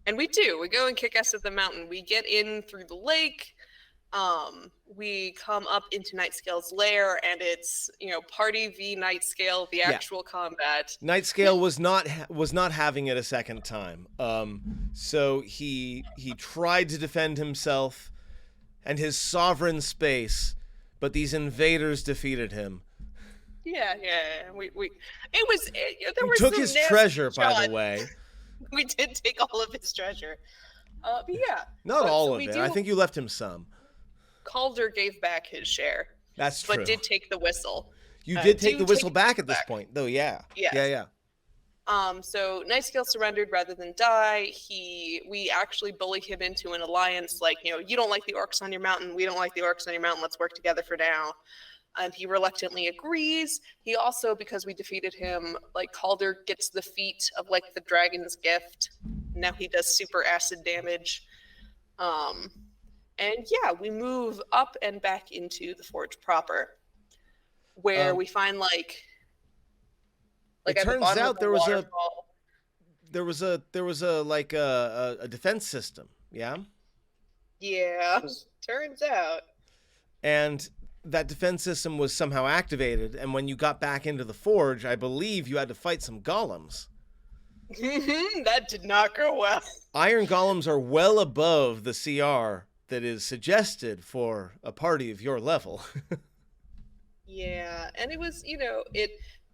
And we do. We go and kick ass at the mountain. We get in through the lake. We come up into Nightscale's lair, and it's, party v Nightscale, the actual combat. Nightscale was not having it a second time. So he tried to defend himself and his sovereign space, but these invaders defeated him. Yeah. There We was took some his nasty treasure, by shots. the way. We did take all of his treasure. But yeah. Not all so of we it. do- I think you left him some. Calder gave back his share, That's true. but did take the whistle. You did take do the whistle take back it at this back. point, though. Yeah. Yes. Yeah. So Nightscale surrendered rather than die. We actually bully him into an alliance, like, you don't like the orcs on your mountain, we don't like the orcs on your mountain, let's work together for now. And he reluctantly agrees. He also, because we defeated him, like, Calder gets the feat of, like, the dragon's gift. Now he does super acid damage. And yeah, we move up and back into the forge proper, where we find like It at the turns bottom of out the there was waterfall. there was a like a defense system, yeah? Yeah, turns out. And that defense system was somehow activated, and when you got back into the forge, I believe you had to fight some golems. That did not go well. Iron golems are well above the CR that is suggested for a party of your level. Yeah, and it was,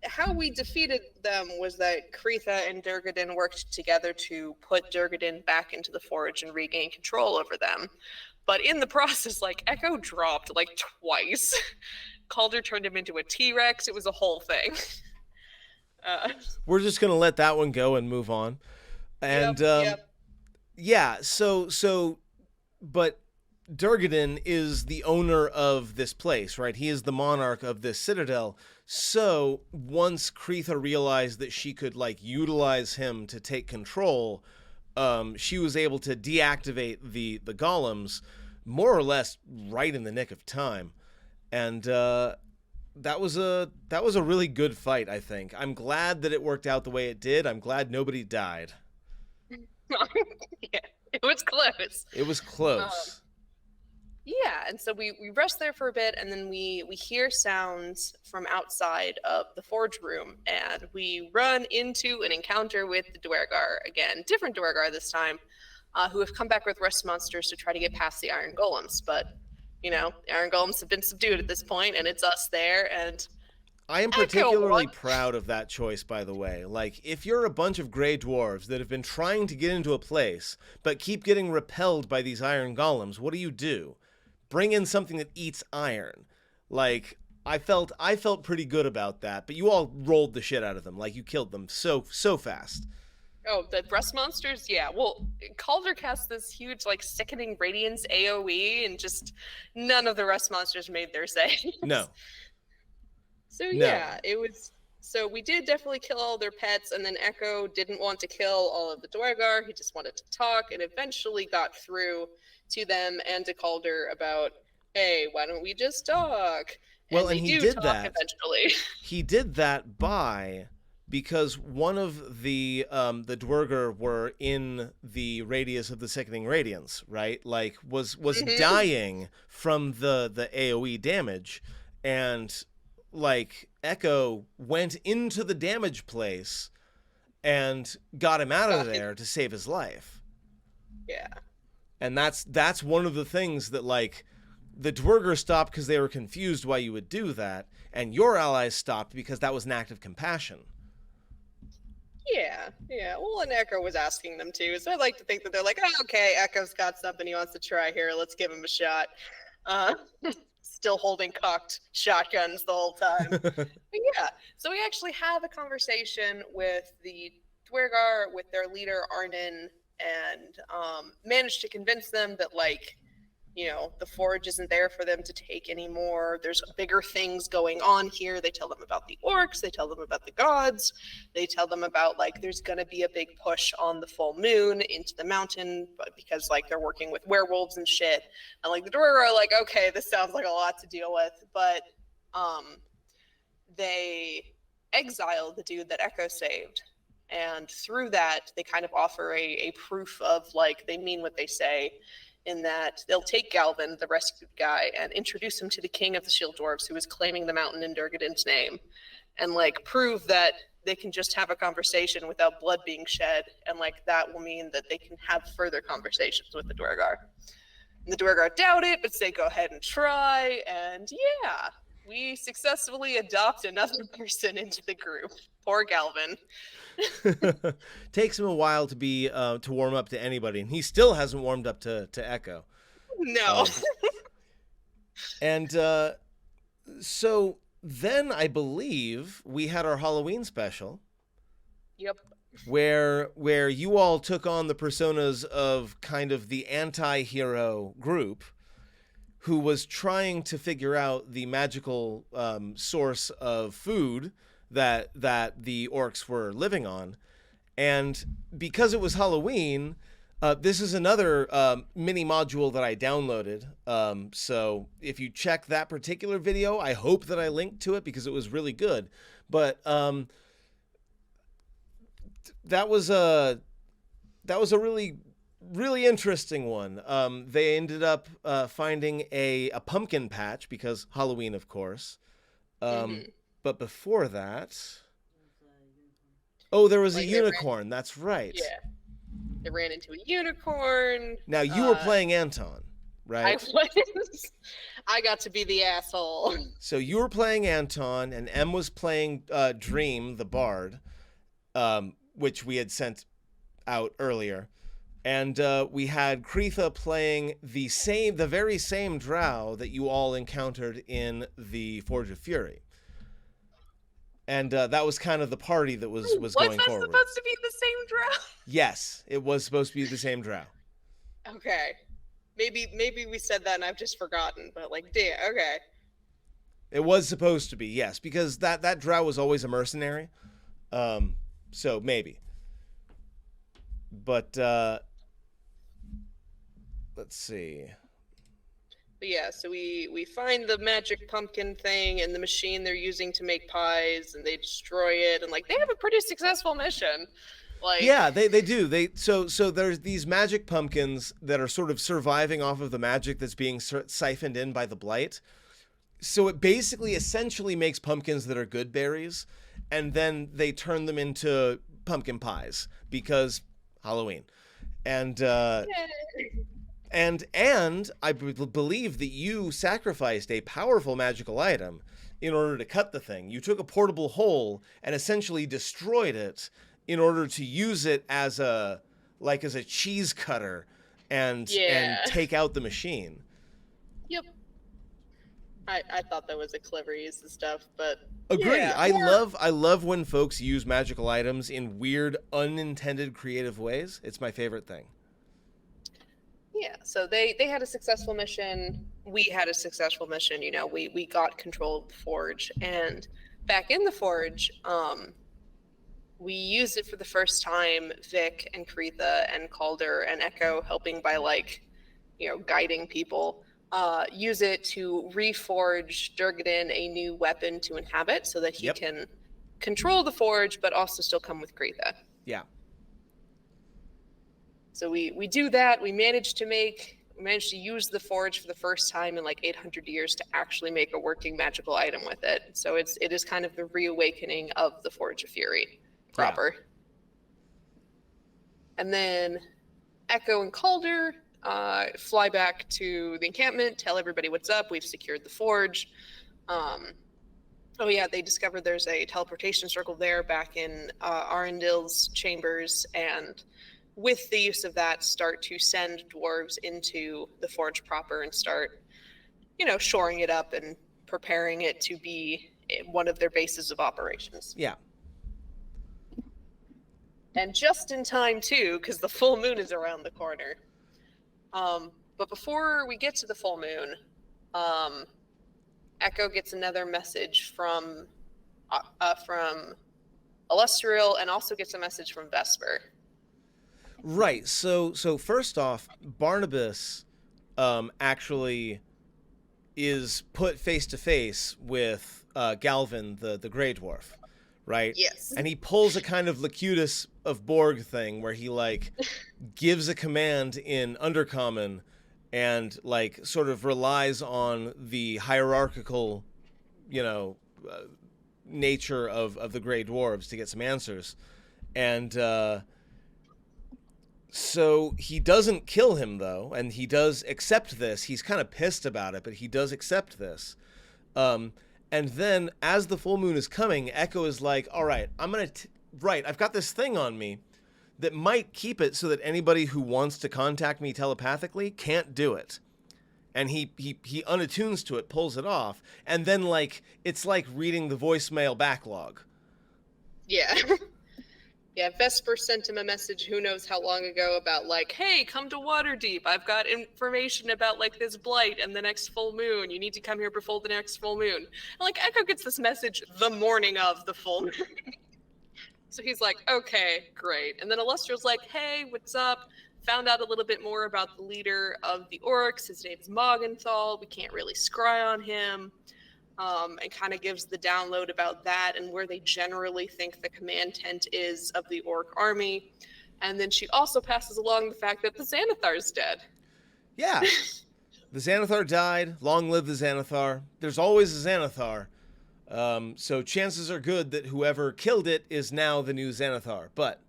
how we defeated them was that Kretha and Durgadin worked together to put Durgadin back into the forge and regain control over them. But in the process, like, Echo dropped like twice. Calder turned him into a T-Rex. It was a whole thing. We're just gonna let that one go and move on. And Yep. yeah, but Durgadin is the owner of this place, right? He is the monarch of this citadel. So once Kretha realized that she could utilize him to take control, she was able to deactivate the golems more or less right in the nick of time. And that was a really good fight, I think. I'm glad that it worked out the way it did. I'm glad nobody died. Yeah, it was close. It was close. Yeah, and so we rest there for a bit, and then we hear sounds from outside of the forge room, and we run into an encounter with the Duergar again, different Duergar this time, who have come back with rust monsters to try to get past the iron golems. But the iron golems have been subdued at this point, and it's us there. And I am particularly proud of that choice, by the way. Like, if you're a bunch of gray dwarves that have been trying to get into a place, but keep getting repelled by these iron golems, what do? Bring in something that eats iron. Like, I felt pretty good about that, but you all rolled the shit out of them. Like, you killed them so fast. Oh, the rust monsters? Yeah. Well, Calder cast this huge, sickening radiance AoE, and just none of the rust monsters made their say. No. So yeah, it was. So we did definitely kill all their pets, and then Echo didn't want to kill all of the Duergar. He just wanted to talk, and eventually got through to them and to Calder about, hey, why don't we just talk? Well, and and they do talk eventually. he did that because one of the Dwerger were in the radius of the sickening radiance, right? Like was dying from the AoE damage, and like Echo went into the damage place and got him out of there to save his life. Yeah. And that's one of the things that, like, the Dwerger stopped because they were confused why you would do that, and your allies stopped because that was an act of compassion. Yeah, yeah. Well, and Echo was asking them too, so I like to think that they're like, oh, okay, Echo's got something he wants to try here. Let's give him a shot. Uh, still holding cocked shotguns the whole time. But yeah, so we actually have a conversation with the Dwergar, with their leader Arnon, and managed to convince them that, like, you know, the forge isn't there for them to take anymore. There's bigger things going on here. They tell them about the orcs. They tell them about the gods. They tell them about, like, there's going to be a big push on the full moon into the mountain, but because, like, they're working with werewolves and shit. And, like, the Dwarves are like, okay, this sounds like a lot to deal with. But they exile the dude that Echo saved. And through that, they kind of offer a proof of, like, they mean what they say, in that they'll take Galvin, the rescued guy, and introduce him to the king of the Shield Dwarves, who is claiming the mountain in Durgadin's name, and, like, prove that they can just have a conversation without blood being shed, and, like, that will mean that they can have further conversations with the Dwergar. And the Dwergar doubt it, but say go ahead and try, and yeah, we successfully adopt another person into the group. Poor Galvin. Takes him a while to be to warm up to anybody, and he still hasn't warmed up to Echo. No. And so then I believe we had our Halloween special. Yep. Where you all took on the personas of kind of the anti-hero group who was trying to figure out the magical source of food that the orcs were living on. And because it was Halloween, this is another mini module that I downloaded. So if you check that particular video, I hope that I linked to it because it was really good. But that was a really, really interesting one. They ended up finding a pumpkin patch because Halloween, of course. But before that, there was a unicorn. That's right. Yeah. They ran into a unicorn. Now, you were playing Anton, right? I was. I got to be the asshole. So you were playing Anton, and Em was playing Dream, the bard, which we had sent out earlier. And we had Kretha playing the very same drow that you all encountered in the Forge of Fury. And that was kind of the party that was going forward. Was that supposed to be the same drow? Yes, it was supposed to be the same drow. Okay. Maybe we said that and I've just forgotten, but, like, damn, okay. It was supposed to be, yes, because that drow was always a mercenary. So maybe. But let's see. But yeah, so we find the magic pumpkin thing and the machine they're using to make pies, and they destroy it, and, like, they have a pretty successful mission. Like, yeah, they do. So there's these magic pumpkins that are sort of surviving off of the magic that's being siphoned in by the blight. So it basically essentially makes pumpkins that are good berries, and then they turn them into pumpkin pies because Halloween. And And I believe that you sacrificed a powerful magical item in order to cut the thing. You took a portable hole and essentially destroyed it in order to use it as a cheese cutter and take out the machine. Yep. I thought that was a clever use of stuff, but agree. Yeah, I love when folks use magical items in weird, unintended, creative ways. It's my favorite thing. Yeah, so they had a successful mission. We had a successful mission. You know, we got control of the forge, and back in the forge, we used it for the first time. Vic and Kretha and Calder and Echo helping by, like, you know, guiding people. use it to reforge Durgadin a new weapon to inhabit so that he Yep. can control the forge, but also still come with Kretha. Yeah. So we do that. We managed to use the forge for the first time in like 800 years to actually make a working magical item with it. So it is kind of the reawakening of the Forge of Fury proper. Yeah. And then Echo and Calder fly back to the encampment, tell everybody what's up. We've secured the forge. Oh yeah, they discovered there's a teleportation circle there back in Arundel's chambers, and with the use of that, start to send dwarves into the forge proper and start, shoring it up and preparing it to be one of their bases of operations. Yeah. And just in time, too, because the full moon is around the corner. But before we get to the full moon, Echo gets another message from Illustrial, and also gets a message from Vesper. Right. So first off, Barnabas actually is put face to face with Galvin, the Grey Dwarf, right? Yes. And he pulls a kind of Locutus of Borg thing where he like gives a command in Undercommon and like sort of relies on the hierarchical, nature of the Grey Dwarves to get some answers. And so he doesn't kill him, though, and he does accept this. He's kind of pissed about it, but he does accept this. And then, as the full moon is coming, Echo is like, all right, I've got this thing on me that might keep it so that anybody who wants to contact me telepathically can't do it. And he unattunes to it, pulls it off, and then, like, it's like reading the voicemail backlog. Yeah. Yeah, Vesper sent him a message who knows how long ago about, like, hey, come to Waterdeep. I've got information about, like, this blight and the next full moon. You need to come here before the next full moon. And, like, Echo gets this message the morning of the full moon. So he's like, okay, great. And then Illustrial's like, hey, what's up? Found out a little bit more about the leader of the Orcs. His name's Morgenthal. We can't really scry on him. And kind of gives the download about that and where they generally think the command tent is of the Orc army. And then she also passes along the fact that the Xanathar's dead. Yeah. The Xanathar died. Long live the Xanathar. There's always a Xanathar. So chances are good that whoever killed it is now the new Xanathar. But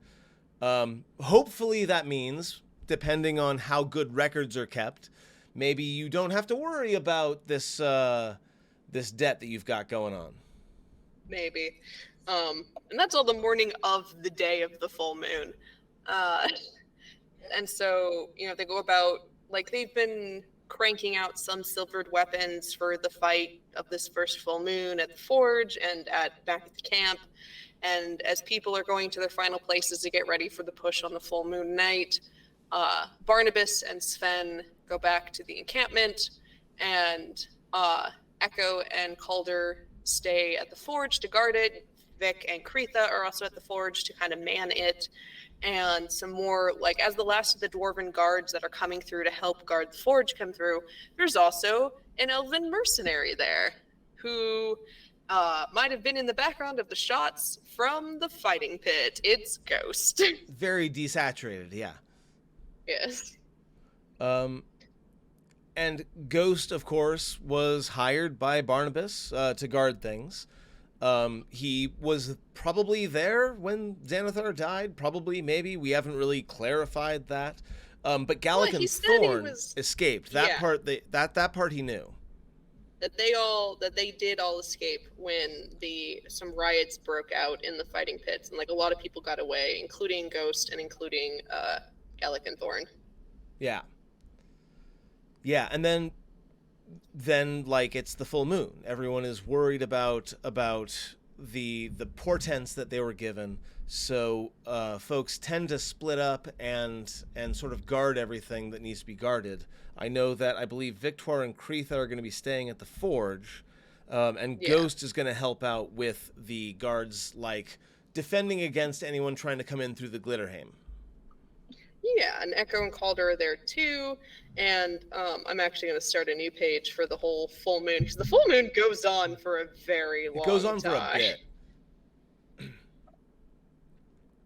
hopefully that means, depending on how good records are kept, maybe you don't have to worry about this debt that you've got going on. Maybe. And that's all the morning of the day of the full moon. And so, they go about, like, they've been cranking out some silvered weapons for the fight of this first full moon at the forge and back at the camp. And as people are going to their final places to get ready for the push on the full moon night, Barnabas and Sven go back to the encampment, and Echo and Calder stay at the forge to guard it. Vic and Kretha are also at the forge to kind of man it. And some more, like, as the last of the dwarven guards that are coming through to help guard the forge come through, there's also an elven mercenary there who might have been in the background of the shots from the fighting pit. It's Ghost. Very desaturated, yeah. Yes. And Ghost, of course, was hired by Barnabas to guard things. He was probably there when Xanathar died. Probably, maybe. We haven't really clarified that. But Gallic and Thorn escaped. That part, that part he knew. That they did all escape when some riots broke out in the fighting pits, and like a lot of people got away, including Ghost and including Gallic and Thorn. Yeah. Yeah, and then like it's the full moon. Everyone is worried about the portents that they were given. So folks tend to split up and sort of guard everything that needs to be guarded. I know that I believe Victor and Kretha are going to be staying at the forge, and Ghost is going to help out with the guards, like defending against anyone trying to come in through the Glitterhame. Yeah, and Echo and Calder are there too. And I'm actually going to start a new page for the whole full moon, because the full moon goes on for a very It goes long on for a time. bit.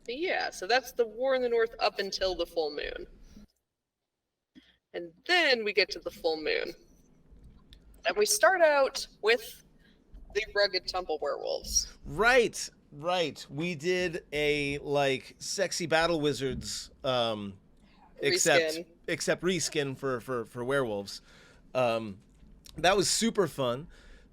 But yeah, so that's the War in the North up until the full moon. And then we get to the full moon. And we start out with the rugged tumble werewolves. Right, right. We did a like sexy battle wizards except Reskin. except reskin for werewolves. That was super fun.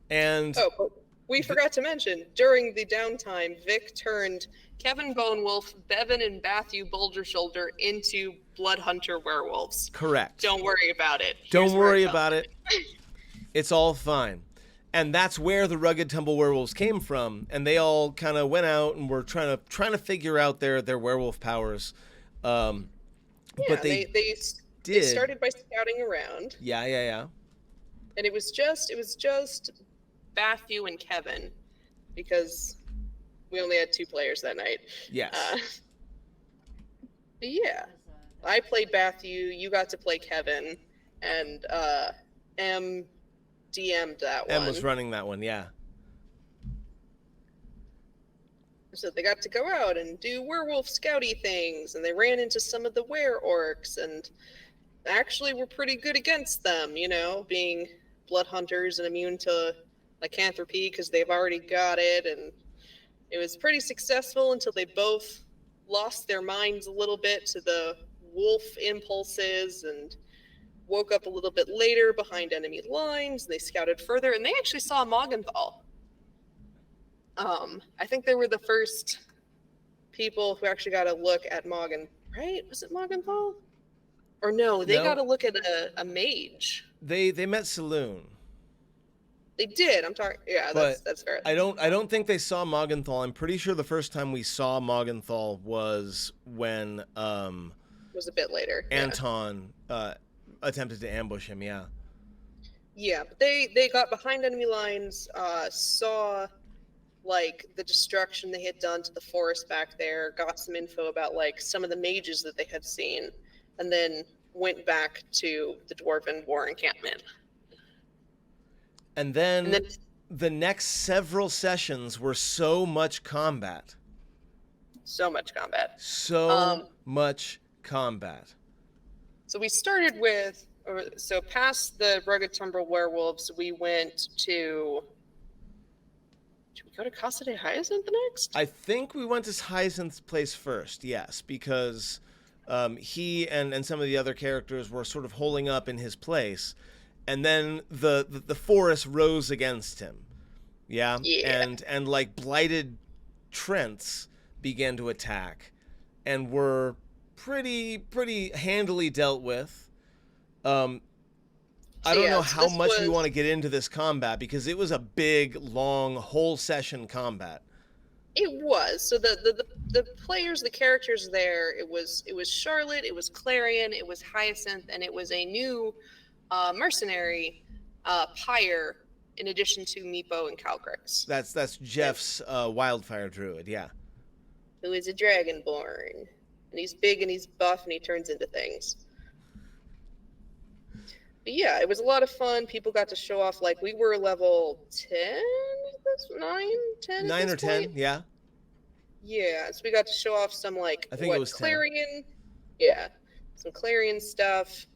And Oh, but we forgot to mention, during the downtime, Vic turned Kevin Bonewolf, Bevan, and Matthew Boulder Shoulder into Blood Hunter werewolves. correct. Don't worry about it. Don't Here's where worry it comes about it. It's all fine. And that's where the rugged tumble werewolves came from. And they all kind of went out and were trying to figure out their werewolf powers. Yeah, But they they started by scouting around, yeah. and it was just Matthew and Kevin, because we only had 2 players that night. Yes. Yeah, I played Matthew. You got to play Kevin, and M DM'd that one. Em was running that one, yeah. So they got to go out and do werewolf scouty things, and they ran into some of the were-orcs, and actually were pretty good against them, you know, being blood hunters and immune to lycanthropy because they've already got it. And it was pretty successful until they both lost their minds a little bit to the wolf impulses and woke up a little bit later behind enemy lines. They scouted further, and they actually saw Morgenthau. I think they were the first people who actually got a look at Morgan. Right? Was it Morgenthau? Or no, they got a look at a mage. They met Saloon. They did. I'm talking. Yeah, that's fair. I don't think they saw Morgenthau. I'm pretty sure the first time we saw Morgenthau was when It was a bit later. Anton attempted to ambush him. Yeah. Yeah, but they got behind enemy lines, saw like the destruction they had done to the forest back there, got some info about like some of the mages that they had seen, and then went back to the Dwarven war encampment. And then the next several sessions were so much combat. So much combat. So much combat. So we started with, so past the rugged tumble werewolves, we went to. Did we go to Casa de Hyacinth next? I think we went to Hyacinth's place first, yes, because he and some of the other characters were sort of holding up in his place, and then the forest rose against him, yeah, and like blighted Trents began to attack, and were pretty handily dealt with. I don't know how much we want to get into this combat because it was a big, long, whole session combat. It was. So the players, the characters there, it was Charlotte, it was Clarion, it was Hyacinth, and it was a new mercenary, Pyre, in addition to Meepo and Calcrix. That's Jeff's wildfire druid, yeah. Who is a dragonborn. And he's big and he's buff and he turns into things. But yeah, it was a lot of fun. People got to show off, like, we were level 10? 10? 9 or 10, yeah. Yeah, so we got to show off some, like, I think it was Clarion. 10. Yeah, some Clarion stuff,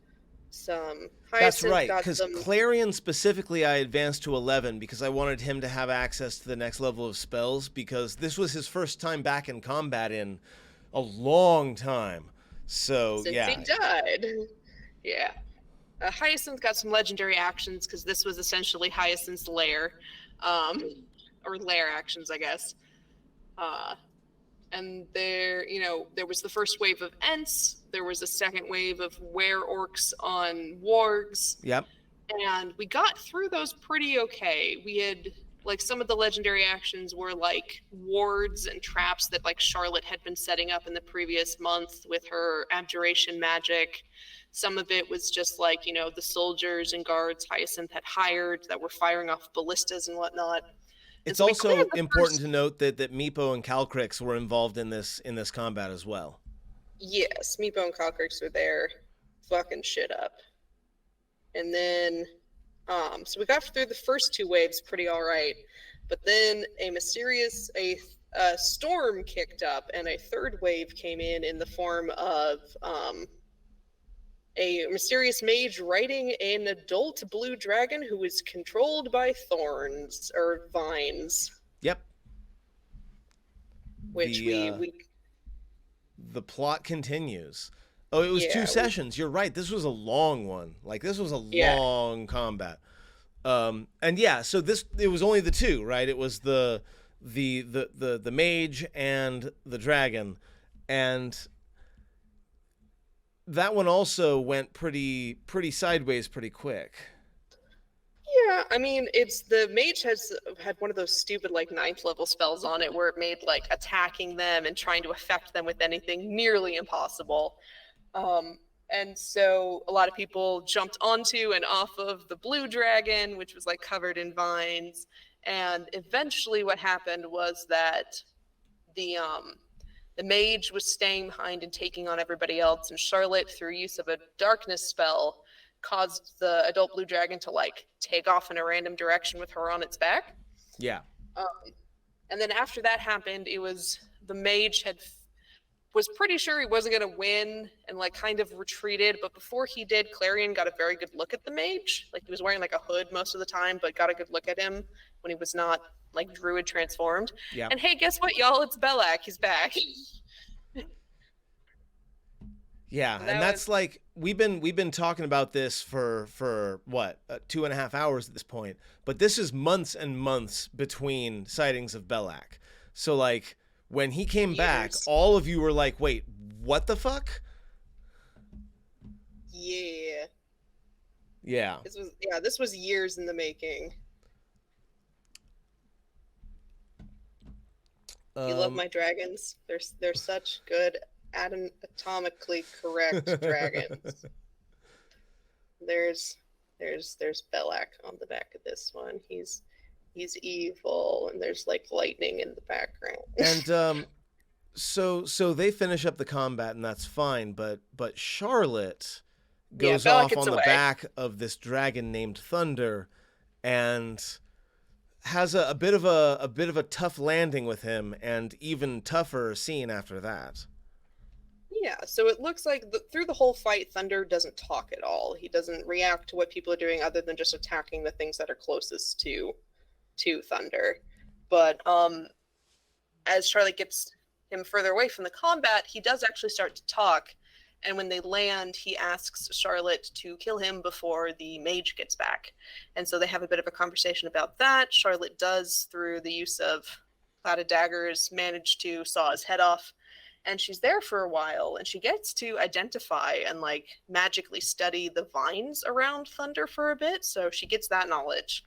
some That's Hyacinth. right, because Clarion specifically I advanced to 11 because I wanted him to have access to the next level of spells because this was his first time back in combat in a long time. So, Since yeah. he died. Yeah. Hyacinth got some legendary actions because this was essentially Hyacinth's lair, or lair actions, I guess. And there was the first wave of Ents. There was a second wave of were-orcs on wargs. Yep. And we got through those pretty okay. We had, like, some of the legendary actions were like wards and traps that like Charlotte had been setting up in the previous month with her abjuration magic. Some of it was just like, the soldiers and guards Hyacinth had hired that were firing off ballistas and whatnot. It's also important to note that Meepo and Calcrix were involved in this combat as well. Yes, Meepo and Cockroach are there, fucking shit up. And then, so we got through the first two waves pretty all right, but then a storm kicked up, and a third wave came in the form of a mysterious mage riding an adult blue dragon who is controlled by thorns or vines, Yep. which The uh, we the plot continues. Oh, it was two yeah sessions. You're right. This was a long one. Like this was a yeah long combat. And yeah, so this it was only the two, right? It was the mage and the dragon, and that one also went pretty sideways pretty quick. yeah. I mean, it's the mage has had one of those stupid like ninth level spells on it where it made like attacking them and trying to affect them with anything nearly impossible. And so a lot of people jumped onto and off of the blue dragon, which was like covered in vines. And eventually, what happened was that the um, the mage was staying behind and taking on everybody else, and Charlotte, through use of a darkness spell, caused the adult blue dragon to like take off in a random direction with her on its back. Yeah. Um, and then after that happened, it was the mage was pretty sure he wasn't going to win and like kind of retreated, but before he did, Clarion got a very good look at the mage. Like he was wearing like a hood most of the time, but got a good look at him when he was not like druid transformed. Yeah. And hey, guess what, y'all? It's Belak. He's back. Yeah, and that's like we've been talking about this for what 2.5 hours at this point, but this is months and months between sightings of Belak. So like when he came back, Years. all of you were like, "Wait, what the fuck?" Yeah. Yeah. This was years in the making. You love my dragons. They're such good atomically correct dragons. There's Belak on the back of this one. He's evil, and there's like lightning in the background. And so they finish up the combat and that's fine, but Charlotte goes Belak off gets on the away. back of this dragon named Thunder and has a bit of a tough landing with him, and even tougher scene after that. Yeah, so it looks like through the whole fight, Thunder doesn't talk at all. He doesn't react to what people are doing other than just attacking the things that are closest to Thunder. But as Charlotte gets him further away from the combat, he does actually start to talk. And when they land, he asks Charlotte to kill him before the mage gets back. And so they have a bit of a conversation about that. Charlotte does, through the use of clouded daggers, manage to saw his head off. And she's there for a while, and she gets to identify and like magically study the vines around Thunder for a bit. So she gets that knowledge.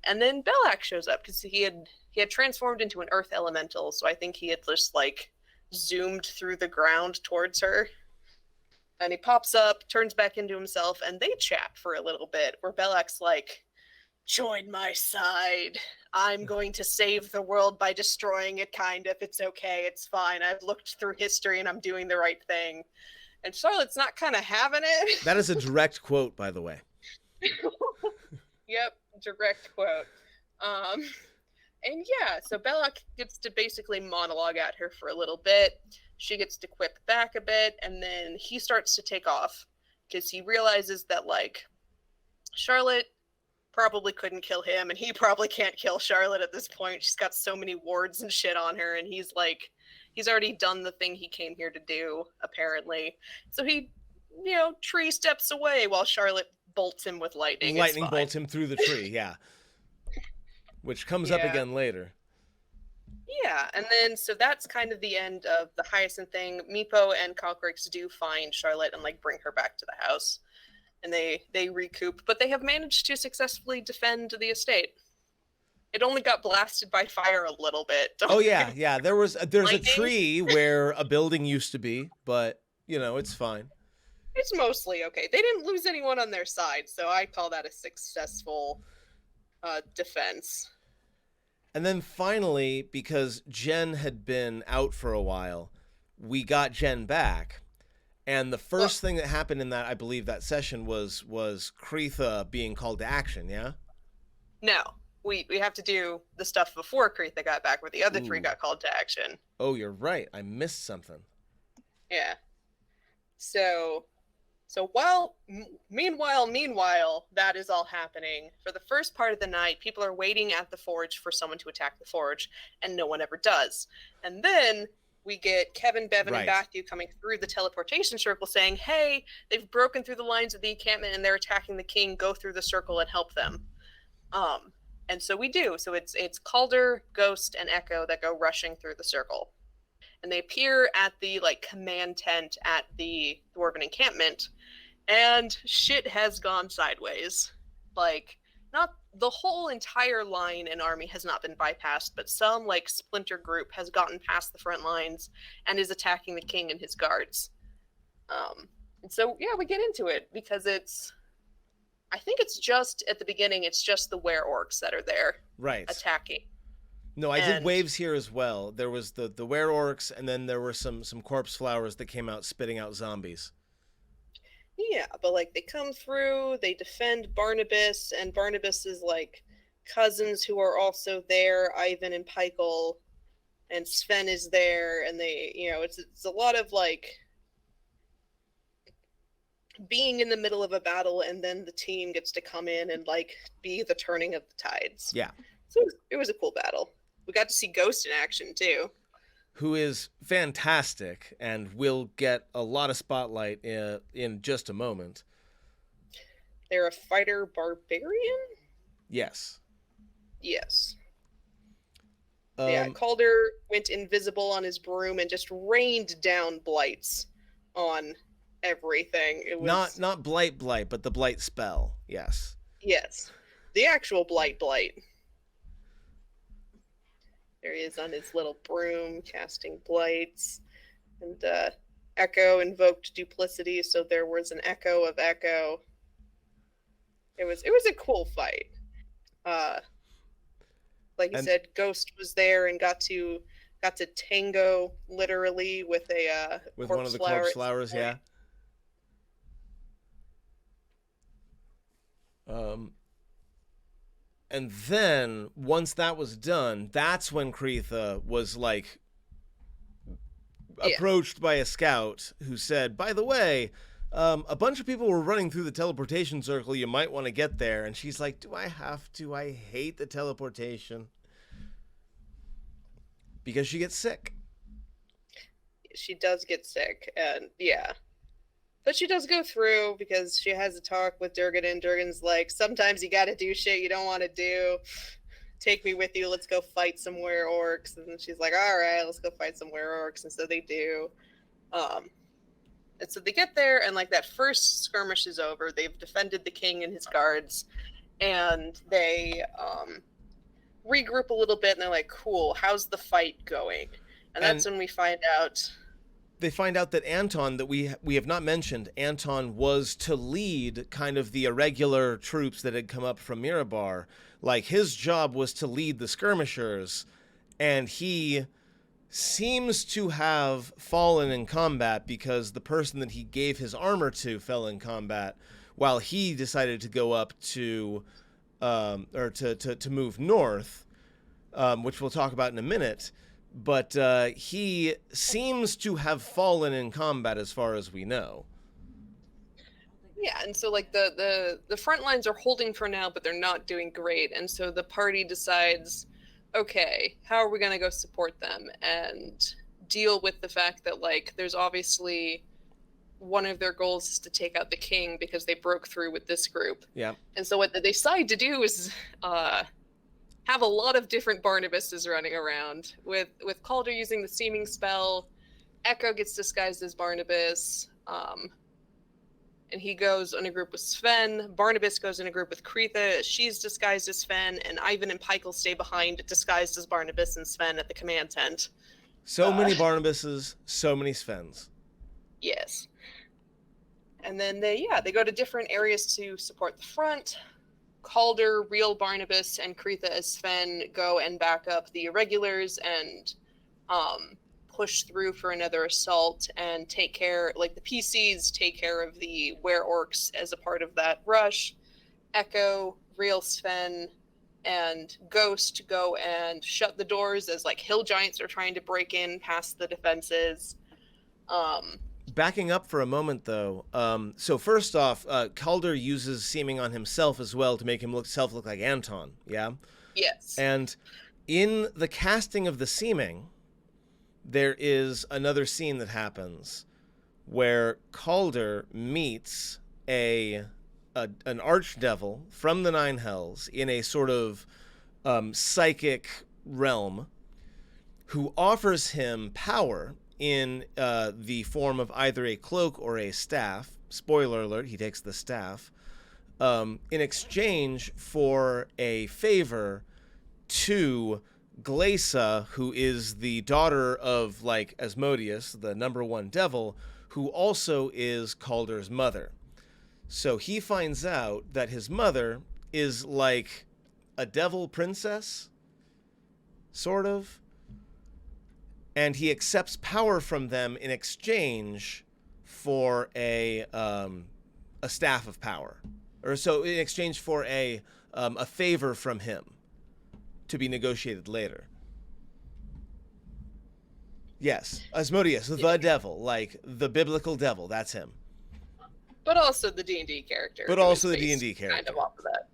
And then Belak shows up because he had transformed into an earth elemental. So I think he had just like zoomed through the ground towards her. And he pops up, turns back into himself, and they chat for a little bit, where Belak's like, join my side. I'm going to save the world by destroying it, kind of. It's okay, it's fine. I've looked through history and I'm doing the right thing. And Charlotte's not kind of having it. That is a direct quote, by the way. Yep, direct quote. And yeah, so Belak gets to basically monologue at her for a little bit. She gets to quip back a bit, and then he starts to take off because he realizes that, like, Charlotte probably couldn't kill him, and he probably can't kill Charlotte at this point. She's got so many wards and shit on her, and he's already done the thing he came here to do, apparently. So he, tree steps away while Charlotte bolts him with lightning. Lightning bolts him through the tree, yeah. Which comes up again later. Yeah, and then so that's kind of the end of the Hyacinth thing. Meepo and Calcrix do find Charlotte and like bring her back to the house, and they recoup, but they have managed to successfully defend the estate. It only got blasted by fire a little bit. Oh yeah. There's a tree where a building used to be, but it's fine. It's mostly okay. They didn't lose anyone on their side, so I call that a successful defense. And then finally, because Jen had been out for a while, we got Jen back. And the Well, first thing that happened in that, I believe, that session was Kreetha being called to action. Yeah. no. We have to do the stuff before Kreetha got back, where the other three Ooh. got called to action. Oh, you're right. I missed something. Yeah. So meanwhile, that is all happening. For the first part of the night, people are waiting at the forge for someone to attack the forge, and no one ever does. And then we get Kevin, Bevan, and Right. Matthew coming through the teleportation circle saying, hey, they've broken through the lines of the encampment and they're attacking the king. Go through the circle and help them. And so we do. So it's Calder, Ghost, and Echo that go rushing through the circle. And they appear at the like command tent at the Dwarven encampment, and shit has gone sideways. Like, not the whole entire line and army has not been bypassed, but some like splinter group has gotten past the front lines and is attacking the king and his guards. And so yeah, we get into it because I think it's just at the beginning, it's just the were-orcs that are there Right. attacking. No, I did waves here as well. There was the were-orcs, and then there were some corpse flowers that came out spitting out zombies. Yeah, but like they come through, they defend Barnabas, and Barnabas's like cousins who are also there, Ivan and Peichel, and Sven is there, and they, it's a lot of like being in the middle of a battle, and then the team gets to come in and like be the turning of the tides. Yeah. So it was a cool battle. We got to see Ghost in action too, who is fantastic and will get a lot of spotlight in just a moment. They're a fighter barbarian? Yes. Yes. Calder went invisible on his broom and just rained down blights on everything. It was not blight, but the blight spell. Yes. Yes. The actual blight. There he is on his little broom casting blights. And Echo invoked duplicity, so there was an echo of Echo. It was a cool fight. Like you said, Ghost was there and got to tango literally with one of the corpse flowers, yeah. And then once that was done, that's when Kreetha was like approached by a scout who said, by the way, a bunch of people were running through the teleportation circle. You might want to get there. And she's like, do I have to? I hate the teleportation. Because she gets sick. She does get sick. And yeah. But she does go through because she has a talk with Durgan, and Durgan's like, sometimes you gotta do shit you don't want to do. Take me with you. Let's go fight some were-orcs. And she's like, all right, let's go fight some were-orcs. And so they do. And so they get there, and like that first skirmish is over. They've defended the king and his guards, and they regroup a little bit, and they're like, cool, how's the fight going? And that's when we find out... They find out that Anton, that we have not mentioned, Anton was to lead kind of the irregular troops that had come up from Mirabar. Like, his job was to lead the skirmishers, and he seems to have fallen in combat because the person that he gave his armor to fell in combat, while he decided to go up to move north, which we'll talk about in a minute. But he seems to have fallen in combat as far as we know. Yeah, and so like the front lines are holding for now, but they're not doing great. And so the party decides, okay, how are we going to go support them and deal with the fact that like there's obviously one of their goals is to take out the king because they broke through with this group. Yeah. And so what they decide to do is have a lot of different Barnabases running around, with Calder using the seeming spell. Echo gets disguised as Barnabas, and he goes in a group with Sven. Barnabas goes in a group with Kreetha. She's disguised as Sven, and Ivan and Peichel stay behind, disguised as Barnabas and Sven at the command tent. So many Barnabases, so many Svens. Yes. And then they go to different areas to support the front. Calder, real Barnabas, and Kreetha as Sven go and back up the irregulars and push through for another assault and take care, like the PCs take care of the were-orcs as a part of that rush. Echo, Real Sven, and Ghost go and shut the doors as like hill giants are trying to break in past the defenses. Backing up for a moment, though. So first off, Calder uses seeming on himself as well to make himself look like Anton. Yeah. Yes. And in the casting of the seeming, there is another scene that happens where Calder meets an archdevil from the Nine Hells in a sort of psychic realm, who offers him power in the form of either a cloak or a staff. Spoiler alert, he takes the staff, in exchange for a favor to Glaisa, who is the daughter of, like, Asmodeus, the number one devil, who also is Calder's mother. So he finds out that his mother is like a devil princess, sort of, and he accepts power from them in exchange for a staff of power, or so in exchange for a favor from him to be negotiated later. Yes, Asmodeus, the devil, like the biblical devil. That's him. But also the D&D character. But also the D&D character. Kind of off of that.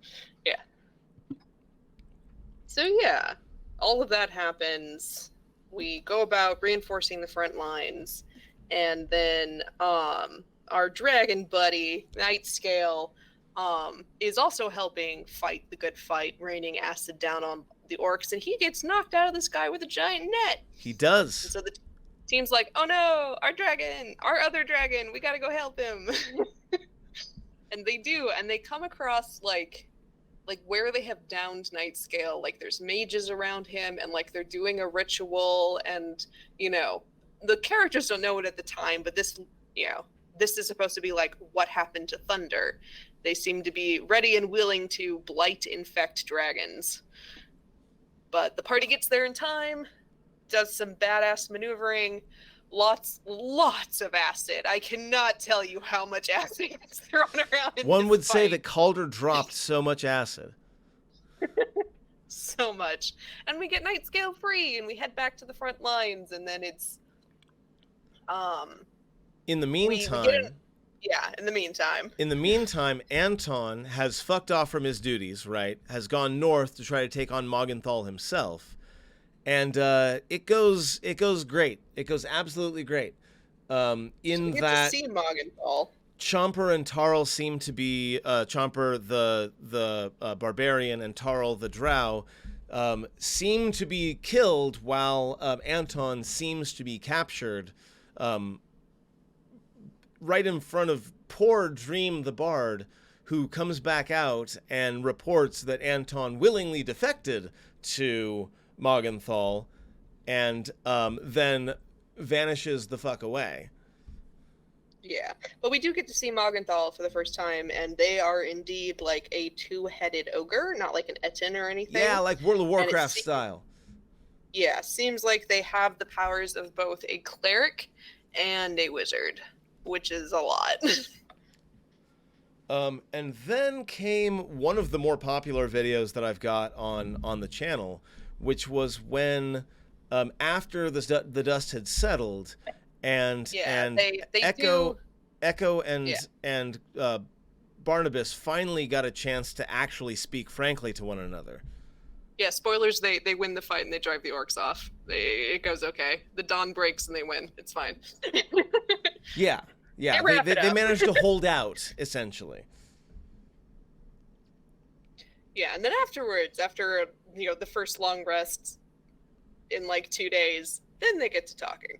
Yeah. So yeah, all of that happens. We go about reinforcing the front lines, and then our dragon buddy, Nightscale, is also helping fight the good fight, raining acid down on the orcs, and he gets knocked out of the sky with a giant net. He does. And so the team's like, oh no, our other dragon, we gotta go help him. And they do, and they come across like where they have downed Nightscale, like there's mages around him, and like they're doing a ritual, and you know, the characters don't know it at the time, but this is supposed to be like what happened to Thunder. They seem to be ready and willing to blight infect dragons. But the party gets there in time, does some badass maneuvering, lots of acid. I cannot tell you how much acid gets thrown around in One this would say fight. that Calder dropped so much acid. So much. And we get Nightscale free, and we head back to the front lines, and then it's In the meantime, in the meantime, Anton has fucked off from his duties, right? Has gone north to try to take on Morgenthau himself. And it goes great. It goes absolutely great. In we get that to see Morgenthau. Chomper and Tarl seem to be Chomper the barbarian and Tarl the drow seem to be killed, while Anton seems to be captured right in front of poor Dream the Bard, who comes back out and reports that Anton willingly defected to Morgenthau and then vanishes the fuck away. Yeah, but we do get to see Morgenthau for the first time, and they are indeed like a two-headed ogre, not like an Etten or anything. Yeah, like World of Warcraft style. Yeah, seems like they have the powers of both a cleric and a wizard, which is a lot. And then came one of the more popular videos that I've got on the channel, which was when after the dust had settled, and they Echo and Barnabas finally got a chance to actually speak frankly to one another. Yeah, spoilers, they win the fight and they drive the orcs off. It goes okay. The dawn breaks and they win. It's fine. Yeah. They managed to hold out, essentially. Yeah, and then afterwards, after the first long rest in like 2 days, then they get to talking.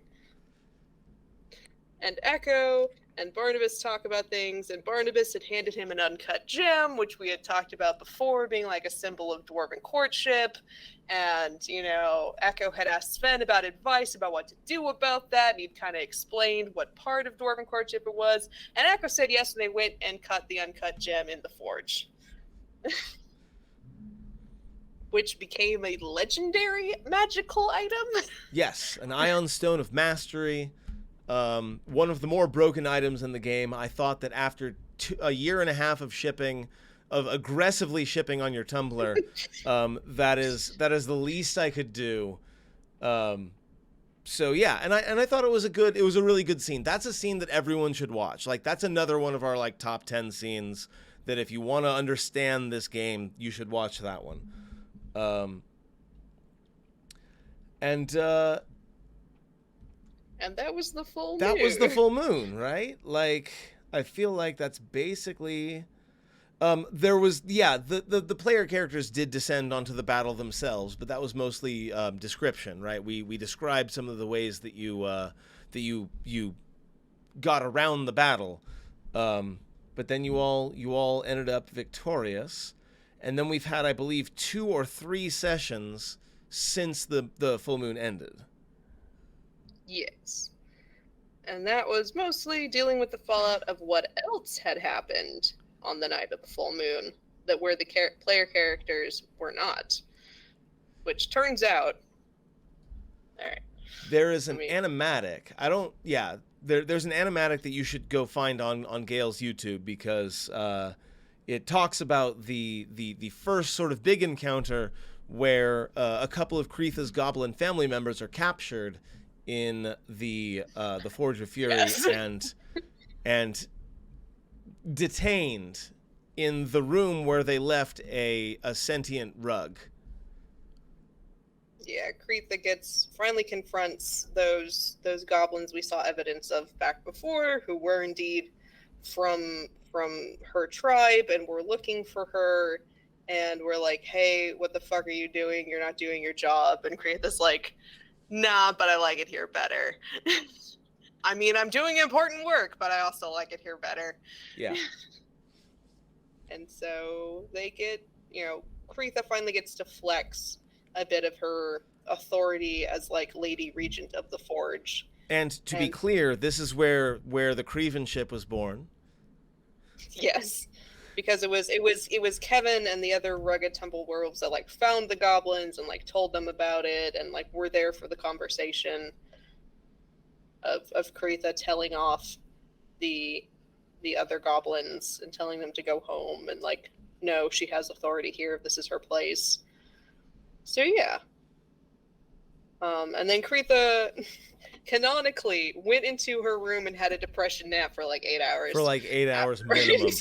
And Echo and Barnabas talk about things, and Barnabas had handed him an uncut gem, which we had talked about before, being like a symbol of dwarven courtship. And, Echo had asked Sven about advice about what to do about that, and he'd kind of explained what part of dwarven courtship it was. And Echo said yes, and they went and cut the uncut gem in the forge. which became a legendary magical item. Yes, an Ion Stone of Mastery. One of the more broken items in the game. I thought that after a year and a half of shipping, of aggressively shipping on your Tumblr, that is the least I could do. So yeah, and I thought it was a really good scene. That's a scene that everyone should watch. Like, that's another one of our like top 10 scenes that if you want to understand this game, you should watch that one. And that was the full moon. That was the full moon, right? Like, I feel like that's basically there was, the player characters did descend onto the battle themselves, but that was mostly description, right? We described some of the ways that you got around the battle, but then you all ended up victorious, and then we've had, I believe, 2 or 3 sessions since the full moon ended. Yes. And that was mostly dealing with the fallout of what else had happened on the night of the full moon, that where the player characters were not. Which turns out... Alright. There is an animatic. There's an animatic that you should go find on Gale's YouTube, because it talks about the first sort of big encounter where a couple of Kreitha's goblin family members are captured in the Forge of Fury, yes. and detained in the room where they left a sentient rug. Yeah, Kreitha finally confronts those goblins we saw evidence of back before, who were indeed from her tribe and were looking for her, and were like, hey, what the fuck are you doing? You're not doing your job. And Kreitha's like, nah, but I like it here better. I mean, I'm doing important work, but I also like it here better. Yeah. And so they get, Kreitha finally gets to flex a bit of her authority as like Lady Regent of the Forge. And to be clear, this is where the Creven ship was born. Yes. Because it was Kevin and the other rugged temple werewolves that like found the goblins and like told them about it, and like were there for the conversation of Kreitha telling off the other goblins and telling them to go home, and like, no, she has authority here. This is her place. So yeah. And then Kreitha canonically went into her room and had a depression nap for like 8 hours. For like 8 hours minimum.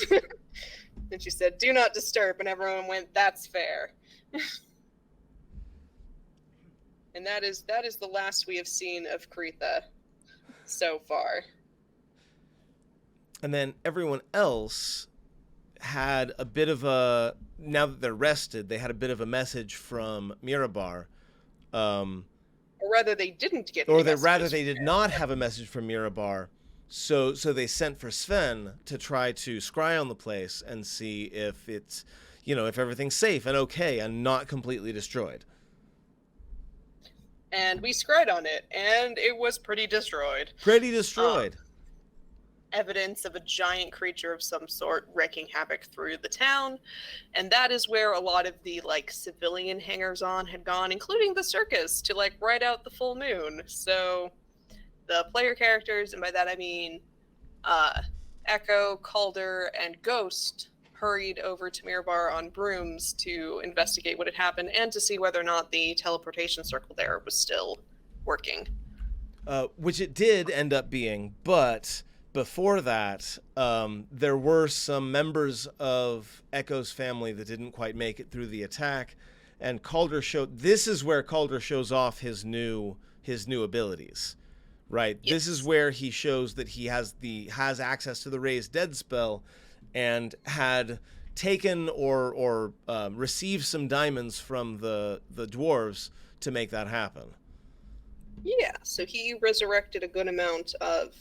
And she said, do not disturb. And everyone went, that's fair. And that is the last we have seen of Kreitha so far. And then everyone else had a bit of a, now that they're rested, they had a bit of a message from Mirabar. Or rather, they didn't get they did not have a message from Mirabar. So they sent for Sven to try to scry on the place and see if it's, if everything's safe and okay and not completely destroyed. And we scried on it, and it was pretty destroyed. Evidence of a giant creature of some sort wreaking havoc through the town, and that is where a lot of the like civilian hangers-on had gone, including the circus, to like ride out the full moon. So the player characters, and by that I mean Echo, Calder, and Ghost, hurried over to Mirabar on brooms to investigate what had happened and to see whether or not the teleportation circle there was still working. Which it did end up being, but before that, there were some members of Echo's family that didn't quite make it through the attack, and this is where Calder shows off his new abilities. Right. Yes. This is where he shows that he has access to the Raise Dead spell, and had taken or received some diamonds from the dwarves to make that happen. Yeah, so he resurrected a good amount of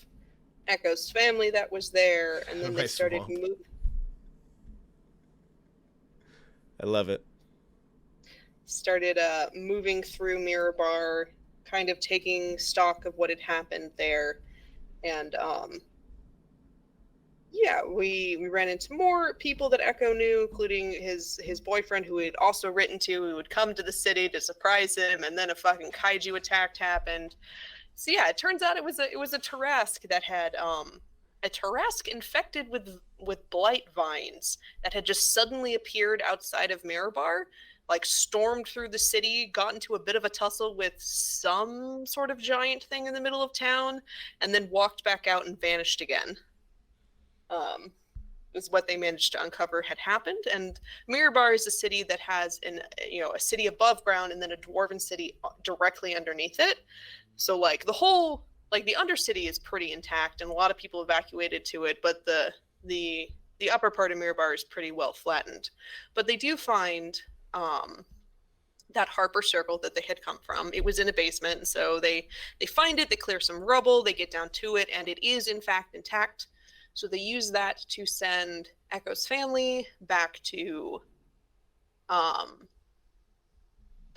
Echo's family that was there, and then they started moving. I love it. Started moving through Mirabar, kind of taking stock of what had happened there, and yeah, we ran into more people that Echo knew, including his boyfriend, who he had also written to, who would come to the city to surprise him, and then a fucking kaiju attack happened. So yeah, it turns out it was a Tarrasque that had a Tarrasque infected with blight vines that had just suddenly appeared outside of Mirabar, like stormed through the city, got into a bit of a tussle with some sort of giant thing in the middle of town, and then walked back out and vanished again. Is what they managed to uncover had happened. And Mirabar is a city that has a city above ground and then a dwarven city directly underneath it. So like the undercity is pretty intact and a lot of people evacuated to it, but the upper part of Mirabar is pretty well flattened. But they do find that Harper circle that they had come from. It was in a basement, and so they find it, they clear some rubble, they get down to it, and it is in fact intact. So they use that to send Echo's family back to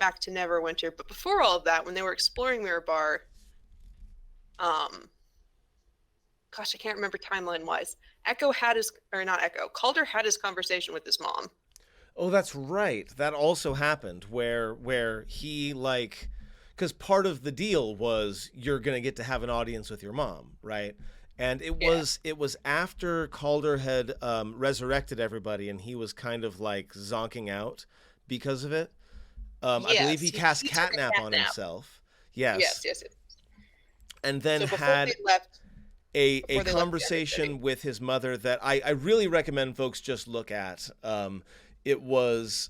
Neverwinter. But before all of that, when they were exploring Mirabar, gosh, I can't remember timeline wise. Calder had his conversation with his mom. Oh, that's right. That also happened where he like, because part of the deal was you're gonna get to have an audience with your mom, right? And it was after Calder had resurrected everybody, and he was kind of like zonking out because of it. I believe he cast catnap on himself. Yes. Yes. And then So had a they conversation with his mother that I really recommend folks just look at. It was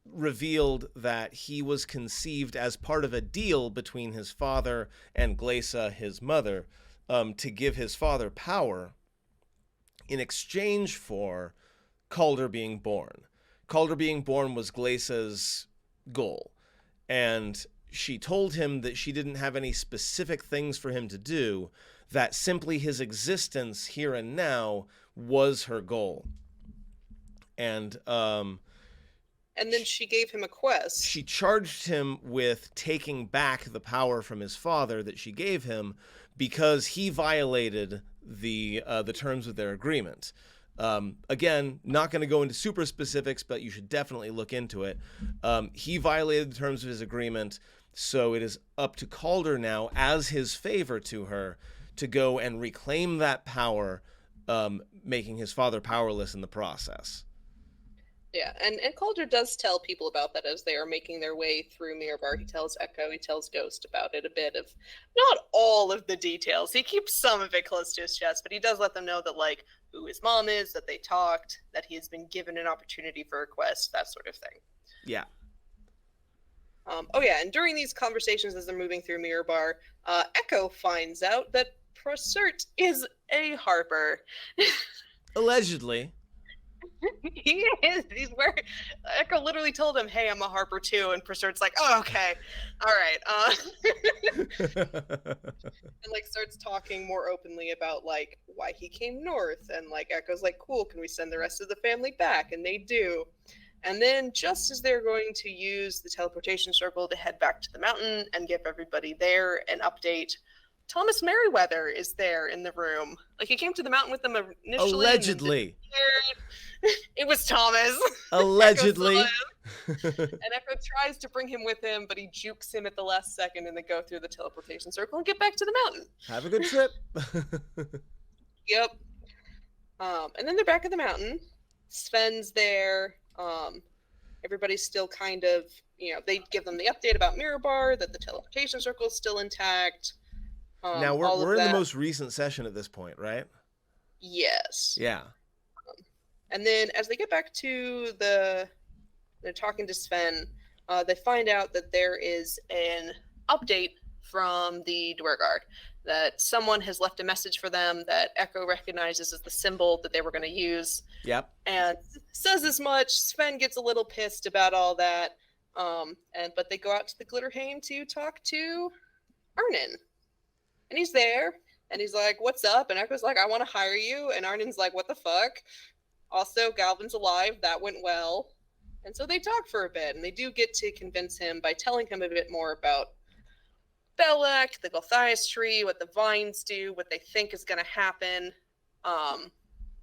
revealed that he was conceived as part of a deal between his father and Glaisa, his mother, to give his father power in exchange for Calder being born. Calder being born was Glaisa's goal. And she told him that she didn't have any specific things for him to do, that simply his existence here and now was her goal. And then she gave him a quest. She charged him with taking back the power from his father that she gave him because he violated the terms of their agreement. Again, not going to go into super specifics, but you should definitely look into it. He violated the terms of his agreement, so it is up to Calder now, as his favor to her, to go and reclaim that power, making his father powerless in the process. Yeah, and Calder does tell people about that as they are making their way through Mirabar. He tells Echo, he tells Ghost about it a bit of, not all of the details. He keeps some of it close to his chest, but he does let them know that, like, who his mom is, that they talked, that he has been given an opportunity for a quest, that sort of thing. Yeah. And during these conversations as they're moving through Mirabar, Echo finds out that Prosert is a Harper. Allegedly. He is. He's where Echo literally told him, "Hey, I'm a Harper too," and Prosert's like, "Oh, okay, all right." And like starts talking more openly about like why he came north, and like Echo's like, "Cool, can we send the rest of the family back?" And they do. And then just as they're going to use the teleportation circle to head back to the mountain and give everybody there an update, Thomas Merriweather is there in the room. Like, he came to the mountain with them initially. Allegedly. It was Thomas. Allegedly. And Echo tries to bring him with him, but he jukes him at the last second, and they go through the teleportation circle and get back to the mountain. Have a good trip. Yep. And then they're back at the mountain. Sven's there. Everybody's still kind of, they give them the update about Mirabar, that the teleportation circle is still intact. Now we're in the most recent session at this point, right? Yes. Yeah. And then as they get back to they're talking to Sven, they find out that there is an update from the Dwergard, that someone has left a message for them that Echo recognizes as the symbol that they were going to use. Yep. And says as much. Sven gets a little pissed about all that. But they go out to the Glitterhain to talk to Arnon. And he's there, and he's like, "What's up?" And Echo's like, "I want to hire you." And Arnon's like, "What the fuck?" Also, Galvin's alive. That went well. And so they talk for a bit, and they do get to convince him by telling him a bit more about Belek, the Gulthias tree, what the vines do, what they think is going to happen.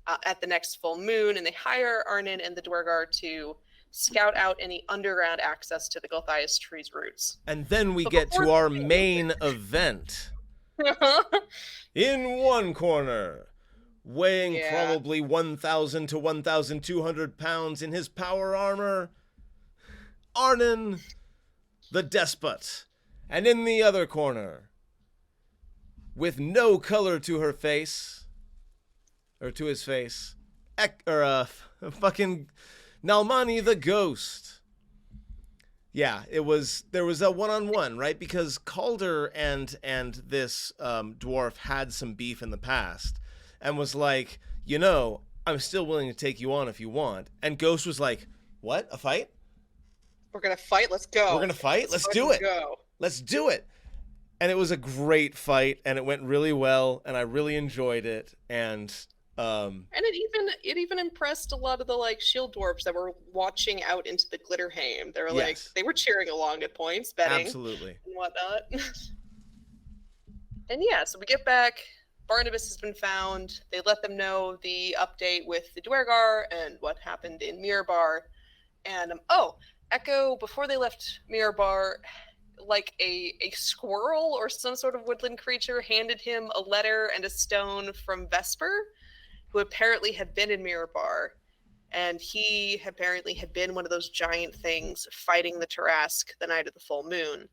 at the next full moon, and they hire Arnon and the Dwergar to scout out any underground access to the Gulthias tree's roots. And then we But get before to our main event. In one corner, weighing probably 1,000 to 1,200 pounds in his power armor, Arnon, the despot. And in the other corner, with no color to her face, or to his face, fucking Nalmani the ghost. Yeah, there was a one-on-one, right? Because Calder and this dwarf had some beef in the past, and was like, I'm still willing to take you on if you want. And Ghost was like, what? A fight? We're gonna fight. Let's go. We're gonna fight. Let's do it. Go. Let's do it. And it was a great fight, and it went really well, and I really enjoyed it. And it even impressed a lot of the shield dwarves that were watching out into the Glitterheim. They were they were cheering along at points, betting, absolutely, and whatnot. And so we get back. Barnabas has been found. They let them know the update with the Dwergar and what happened in Mirabar. And Echo, before they left Mirabar, like a squirrel or some sort of woodland creature handed him a letter and a stone from Vesper, who apparently had been in Mirabar, and he apparently had been one of those giant things fighting the Tarask the night of the full moon.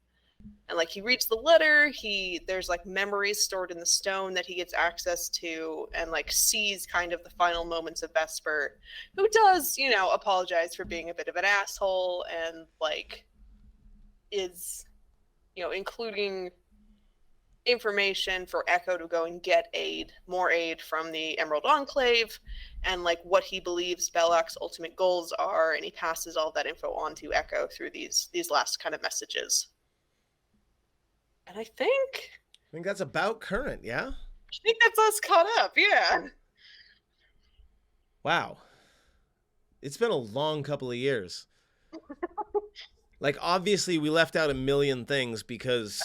And he reads the letter, there's memories stored in the stone that he gets access to, and sees kind of the final moments of Vesper, who does, apologize for being a bit of an asshole, and is, including information for Echo to go and get more aid from the Emerald Enclave, and what he believes Belloq's ultimate goals are, and he passes all that info on to Echo through these last kind of messages. And I think that's about current, yeah? I think that's us caught up, yeah. Wow. It's been a long couple of years. Obviously, we left out a million things because,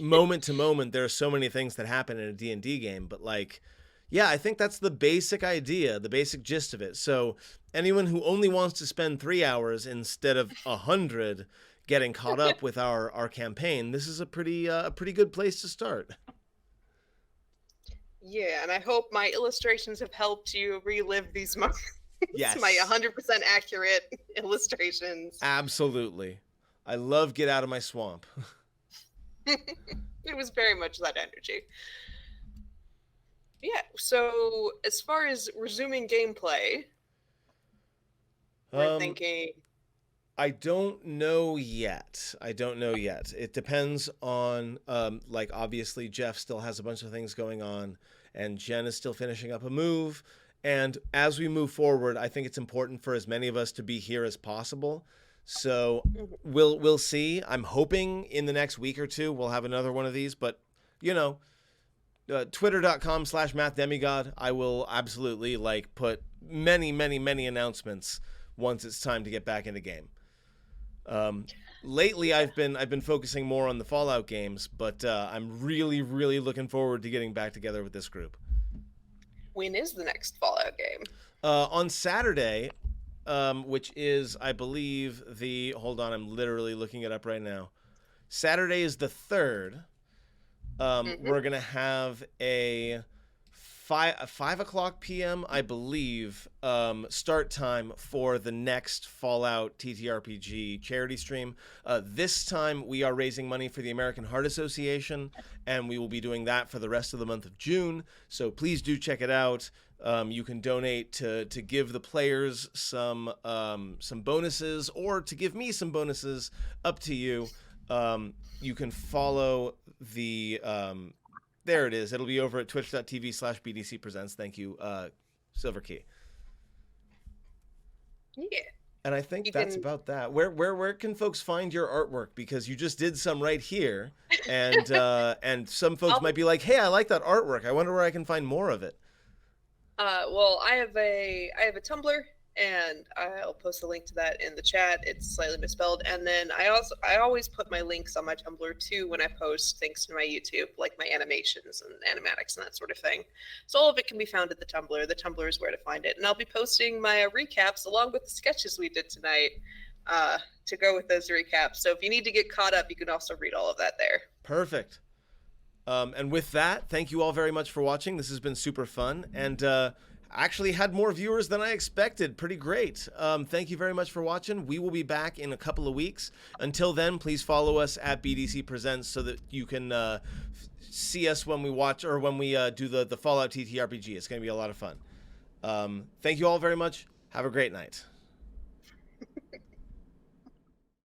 moment to moment, there are so many things that happen in a D&D game. But, I think that's the basic idea, the basic gist of it. So, anyone who only wants to spend 3 hours instead of 100 getting caught up with our campaign, this is a pretty good place to start. Yeah, and I hope my illustrations have helped you relive these moments. Yes. My 100% accurate illustrations. Absolutely. I love Get Out of My Swamp. It was very much that energy. Yeah, so as far as resuming gameplay, we're thinking... I don't know yet. It depends on, obviously Jeff still has a bunch of things going on, and Jen is still finishing up a move. And as we move forward, I think it's important for as many of us to be here as possible. So we'll see. I'm hoping in the next week or two we'll have another one of these. But, twitter.com/MathDemigod, I will absolutely put many, many, many announcements once it's time to get back into game. Lately, I've been focusing more on the Fallout games, but I'm really, really looking forward to getting back together with this group. When is the next Fallout game? On Saturday, which is, I believe, hold on, I'm literally looking it up right now. Saturday is the 3rd. We're going to have a 5 o'clock p.m., I believe, start time for the next Fallout TTRPG charity stream. This time we are raising money for the American Heart Association, and we will be doing that for the rest of the month of June. So please do check it out. You can donate to give the players some bonuses, or to give me some bonuses, up to you. You can follow the... there it is. It'll be over at twitch.tv/BDC Presents. Thank you, Silver Key. Yeah. And I think that's about that. Where can folks find your artwork? Because you just did some right here, and and some folks might be like, "Hey, I like that artwork. I wonder where I can find more of it." Well, I have a Tumblr. and I'll post a link to that in the chat. It's slightly misspelled. And then I always put my links on my Tumblr too when I post things to my YouTube, like my animations and animatics and that sort of thing. So all of it can be found at the Tumblr. The Tumblr is where to find it. And I'll be posting my recaps along with the sketches we did tonight to go with those recaps. So if you need to get caught up, you can also read all of that there. Perfect. And with that, thank you all very much for watching. This has been super fun, and actually had more viewers than I expected. Pretty great. Thank you very much for watching. We will be back in a couple of weeks. Until then, please follow us at BDC Presents so that you can see us when we watch or when we do the Fallout TTRPG. It's going to be a lot of fun. Thank you all very much. Have a great night.